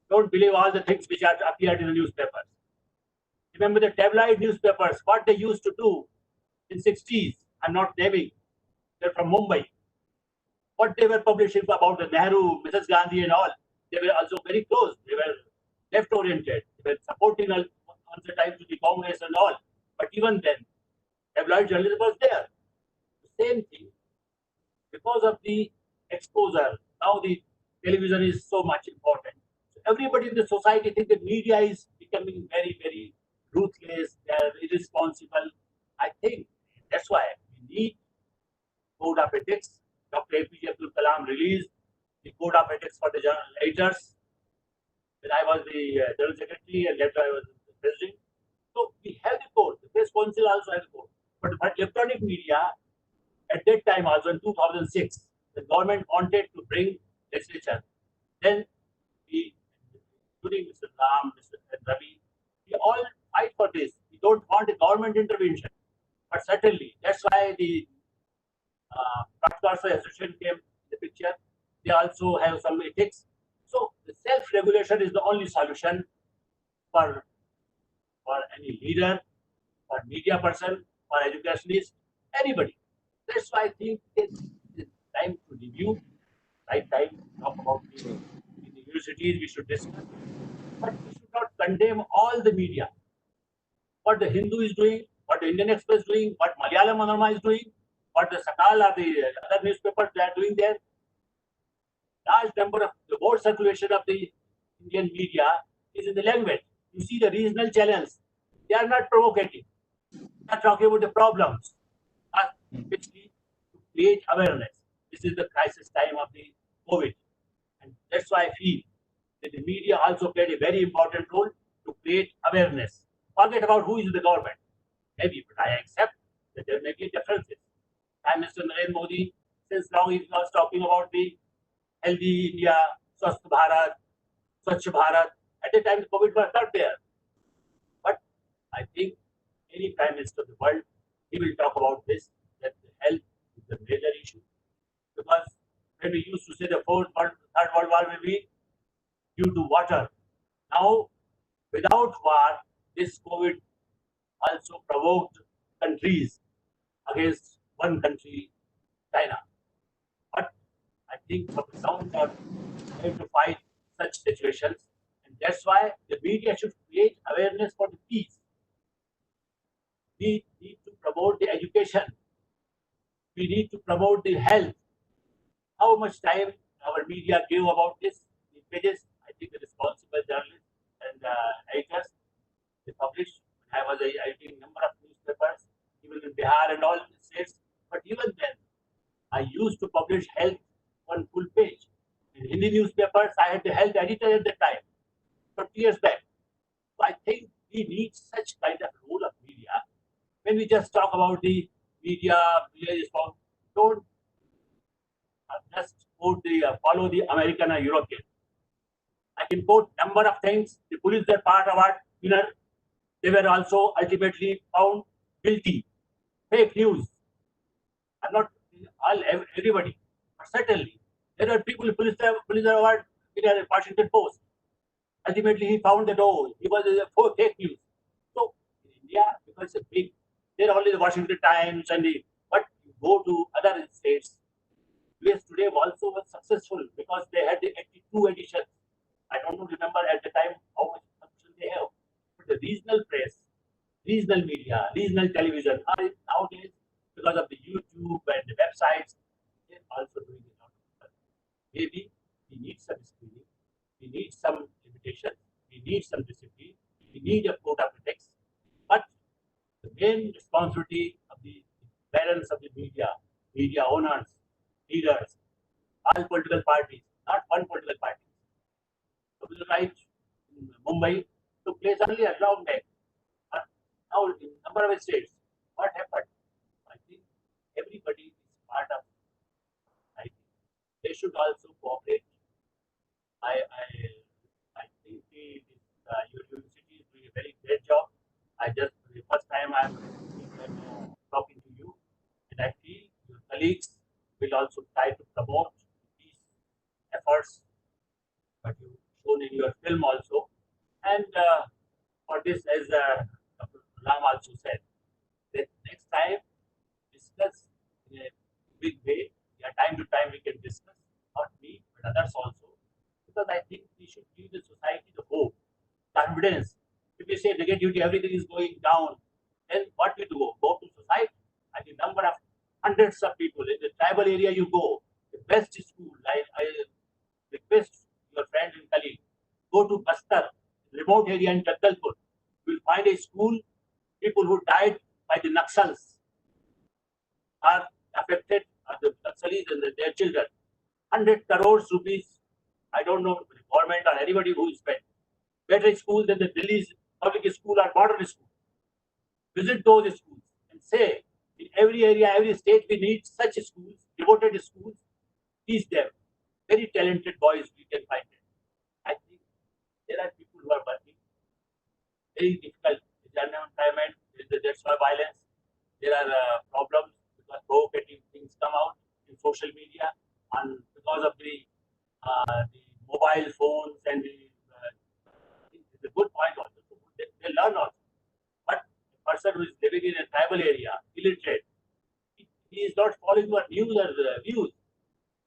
Don't believe all the things which are appeared in the newspapers. Remember the tabloid newspapers, what they used to do in 60s. I'm not naming. They're from Mumbai. What they were publishing about the Nehru, Mrs. Gandhi and all, they were also very close. They were left-oriented. They were supporting on the time to the Congress and all. But even then, tabloid journalism was there. The same thing. Because of the exposure, now the television is so much important. So everybody in the society thinks the media is becoming very, very ruthless, they are irresponsible. I think that's why we need code of ethics. Dr. APJ Abdul Kalam released the code of ethics for the editors. When I was the general secretary and later I was the president. So we have the code. The press council also has the code. But electronic media, at that time also in 2006, the government wanted to bring legislature. Then we, including Mr. Ram, Mr. Ravi, we all fight for this. We don't want a government intervention. But certainly, that's why the Broadcaster Association came in the picture. They also have some ethics. So the self-regulation is the only solution for any leader, for media person, for educationist, anybody. That's why I think it's time to review, right time to talk about the universities we should discuss. But we should not condemn all the media. What the Hindu is doing, what the Indian Express is doing, what Malayalam Manorama is doing, what the Sakal or the other newspapers they are doing there. Large number of the word circulation of the Indian media is in the language. You see the regional channels, they are not provocative. They are talking about the problems, especially to create awareness. This is the crisis time of the COVID. And that's why I feel that the media also played a very important role to create awareness. Forget about who is the government. Maybe, but I accept that there may be differences. And Mr. Narendra Modi, since long he was talking about the healthy India, Swasth Bharat, Swachh Bharat. At the time, the COVID was not there. But I think any prime minister of the world, he will talk about this, that the health is the major issue. Because when we used to say the third world war will be due to water. Now, without war, this COVID also provoked countries against one country, China. But I think from the ground up, we have to fight such situations. And that's why the media should create awareness for the peace. We need to promote the education. We need to promote the health. How much time our media give about this? The pages, I think the responsible journalists and editors, they publish. I was editing number of newspapers, even in Bihar and all states. But even then, I used to publish health on full page. In Hindi newspapers, I had the health editor at the time, 20 years back. So I think we need such kind of role of media. When we just talk about the media, don't just follow the American or European. I can quote number of things. The Pulitzer Part Award winner, they were also ultimately found guilty. Fake news. I'm not everybody, but certainly there are people who Pulitzer Award winner in Washington Post. Ultimately, he found that he was for fake news. So in India, because it's a big, they're only the Washington Times but you go to other states. US today also was successful because they had the 82 editions. I don't remember at the time how much function they have. But the regional press, regional media, regional television are nowadays, because of the YouTube and the websites, they're also doing a lot of stuff. Maybe we need some screening, we need some limitations, we need some discipline, we need a code of ethics. But the main responsibility of the parents of the media owners, leaders, all political parties, not one political party. So the right in Mumbai took place only a long time. But now in number of states, what happened? I think everybody is part of it. They should also cooperate. I think your university is doing a very great job. I just for the first time I'm talking to you, and I feel your colleagues will also try to promote these efforts that you shown in your film also. And for this, as Dr. Ram also said, that next time discuss in a big way. Yeah, time to time we can discuss, not me, but others also. Because I think we should give the society the hope, confidence. If we say negativity, everything is going down, then what we do? Go to society. I think number of hundreds of people in the tribal area you go, the best school. I request your friend and colleague, go to Bastar, remote area in Jagdalpur. You will find a school, people who died by the Naxals are affected, are the Naxalis and their children. 100 crores rupees, I don't know, the government or anybody who is spent. Better school than the Delhi's public school or modern school. Visit those schools and say, in every area, every state, we need such schools, devoted schools. Teach them. Very talented boys we can find it. I think there are people who are working. Very difficult is unemployment, that's why violence. There are problems because provocative things come out in social media, and because of the mobile phones and it's a good point also. So they learn also. But a person who is living in a tribal area, illiterate, he is not following what news or views.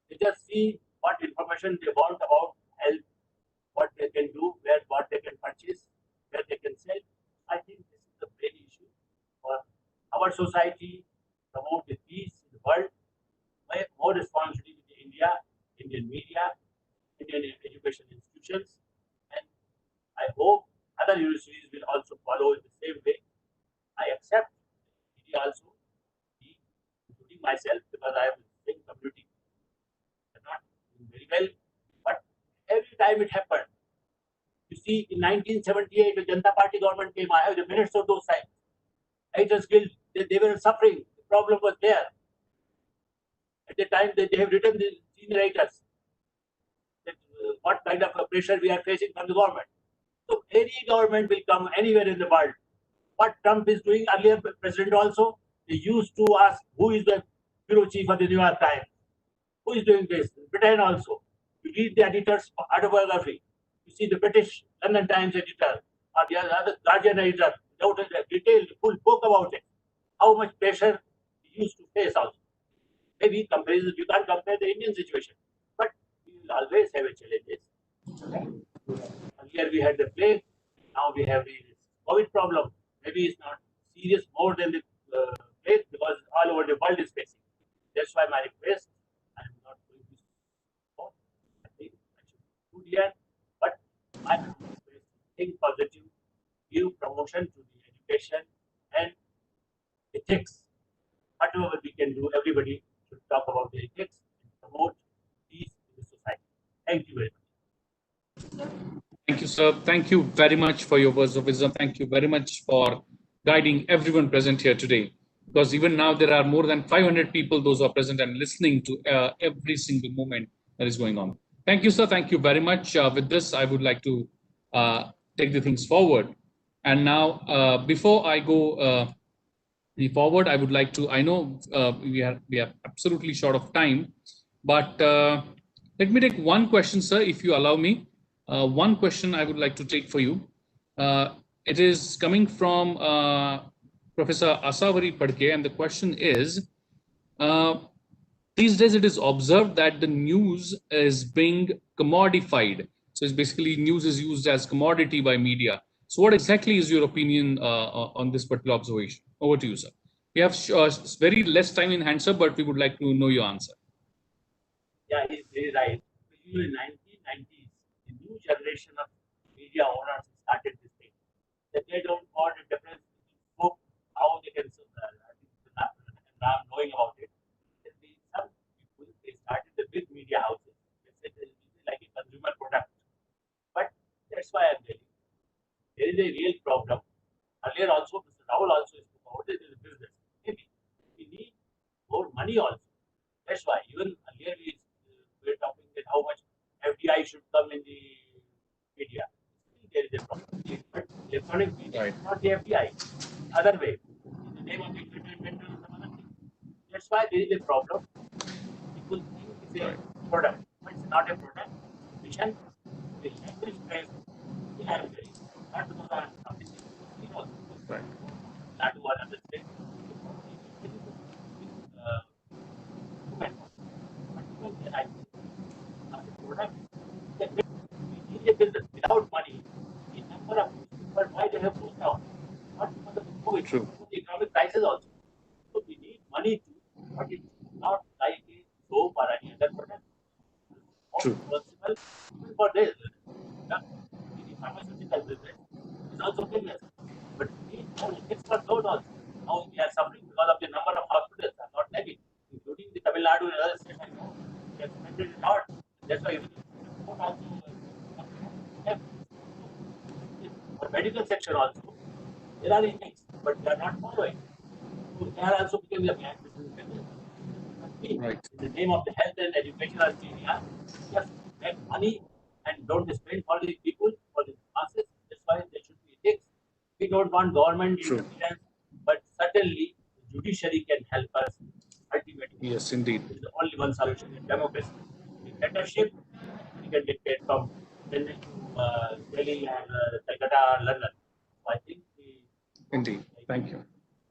They just see what information they want about health, what they can do, what they can purchase, where they can sell. I think this is the main issue for our society, promote the peace in the world, more responsibility with India, Indian media, Indian education institutions, and I hope other universities will also follow in the same way. I accept India also, including myself, because I am in the same community. I'm not doing very well, but every time it happened. You see, in 1978, the Janata Party government came. I have the minutes of those times. Writers Guild, they were suffering. The problem was there. At the time, they have written the senior writers that what kind of pressure we are facing from the government. So any government will come anywhere in the world. What Trump is doing, earlier president also, they used to ask who is the bureau chief of the New York Times. Who is doing this? Britain also. You read the editor's autobiography. You see the British London Times editor or the other Guardian editor wrote a detailed full book about it. How much pressure he used to face also. Maybe comparison, you can't compare the Indian situation, but we will always have a challenges. Earlier we had the plague, now we have the COVID problem. Maybe it's not serious more than the plague because all over the world is facing. That's why my request, I am not going to support. I think I should be good here, but my request is think positive, give promotion to the education and ethics. Whatever we can do, everybody should talk about the ethics and promote peace in the society. Thank you very much. Thank you, sir. Thank you very much for your words of wisdom. Thank you very much for guiding everyone present here today. Because even now there are more than 500 people, those who are present and listening to every single moment that is going on. Thank you, sir. Thank you very much. With this, I would like to take the things forward. And now, before I go forward, I would like to, I know we are absolutely short of time, but let me take one question, sir, if you allow me. One question I would like to take for you. It is coming from Professor Asavari Padke, and the question is, these days it is observed that the news is being commodified. So it's basically news is used as commodity by media. So what exactly is your opinion on this particular observation? Over to you, sir. We have very less time in hand, sir, but we would like to know your answer. Yeah, he's very right. In the 1990s, the new generation of media owners started this thing. That they don't want a difference between book, how they can, I'm knowing about it. Some people, they started the big media houses. They said this is like a consumer product. But that's why I'm telling you, there is a real problem. Earlier also, Mr. Rahul also spoke about it in the business. Maybe we need more money also. That's why even earlier we were talking that how much FDI should come in the media. There is a problem. But electronic media is not the FDI. Other way, in the name of entertainment or some other thing. That's why there is a problem. People think it's a product, but it's not a product. Vision, the language space, we have very not because I'm something you know, not to understand. Women, but even then I think as a product, we need a business without money. The number of people, why they have closed down? Not because of the COVID, True. because of the economic crisis also. So we need money to, but it's not like a soap or any other product. More True. responsible even for this. The pharmaceutical business is also business. But we need more ethics for those also. Now we are suffering because of the number of hospitals. I'm not nagging, including the Tamil Nadu and other states. I know they have spent it a lot. That's why even the court also have for medical section also. There are ethics, but they are not following. So they are also becoming a business. Right. In the name of the health and educational area, just make money and don't spend for the people, for the masses. That's why there should be ethics. We don't want government True. interference, but certainly judiciary can help us ultimately. Yes, indeed. It is the only one solution in democracy. Dictatorship, we can dictate from Chennai to Delhi or Calcutta or London. So I think Indeed. Thank you.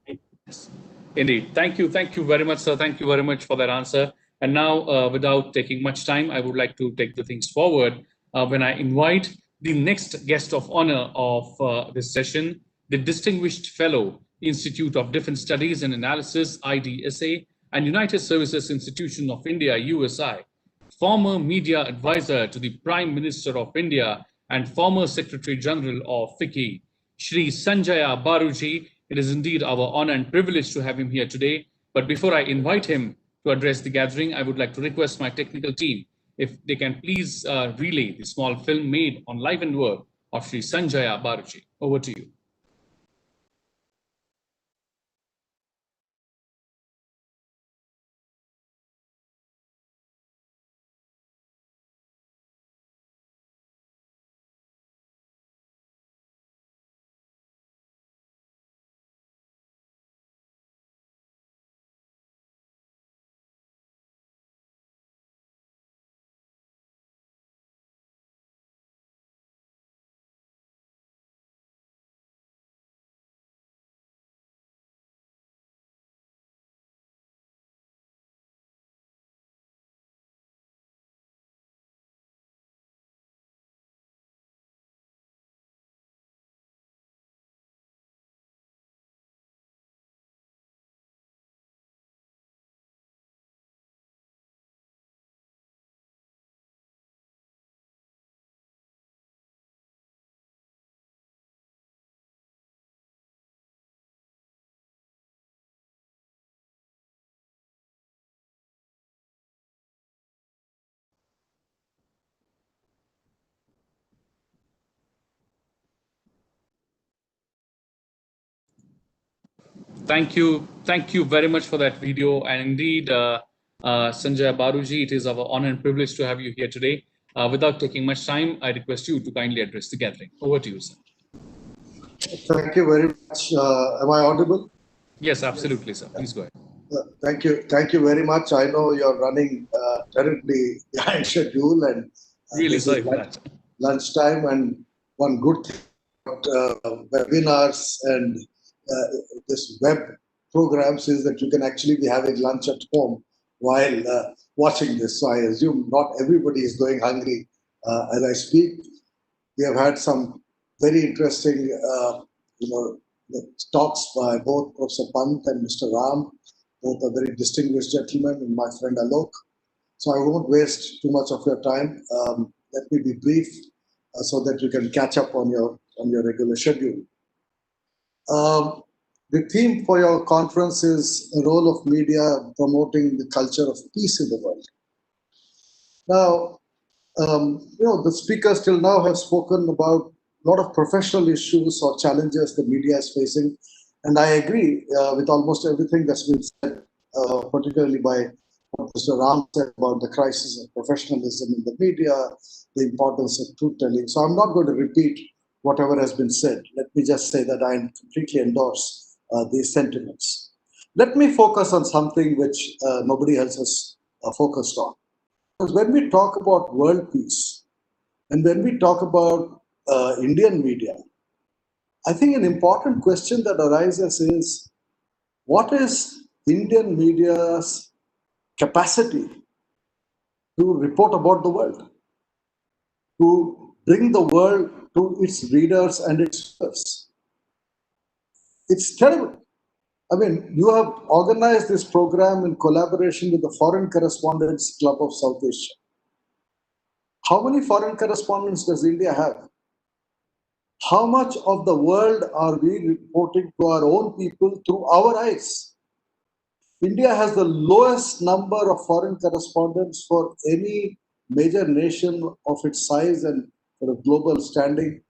Thank Yes. Indeed. Thank you. Thank you very much, sir. Thank you very much for that answer. And now, without taking much time, I would like to take the things forward when I invite the next guest of honor of this session, the Distinguished Fellow, Institute of Defense Studies and Analysis, IDSA, and United Services Institution of India, USI, former media advisor to the Prime Minister of India and former Secretary General of FICCI, Shri Sanjaya Baruji. It is indeed our honor and privilege to have him here today. But before I invite him to address the gathering, I would like to request my technical team if they can please relay the small film made on life and work of Shri Sanjaya Baruji. Over to you. Thank you. Thank you very much for that video. And indeed, Sanjay Baruji, it is our honor and privilege to have you here today. Without taking much time, I request you to kindly address the gathering. Over to you, sir. Thank you very much. Am I audible? Yes, absolutely, sir. Please go ahead. Thank you. Thank you very much. I know you're running terribly behind schedule and Really this sorry is for that. lunchtime, and one good thing about webinars and this web programs is that you can actually be having lunch at home while watching this. So I assume not everybody is going hungry as I speak. We have had some very interesting, talks by both Professor Pant and Mr. Ram. Both are very distinguished gentlemen, and my friend Alok. So I won't waste too much of your time. Let me be brief so that you can catch up on your regular schedule. The theme for your conference is the role of media promoting the culture of peace in the world. Now, the speakers till now have spoken about a lot of professional issues or challenges the media is facing. And I agree with almost everything that's been said, particularly by what Mr. Ram said about the crisis of professionalism in the media, the importance of truth telling. So I'm not going to repeat whatever has been said. Let me just say that I completely endorse these sentiments. Let me focus on something which nobody else has focused on. Because when we talk about world peace, and when we talk about Indian media, I think an important question that arises is, what is Indian media's capacity to report about the world, to bring the world to its readers and its viewers? It's terrible. I mean, you have organized this program in collaboration with the Foreign Correspondents Club of South Asia. How many foreign correspondents does India have? How much of the world are we reporting to our own people through our eyes? India has the lowest number of foreign correspondents for any major nation of its size and sort of global standing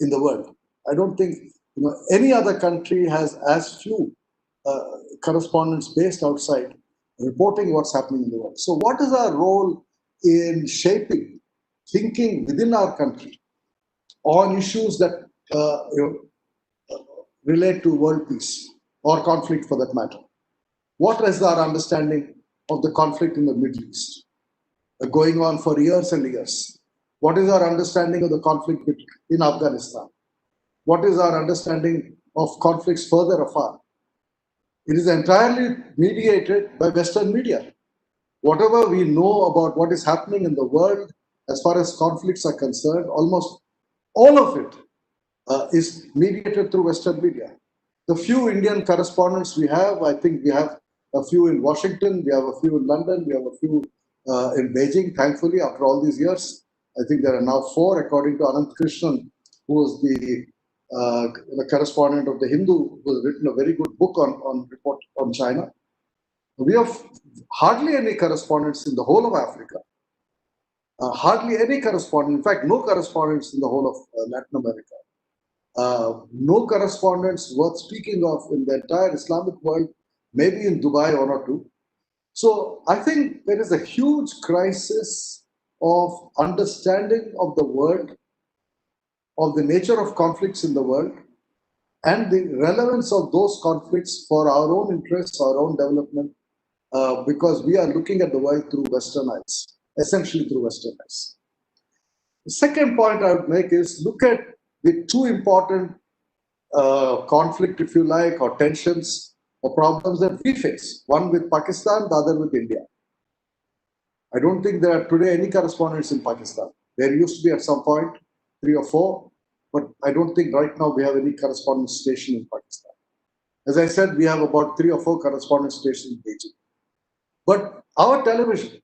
in the world. I don't think any other country has as few correspondents based outside reporting what's happening in the world. So what is our role in shaping thinking within our country on issues that relate to world peace or conflict for that matter? What is our understanding of the conflict in the Middle East, going on for years and years? What is our understanding of the conflict in Afghanistan? What is our understanding of conflicts further afar? It is entirely mediated by Western media. Whatever we know about what is happening in the world as far as conflicts are concerned, almost all of it is mediated through Western media. The few Indian correspondents we have, I think we have a few in Washington, we have a few in London, we have a few in Beijing, thankfully, after all these years. I think there are now 4, according to Anant Krishnan, who was the correspondent of the Hindu, who has written a very good book on report on China. We have hardly any correspondents in the whole of Africa. Hardly any correspondent, in fact, no correspondents in the whole of Latin America. No correspondents worth speaking of in the entire Islamic world, maybe in Dubai, 1 or 2. So I think there is a huge crisis of understanding of the world, of the nature of conflicts in the world, and the relevance of those conflicts for our own interests, our own development, because we are looking at the world through Western eyes, essentially through Western eyes. The second point I would make is look at the 2 important conflict, if you like, or tensions or problems that we face, one with Pakistan, the other with India. I don't think there are today any correspondents in Pakistan. There used to be at some point 3 or 4, but I don't think right now we have any correspondent station in Pakistan. As I said, we have about 3 or 4 correspondent stations in Beijing. But our television,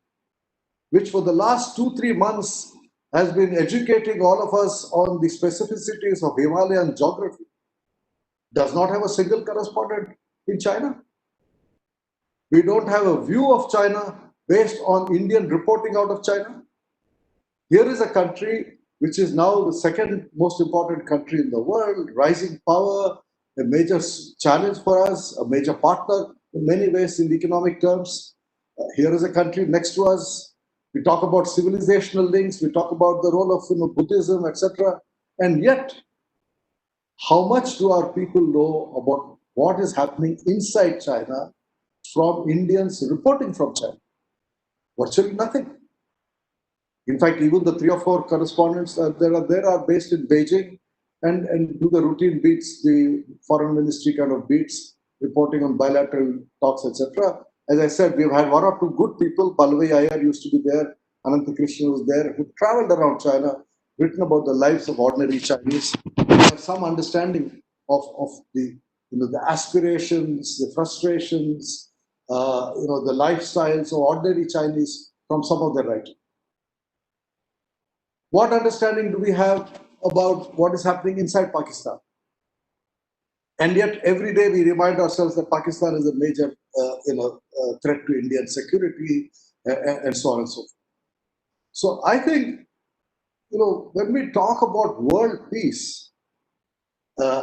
which for the last 2-3 months has been educating all of us on the specificities of Himalayan geography, does not have a single correspondent in China. We don't have a view of China based on Indian reporting out of China. Here is a country which is now the 2nd most important country in the world, rising power, a major challenge for us, a major partner in many ways in economic terms. Here is a country next to us. We talk about civilizational links, we talk about the role of Buddhism, etc. And yet, how much do our people know about what is happening inside China from Indians reporting from China? Virtually nothing. In fact, even the 3 or 4 correspondents there are based in Beijing and do the routine beats, the foreign ministry kind of beats, reporting on bilateral talks, etc. As I said, we've had 1 or 2 good people. Palwai Iyer used to be there. Anant Krishnan was there, who traveled around China, written about the lives of ordinary Chinese. We have some understanding of the the aspirations, the frustrations, the lifestyles of ordinary Chinese from some of their writing. What understanding do we have about what is happening inside Pakistan? And yet, every day we remind ourselves that Pakistan is a major, threat to Indian security, and so on and so forth. So I think, when we talk about world peace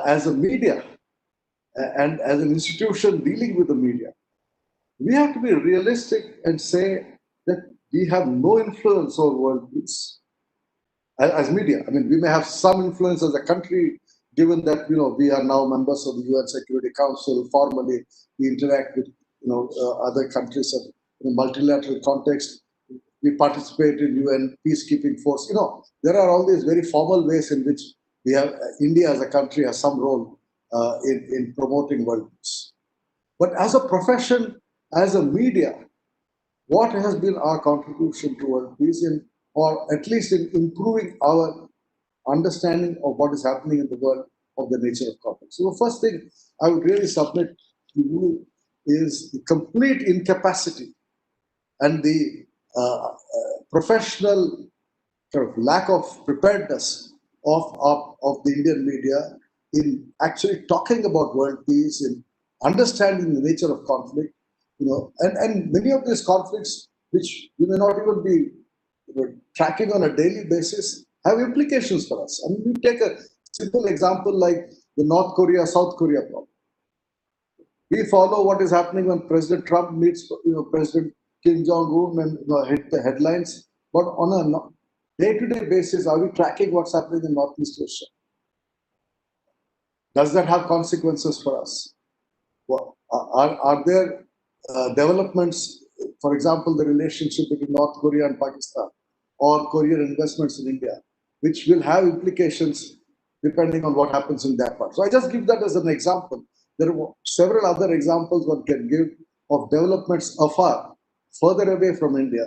as a media and as an institution dealing with the media, we have to be realistic and say that we have no influence over world peace as media. I mean, we may have some influence as a country, given that we are now members of the UN Security Council. Formally, we interact with other countries in a multilateral context. We participate in UN peacekeeping force. There are all these very formal ways in which we have India as a country has some role in promoting world peace. But as a profession, as a media, what has been our contribution to world peace, or at least in improving our understanding of what is happening in the world, of the nature of conflict? So the first thing I would really submit to you is the complete incapacity and the professional sort of lack of preparedness of the Indian media in actually talking about world peace, in understanding the nature of conflict, and many of these conflicts, which we may not even be tracking on a daily basis, have implications for us. I mean, you take a simple example like the North Korea, South Korea problem. We follow what is happening when President Trump meets President Kim Jong-un and hit the headlines. But on a day-to-day basis, are we tracking what's happening in Northeast Asia? Does that have consequences for us? Well, are there developments, for example, the relationship between North Korea and Pakistan, or Korean investments in India, which will have implications depending on what happens in that part? So I just give that as an example. There are several other examples one can give of developments afar, further away from India,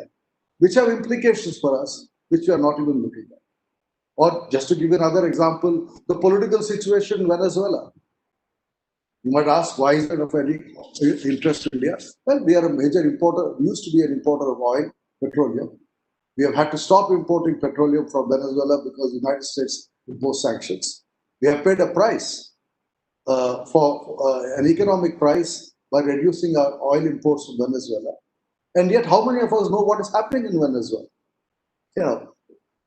which have implications for us, which we are not even looking at. Or just to give you another example, the political situation in Venezuela. You might ask, why is it of any interest to India? Well, we are a major importer, used to be an importer of oil, petroleum. We have had to stop importing petroleum from Venezuela because the United States imposed sanctions. We have paid a price for an economic price by reducing our oil imports from Venezuela. And yet, how many of us know what is happening in Venezuela? You know,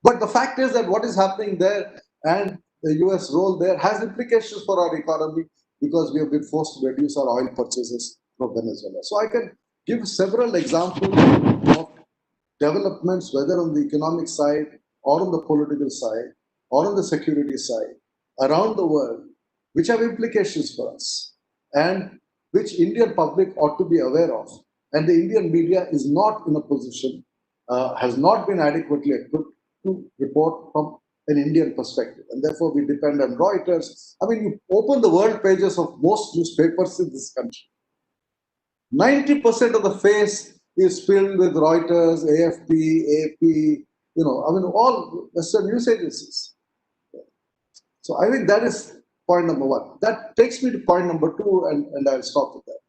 but the fact is that what is happening there and the US role there has implications for our economy because we have been forced to reduce our oil purchases from Venezuela. So I can give several examples of developments, whether on the economic side or on the political side or on the security side around the world, which have implications for us and which Indian public ought to be aware of. And the Indian media is not in a position, has not been adequately equipped to report from an Indian perspective. And therefore, we depend on Reuters. I mean, you open the world pages of most newspapers in this country. 90% of the face is filled with Reuters, AFP, AP, all Western news agencies. So I think that is point number one. That takes me to point number two, and I'll stop with that,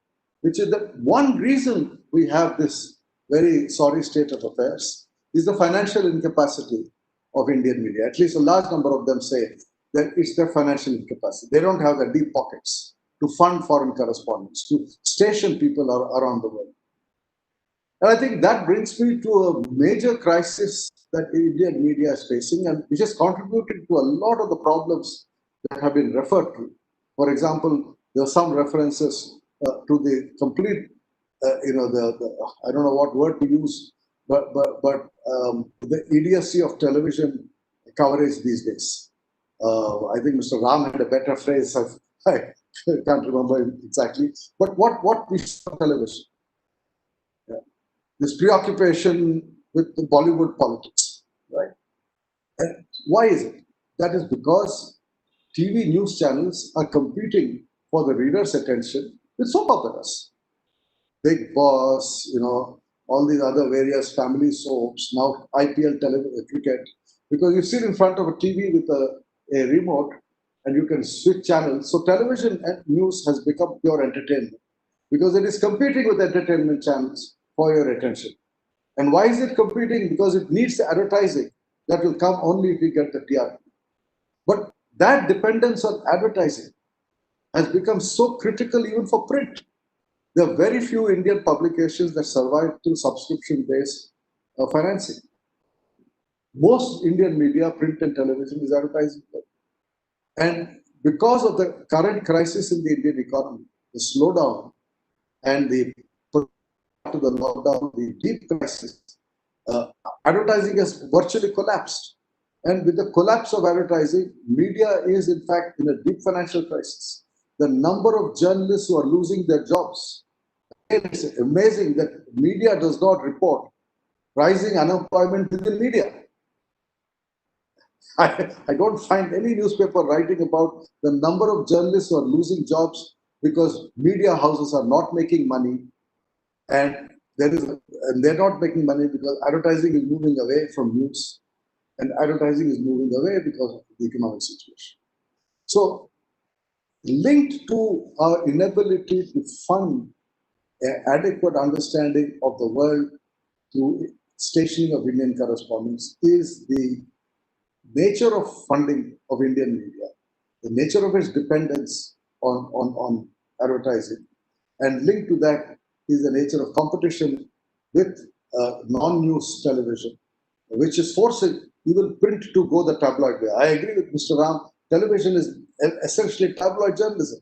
which is that one reason we have this very sorry state of affairs is the financial incapacity of Indian media. At least a large number of them say that it's their financial incapacity. They don't have the deep pockets to fund foreign correspondents, to station people around the world. And I think that brings me to a major crisis that Indian media is facing, and which has contributed to a lot of the problems that have been referred to. For example, there are some references to the complete, I don't know what word to use, but the idiocy of television coverage these days. I think Mr. Ram had a better phrase. I can't remember exactly. But what we saw on television, this preoccupation with the Bollywood politics, right? And why is it? That is because TV news channels are competing for the reader's attention with soap operas. Big Boss, all these other various family soaps, now IPL cricket, because you sit in front of a TV with a remote and you can switch channels. So television and news has become pure entertainment because it is competing with entertainment channels for your attention. And why is it competing? Because it needs the advertising that will come only if we get the TRP. But that dependence on advertising has become so critical even for print. There are very few Indian publications that survive through subscription-based financing. Most Indian media, print and television, is advertising. And because of the current crisis in the Indian economy, the slowdown and the lockdown, the deep crisis, advertising has virtually collapsed. And with the collapse of advertising, media is in fact in a deep financial crisis. The number of journalists who are losing their jobs. It's amazing that media does not report rising unemployment within media. I don't find any newspaper writing about the number of journalists who are losing jobs because media houses are not making money, and they're not making money because advertising is moving away from news, and advertising is moving away because of the economic situation. So, linked to our inability to fund an adequate understanding of the world through stationing of Indian correspondents is the nature of funding of Indian media, the nature of its dependence on advertising, and linked to that is the nature of competition with non-news television, which is forcing even print to go the tabloid way. I agree with Mr. Ram, television is essentially tabloid journalism.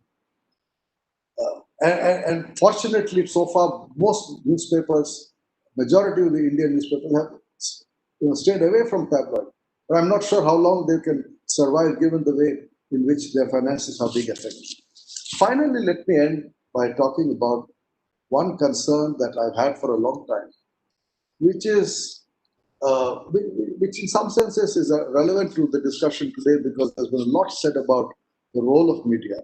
And fortunately, so far, most newspapers, majority of the Indian newspapers have stayed away from tabloid. But I'm not sure how long they can survive given the way in which their finances are being affected. Finally, let me end by talking about one concern that I've had for a long time, which is, which in some senses is relevant to the discussion today because there's been a lot said about the role of media,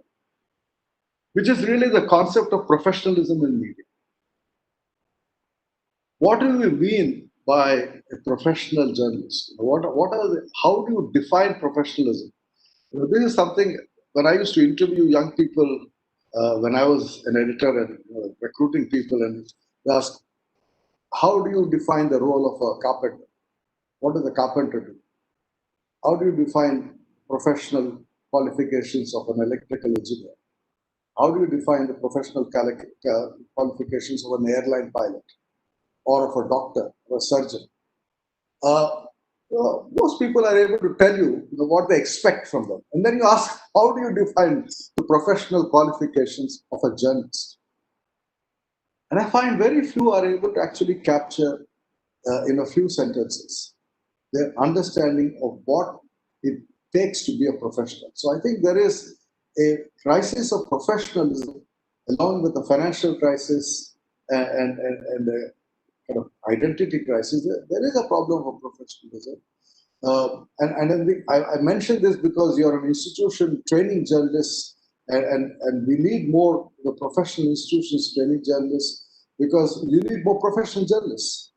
which is really the concept of professionalism in media. What do we mean by a professional journalist? How do you define professionalism? This is something, when I used to interview young people, when I was an editor and recruiting people, and they asked, how do you define the role of a carpenter? What does a carpenter do? How do you define professional qualifications of an electrical engineer? How do you define the professional qualifications of an airline pilot or of a doctor or a surgeon? Most people are able to tell you what they expect from them. And then you ask, how do you define the professional qualifications of a journalist? And I find very few are able to actually capture in a few sentences their understanding of what it takes to be a professional. So I think there is a crisis of professionalism along with the financial crisis and a kind of identity crisis. There is a problem of professionalism. I mentioned this because you're an institution training journalists, and we need more the professional institutions training journalists because you need more professional journalists.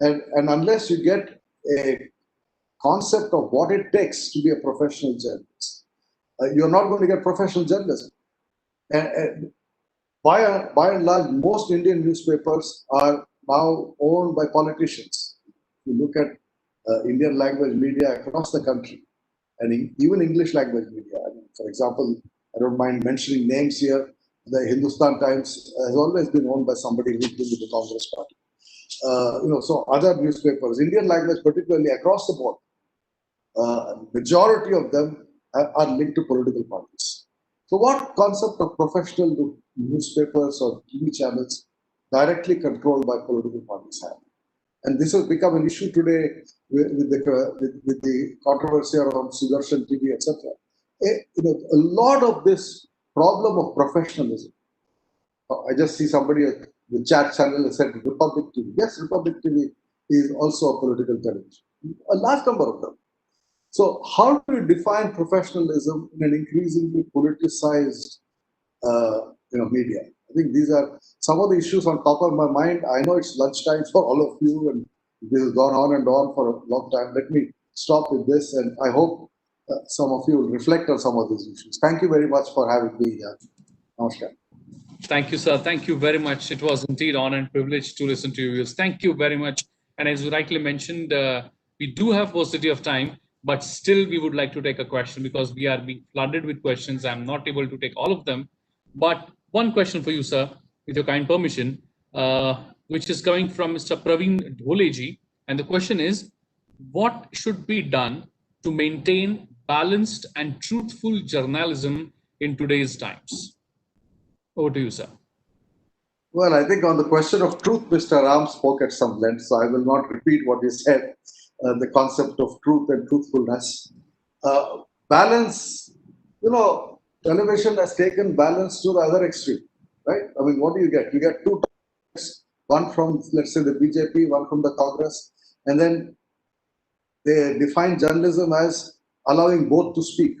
And unless you get a concept of what it takes to be a professional journalist, you're not going to get professional journalism. And by and large, most Indian newspapers are now owned by politicians. If you look at Indian language media across the country, and even English language media. I mean, for example, I don't mind mentioning names here. The Hindustan Times has always been owned by somebody who's been with the Congress party. So other newspapers, Indian language particularly across the board, majority of them are linked to political parties. So what concept of professional newspapers or TV channels directly controlled by political parties have? And this has become an issue today with the controversy around Sudarshan TV, etc. A lot of this problem of professionalism. I just see somebody at the chat channel has said Republic TV. Yes, Republic TV is also a political television. A large number of them. So how do you define professionalism in an increasingly politicized media? I think these are some of the issues on top of my mind. I know it's lunchtime for all of you, and this has gone on and on for a long time. Let me stop with this, and I hope some of you will reflect on some of these issues. Thank you very much for having me here. Namaskar. Thank you, sir. Thank you very much. It was indeed honor and privilege to listen to you. Thank you very much. And as you rightly mentioned, we do have paucity of time, but still we would like to take a question because we are being flooded with questions. I'm not able to take all of them, but one question for you, sir, with your kind permission, which is coming from Mr. Praveen Dholeji. And the question is, what should be done to maintain balanced and truthful journalism in today's times? Over to you, sir. Well, I think on the question of truth, Mr. Ram spoke at some length, so I will not repeat what he said, the concept of truth and truthfulness. Balance, television has taken balance to the other extreme, right? I mean, what do you get? You get two types, one from, let's say, the BJP, one from the Congress, and then they define journalism as allowing both to speak.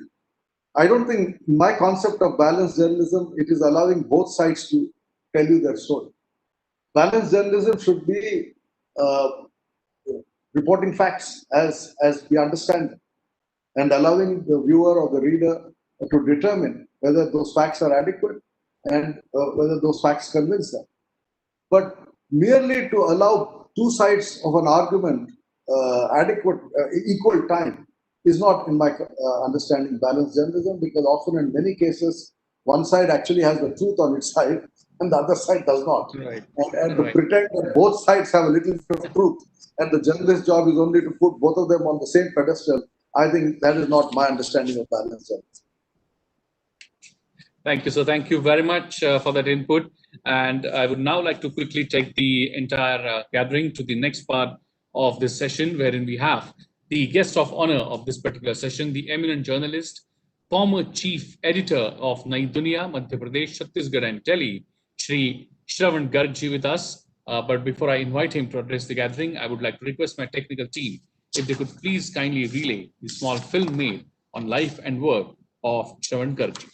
I don't think my concept of balanced journalism, it is allowing both sides to tell you their story. Balanced journalism should be reporting facts as we understand them and allowing the viewer or the reader to determine whether those facts are adequate and whether those facts convince them. But merely to allow two sides of an argument equal time is not, in my understanding, balanced journalism, because often in many cases, one side actually has the truth on its side and the other side does not. Right. And to pretend that both sides have a little bit of truth and the journalist's job is only to put both of them on the same pedestal, I think that is not my understanding of balanced journalism. Thank you, sir. Thank you very much for that input. And I would now like to quickly take the entire gathering to the next part of this session, wherein we have the guest of honor of this particular session, the eminent journalist, former chief editor of Nai Duniya, Madhya Pradesh, Chhattisgarh and Delhi, Shri Shravan Gargji with us. But before I invite him to address the gathering, I would like to request my technical team if they could please kindly relay the small film made on life and work of Shravan Gargji.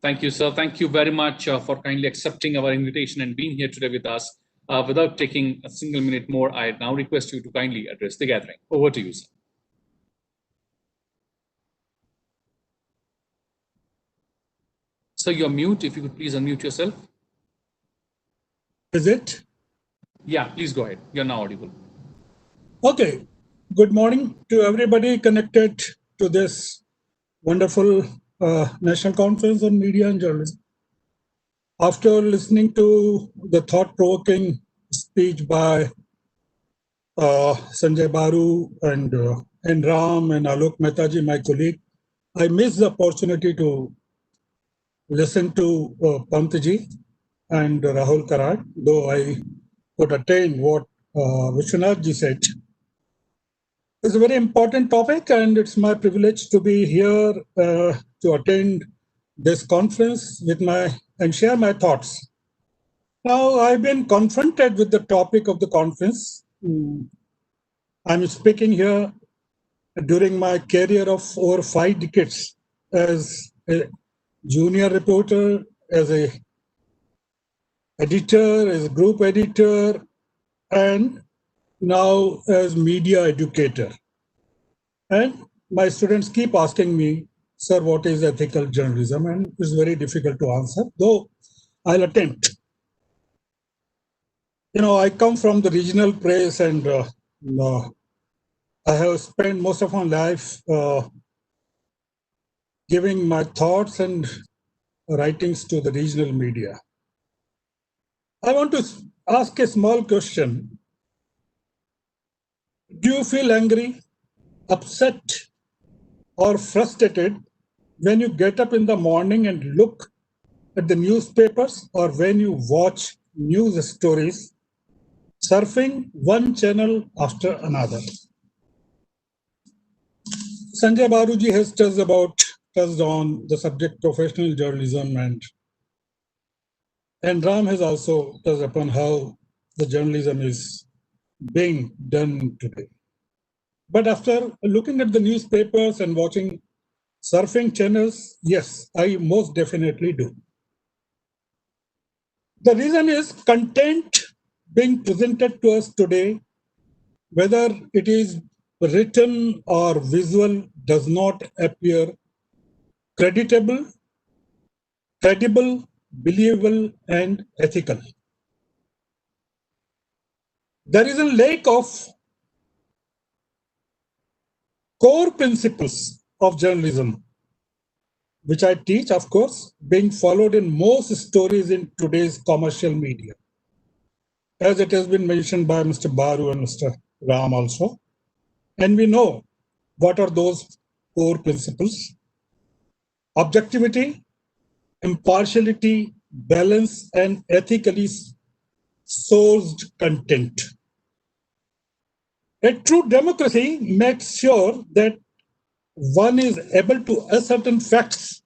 Thank you, sir. Thank you very much for kindly accepting our invitation and being here today with us. Without taking a single minute more, I now request you to kindly address the gathering. Over to you, sir. Sir, you're mute. If you could please unmute yourself. Is it? Yeah, please go ahead. You're now audible. Okay. Good morning to everybody connected to this wonderful National Conference on Media and Journalism. After listening to the thought-provoking speech by Sanjay Baru and Ram and Alok Mehtaji, my colleague, I missed the opportunity to listen to Pantji and Rahul Karad, though I could attain what Vishwanathji said. It's a very important topic, and it's my privilege to be here to attend this conference with and share my thoughts. Now, I've been confronted with the topic of the conference. I'm speaking here during my career of over 5 decades as a junior reporter, as a editor, as a group editor, and now as media educator. And my students keep asking me, sir, what is ethical journalism? And it's very difficult to answer, though I'll attempt. I come from the regional press, and I have spent most of my life giving my thoughts and writings to the regional media. I want to ask a small question. Do you feel angry, upset, or frustrated when you get up in the morning and look at the newspapers, or when you watch news stories surfing one channel after another? Sanjay Baruji has touched on the subject professional journalism, and Ram has also touched upon how the journalism is being done today. But after looking at the newspapers and watching surfing channels, yes, I most definitely do. The reason is content being presented to us today, whether it is written or visual, does not appear credible, believable, and ethical. There is a lack of core principles of journalism, which I teach, of course, being followed in most stories in today's commercial media, as it has been mentioned by Mr. Baru and Mr. Ram also. And we know what are those core principles: objectivity, impartiality, balance, and ethically sourced content. A true democracy makes sure that one is able to ascertain facts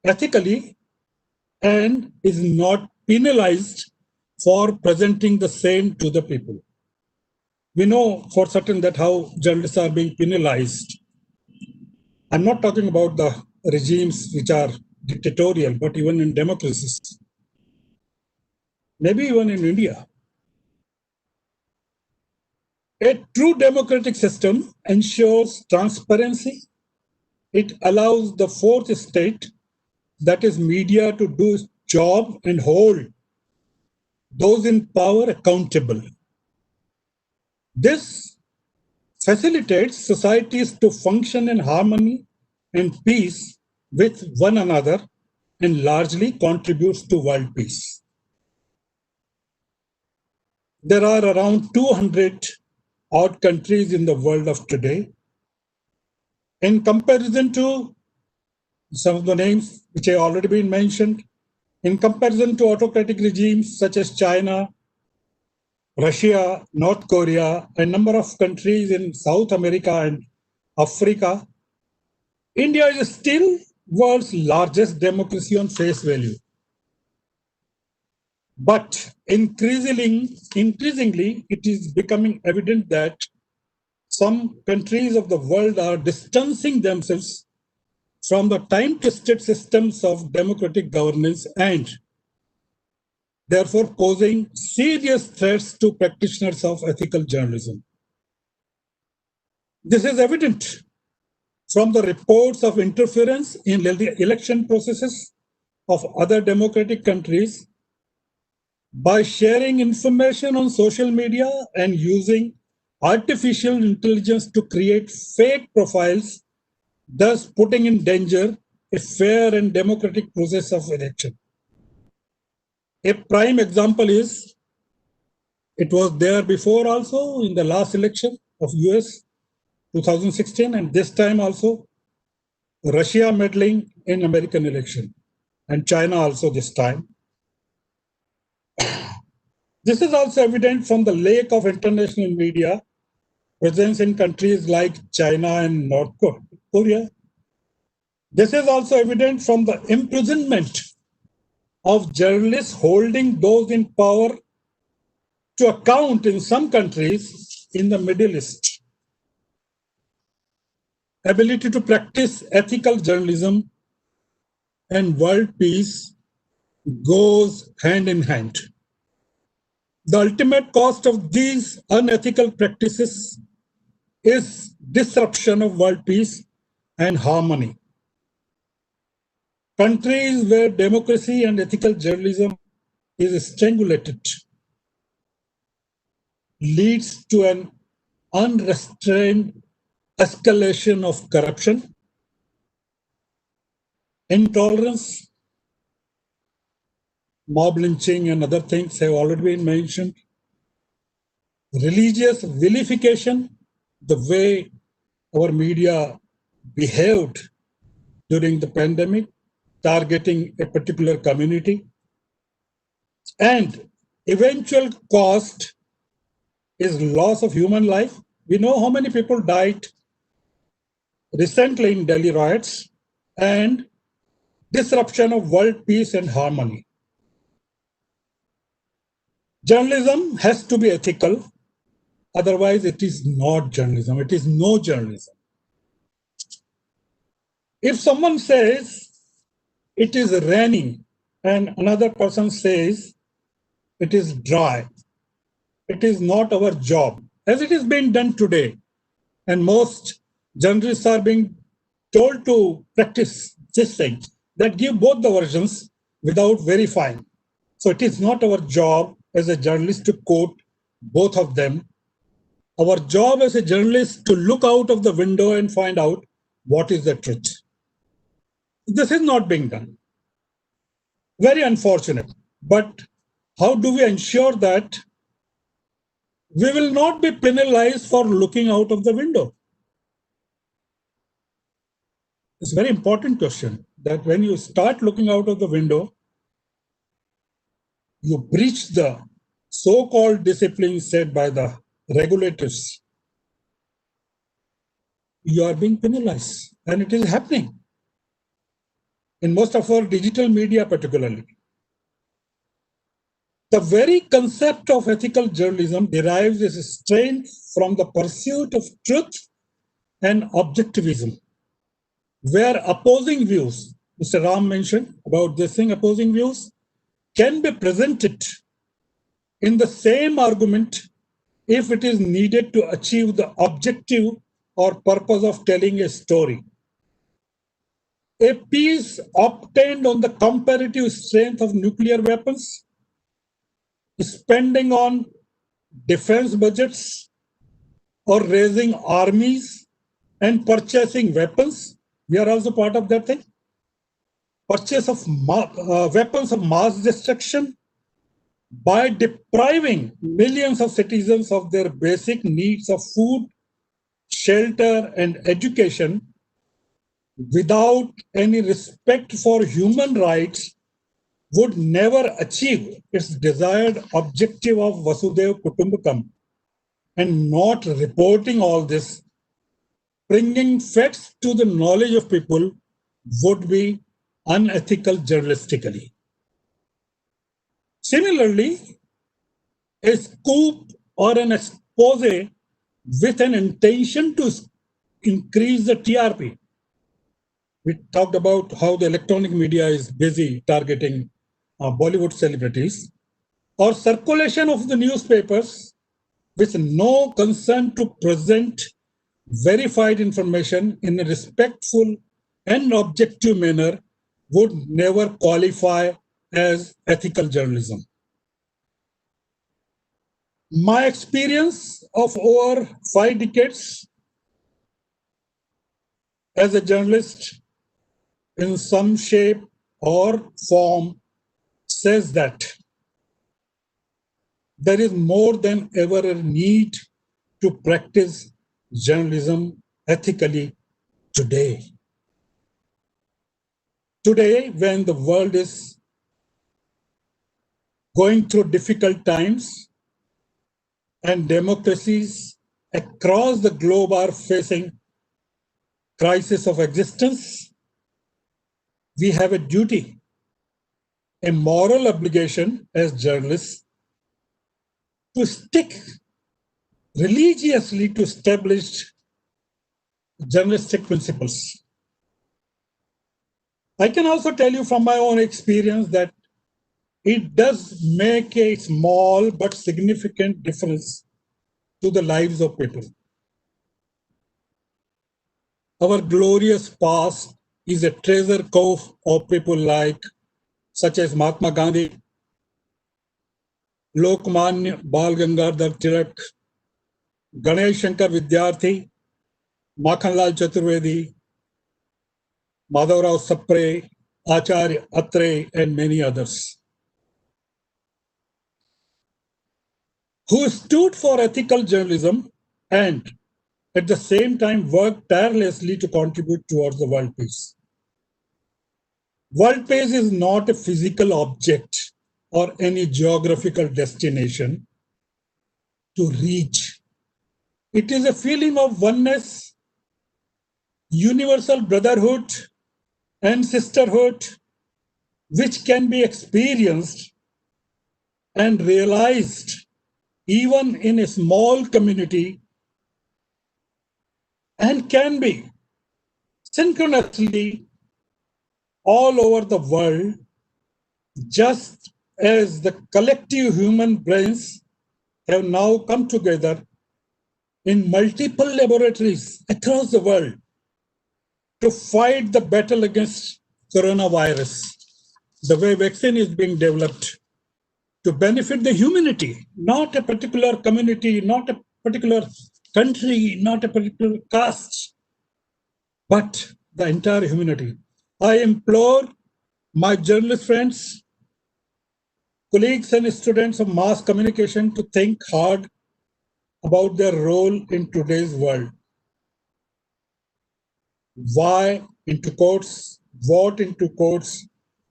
ethically and is not penalized for presenting the same to the people. We know for certain that how journalists are being penalized. I'm not talking about the regimes which are dictatorial, but even in democracies, maybe even in India. A true democratic system ensures transparency. It allows the fourth estate, that is media, to do its job and hold those in power accountable. This facilitates societies to function in harmony and peace with one another and largely contributes to world peace. There are around 200 odd countries in the world of today. In comparison to some of the names which have already been mentioned, in comparison to autocratic regimes such as China, Russia, North Korea, a number of countries in South America and Africa, India is still world's largest democracy on face value. But increasingly, it is becoming evident that some countries of the world are distancing themselves from the time-tested systems of democratic governance and therefore posing serious threats to practitioners of ethical journalism. This is evident from the reports of interference in the election processes of other democratic countries by sharing information on social media and using artificial intelligence to create fake profiles, thus putting in danger a fair and democratic process of election. A prime example is, it was there before also in the last election of US 2016, and this time also Russia meddling in American election and China also this time. This is also evident from the lack of international media presence in countries like China and North Korea. This is also evident from the imprisonment of journalists holding those in power to account in some countries in the Middle East. Ability to practice ethical journalism and world peace goes hand in hand. The ultimate cost of these unethical practices is disruption of world peace and harmony. Countries where democracy and ethical journalism is strangulated leads to an unrestrained escalation of corruption, intolerance, mob lynching and other things have already been mentioned, religious vilification, the way our media behaved during the pandemic, targeting a particular community, and eventual cost is loss of human life. We know how many people died recently in Delhi riots, and disruption of world peace and harmony. Journalism has to be ethical, otherwise it is not journalism, it is no journalism. If someone says it is raining and another person says it is dry, it is not our job, as it is being done today. And most journalists are being told to practice this thing, that give both the versions without verifying. So it is not our job as a journalist to quote both of them. Our job as a journalist to look out of the window and find out what is the truth. This is not being done. Very unfortunate. But how do we ensure that we will not be penalized for looking out of the window? It's a very important question, that when you start looking out of the window, you breach the so-called discipline set by the regulators. You are being penalized, and it is happening in most of our digital media particularly. The very concept of ethical journalism derives its strength from the pursuit of truth and objectivism, where opposing views, Mr. Ram mentioned about this thing, opposing views, can be presented in the same argument if it is needed to achieve the objective or purpose of telling a story. A peace obtained on the comparative strength of nuclear weapons, spending on defense budgets, or raising armies and purchasing weapons. We are also part of that thing. Purchase of weapons of mass destruction by depriving millions of citizens of their basic needs of food, shelter, and education without any respect for human rights would never achieve its desired objective of Vasudhaiva Kutumbakam. And not reporting all this, bringing facts to the knowledge of people, would be unethical journalistically. Similarly, a scoop or an expose with an intention to increase the TRP. We talked about how the electronic media is busy targeting Bollywood celebrities, or circulation of the newspapers with no concern to present verified information in a respectful and objective manner would never qualify as ethical journalism. My experience of over 5 decades as a journalist in some shape or form says that there is more than ever a need to practice journalism ethically today. Today, when the world is going through difficult times and democracies across the globe are facing crisis of existence, we have a duty, a moral obligation as journalists to stick religiously to established journalistic principles. I can also tell you from my own experience that it does make a small but significant difference to the lives of people. Our glorious past is a treasure trove of people such as Mahatma Gandhi, Lokmanya Bal Gangadhar Tilak, Ganesh Shankar Vidyarthi, Makhanlal Chaturvedi, Madhavrao Sapre, Acharya Atre, and many others, who stood for ethical journalism and at the same time worked tirelessly to contribute towards the world peace. World peace is not a physical object or any geographical destination to reach. It is a feeling of oneness, universal brotherhood, and sisterhood, which can be experienced and realized even in a small community and can be synchronously all over the world, just as the collective human brains have now come together in multiple laboratories across the world to fight the battle against coronavirus. The way vaccine is being developed to benefit the humanity, not a particular community, not a particular country, not a particular caste, but the entire humanity. I implore my journalist friends, colleagues and students of mass communication to think hard about their role in today's world. Why into courts, what into courts,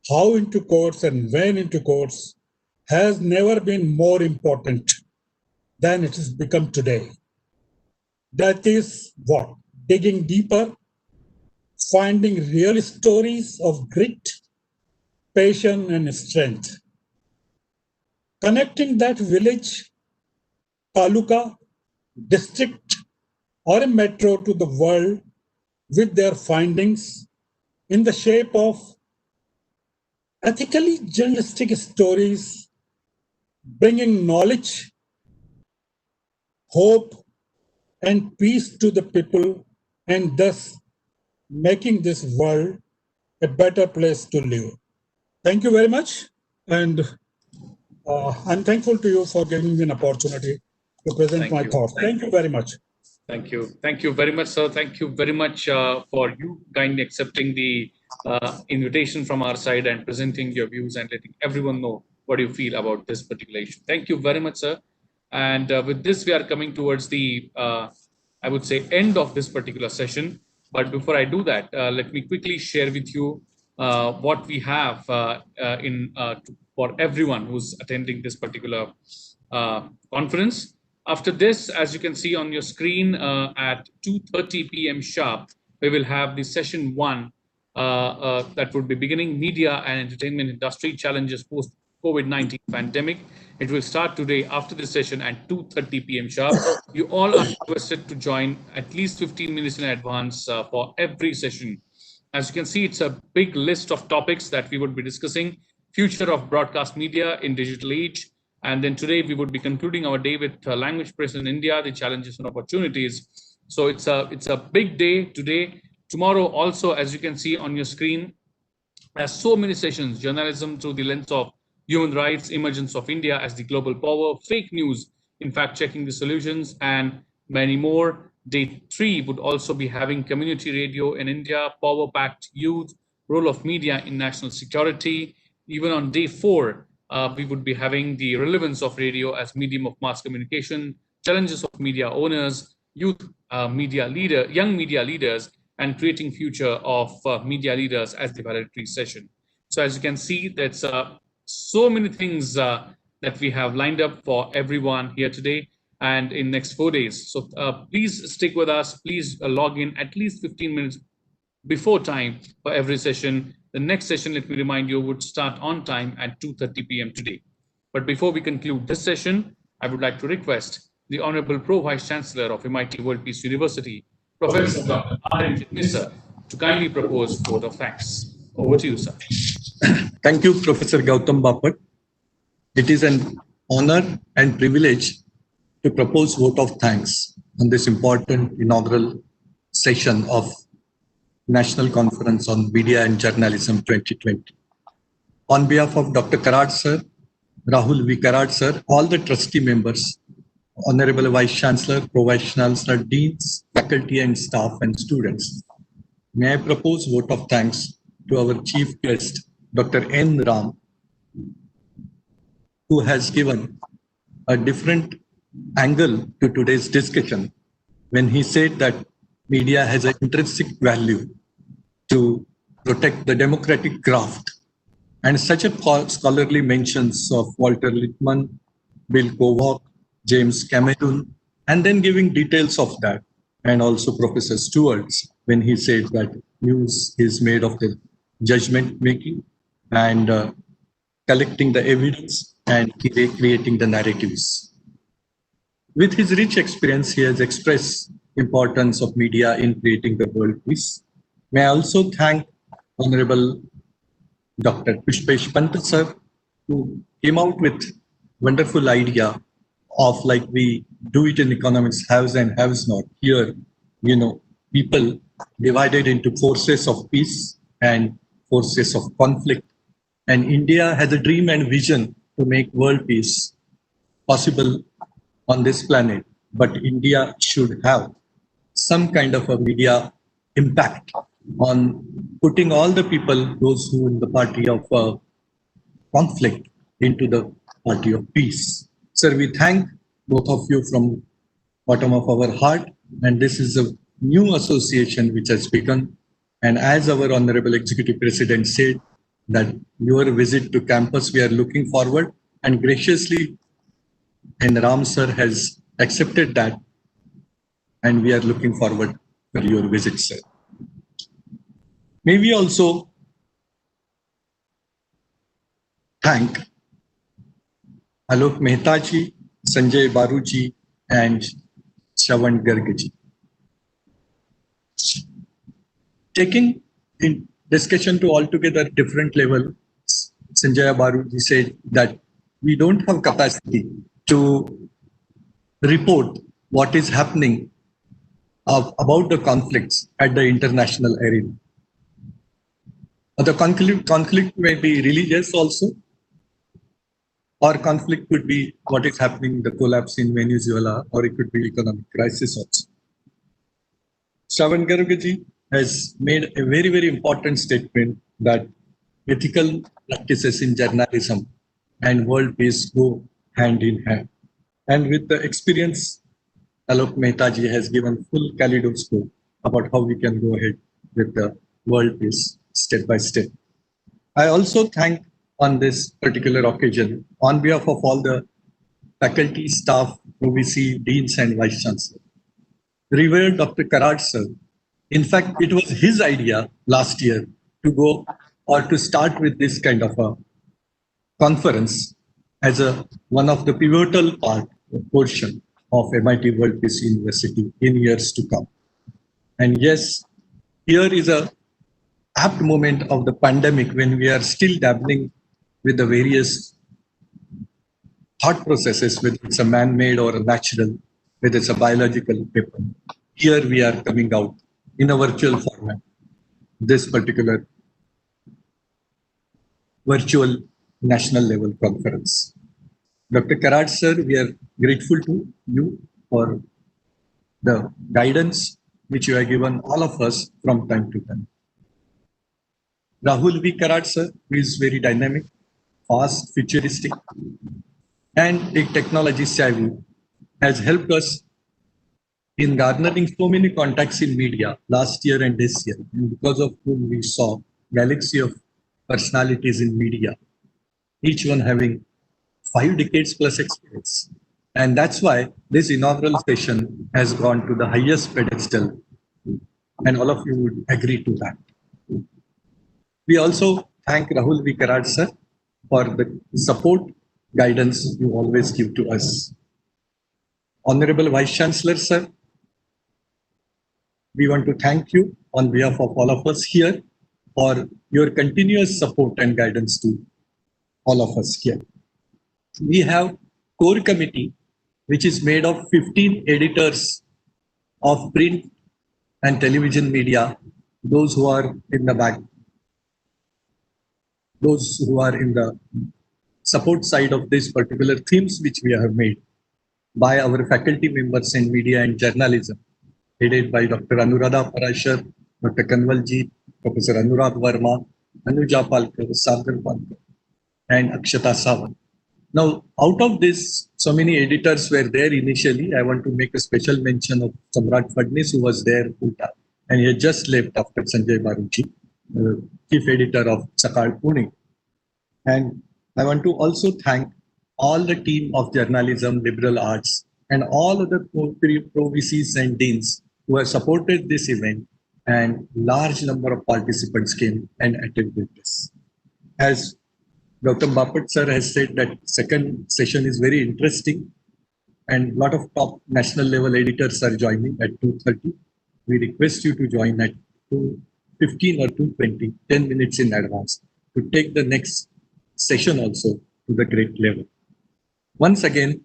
how into courts, and when into courts has never been more important than it has become today. That is what? Digging deeper, finding real stories of grit, passion, and strength. connecting that village, taluka, district, or a metro to the world with their findings in the shape of ethically journalistic stories, bringing knowledge, hope, and peace to the people, and thus making this world a better place to live. Thank you very much. And I'm thankful to you for giving me an opportunity to present my thoughts. Thank you very much. Thank you. Thank you very much, sir. Thank you very much for you kindly accepting the invitation from our side and presenting your views and letting everyone know what you feel about this particular issue. Thank you very much, sir. And with this, we are coming towards the, I would say, end of this particular session. But before I do that, let me quickly share with you what we have for everyone who's attending this particular conference. After this, as you can see on your screen, at 2:30 p.m. sharp, we will have the session 1 that would be beginning Media and Entertainment Industry Challenges Post COVID-19 Pandemic. It will start today after this session at 2:30 p.m. sharp. You all are requested to join at least 15 minutes in advance for every session. As you can see, it's a big list of topics that we would be discussing: future of broadcast media in digital age. And then today we would be concluding our day with language press in India, the challenges and opportunities. So it's a big day today. Tomorrow also, as you can see on your screen, there's so many sessions: journalism through the lens of human rights, emergence of India as the global power, fake news in fact checking the solutions, and many more. Day 3 would also be having community radio in India, power-packed youth, role of media in national security. Even on day 4, we would be having the relevance of radio as medium of mass communication, challenges of media owners, youth young media leaders, and creating future of media leaders as the valedictory session. So as you can see, that's so many things that we have lined up for everyone here today and in next 4 days. So please stick with us. Please log in at least 15 minutes before time for every session. The next session, let me remind you, would start on time at 2:30 p.m. today. But before we conclude this session, I would like to request the Honorable Pro Vice Chancellor of MIT World Peace University, Professor Dr. R.M. Chitnis, to kindly propose vote of thanks. Over to you, sir. Thank you, Professor Gautam Bapat. It is an honor and privilege to propose vote of thanks on this important inaugural session of National Conference on Media and Journalism 2020. On behalf of Dr. Karad sir, Rahul V. Karad sir, all the trustee members, Honorable Vice Chancellor, Pro Vice Chancellor, Deans, faculty and staff and students, may I propose vote of thanks to our chief guest, Dr. N. Ram, who has given a different angle to today's discussion when he said that media has an intrinsic value to protect the democratic craft. And such a scholarly mentions of Walter Lippmann, Bill Kovach, James Cameron, and then giving details of that. And also Professor Stewart's when he said that news is made of the judgment making and collecting the evidence and creating the narratives. With his rich experience, he has expressed importance of media in creating the world peace. May I also thank Honorable Dr. Pushpesh Pant sir, who came out with wonderful idea of like we do it in economics, haves and haves not. Here, people divided into forces of peace and forces of conflict. And India has a dream and vision to make world peace possible on this planet, but India should have some kind of a media impact on putting all the people, those who in the party of conflict, into the party of peace. Sir, we thank both of you from bottom of our heart, and this is a new association which has begun. And as our Honorable Executive President said, that your visit to campus, we are looking forward, and graciously, and Ram sir has accepted that, and we are looking forward for your visit, sir. May we also thank Alok Mehta ji, Sanjay Baru ji, and Shravan Garg ji. Taking in discussion to altogether different level, Sanjay Baru ji said that we don't have capacity to report what is happening about the conflicts at the international arena. The conflict may be religious also, or conflict could be what is happening, the collapse in Venezuela, or it could be economic crisis also. Shravan Garg has made a very, very important statement that ethical practices in journalism and world peace go hand in hand. And with the experience, Alok Mehta ji has given full kaleidoscope about how we can go ahead with the world peace step by step. I also thank on this particular occasion on behalf of all the faculty, staff, OVC, deans and vice chancellor. Revered Dr. Karad sir, in fact, it was his idea last year to go or to start with this kind of a conference as one of the pivotal portion of MIT World Peace University in years to come. And yes, here is a apt moment of the pandemic when we are still dabbling with the various thought processes, whether it's a man-made or a natural, whether it's a biological weapon. Here we are coming out in a virtual format, this particular virtual national level conference. Dr. Karad sir, we are grateful to you for the guidance which you have given all of us from time to time. Rahul V. Karad sir, who is very dynamic, fast, futuristic, and a technology savvy, has helped us in garnering so many contacts in media last year and this year, and because of whom we saw galaxy of personalities in media, each one having 5 decades plus experience. And that's why this inaugural session has gone to the highest pedestal, and all of you would agree to that. We also thank Rahul V. Karad sir for the support, guidance you always give to us. Honorable Vice Chancellor sir, we want to thank you on behalf of all of us here for your continuous support and guidance to all of us here. We have core committee, which is made of 15 editors of print and television media, those who are in the back, those who are in the support side of these particular themes which we have made by our faculty members in media and journalism, headed by Dr. Anuradha Parashar, Dr. Kanwalji, Professor Anurag Verma, Anuja Palkar, Sagar Palkar, and Akshata Sawant. Now, out of this, so many editors were there initially. I want to make a special mention of Samrat Fadnis, who was there full time, and he had just left after Sanjay Baruchi, chief editor of Sakal Pune. And I want to also thank all the team of journalism, liberal arts, and all other pro-VCs and deans who have supported this event, and large number of participants came and attended this. As Dr. Bapat sir has said that second session is very interesting, and a lot of top national level editors are joining at 2:30. We request you to join at 2:15 or 2:20, 10 minutes in advance, to take the next session also to the great level. Once again,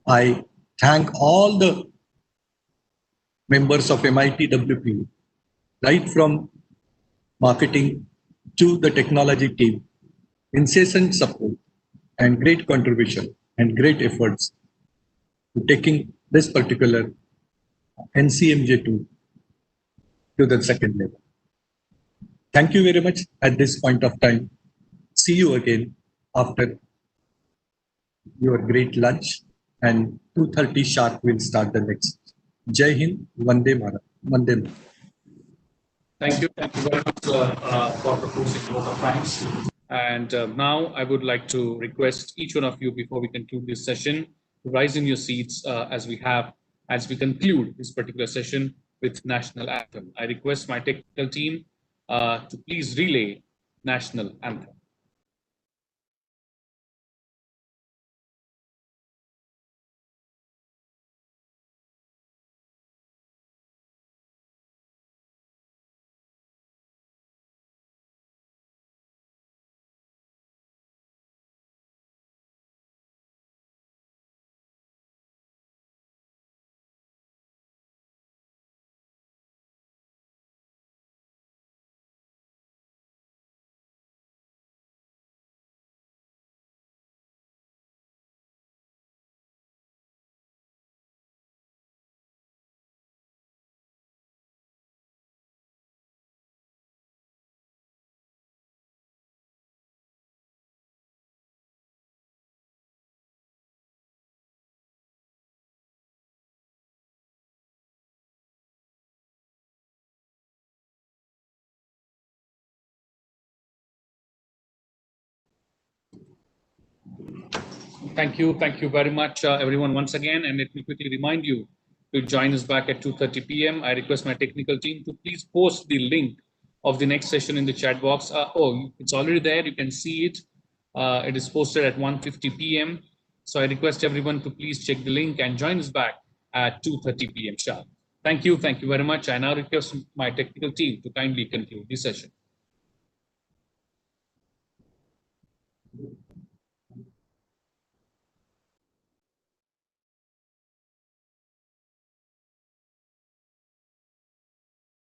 I thank all the members of MIT WP, right from marketing to the technology team, incessant support and great contribution and great efforts to taking this particular NCMJ2 to the second level. Thank you very much at this point of time. See you again after your great lunch, and 2:30 sharp will start the next. Jai Hind, Vande Mataram. Vande Mataram. Thank you. Thank you very much for proposing both of times. And now I would like to request each one of you, before we conclude this session, to rise in your seats as we conclude this particular session with national anthem. I request my technical team to please relay national anthem. Thank you very much, everyone, once again. And let me quickly remind you to join us back at 2:30 p.m. I request my technical team to please post the link of the next session in the chat box. Oh, it's already there. You can see it. It is posted at 1:50 p.m. So I request everyone to please check the link and join us back at 2:30 p.m. sharp. Thank you very much. I now request my technical team to kindly conclude this session.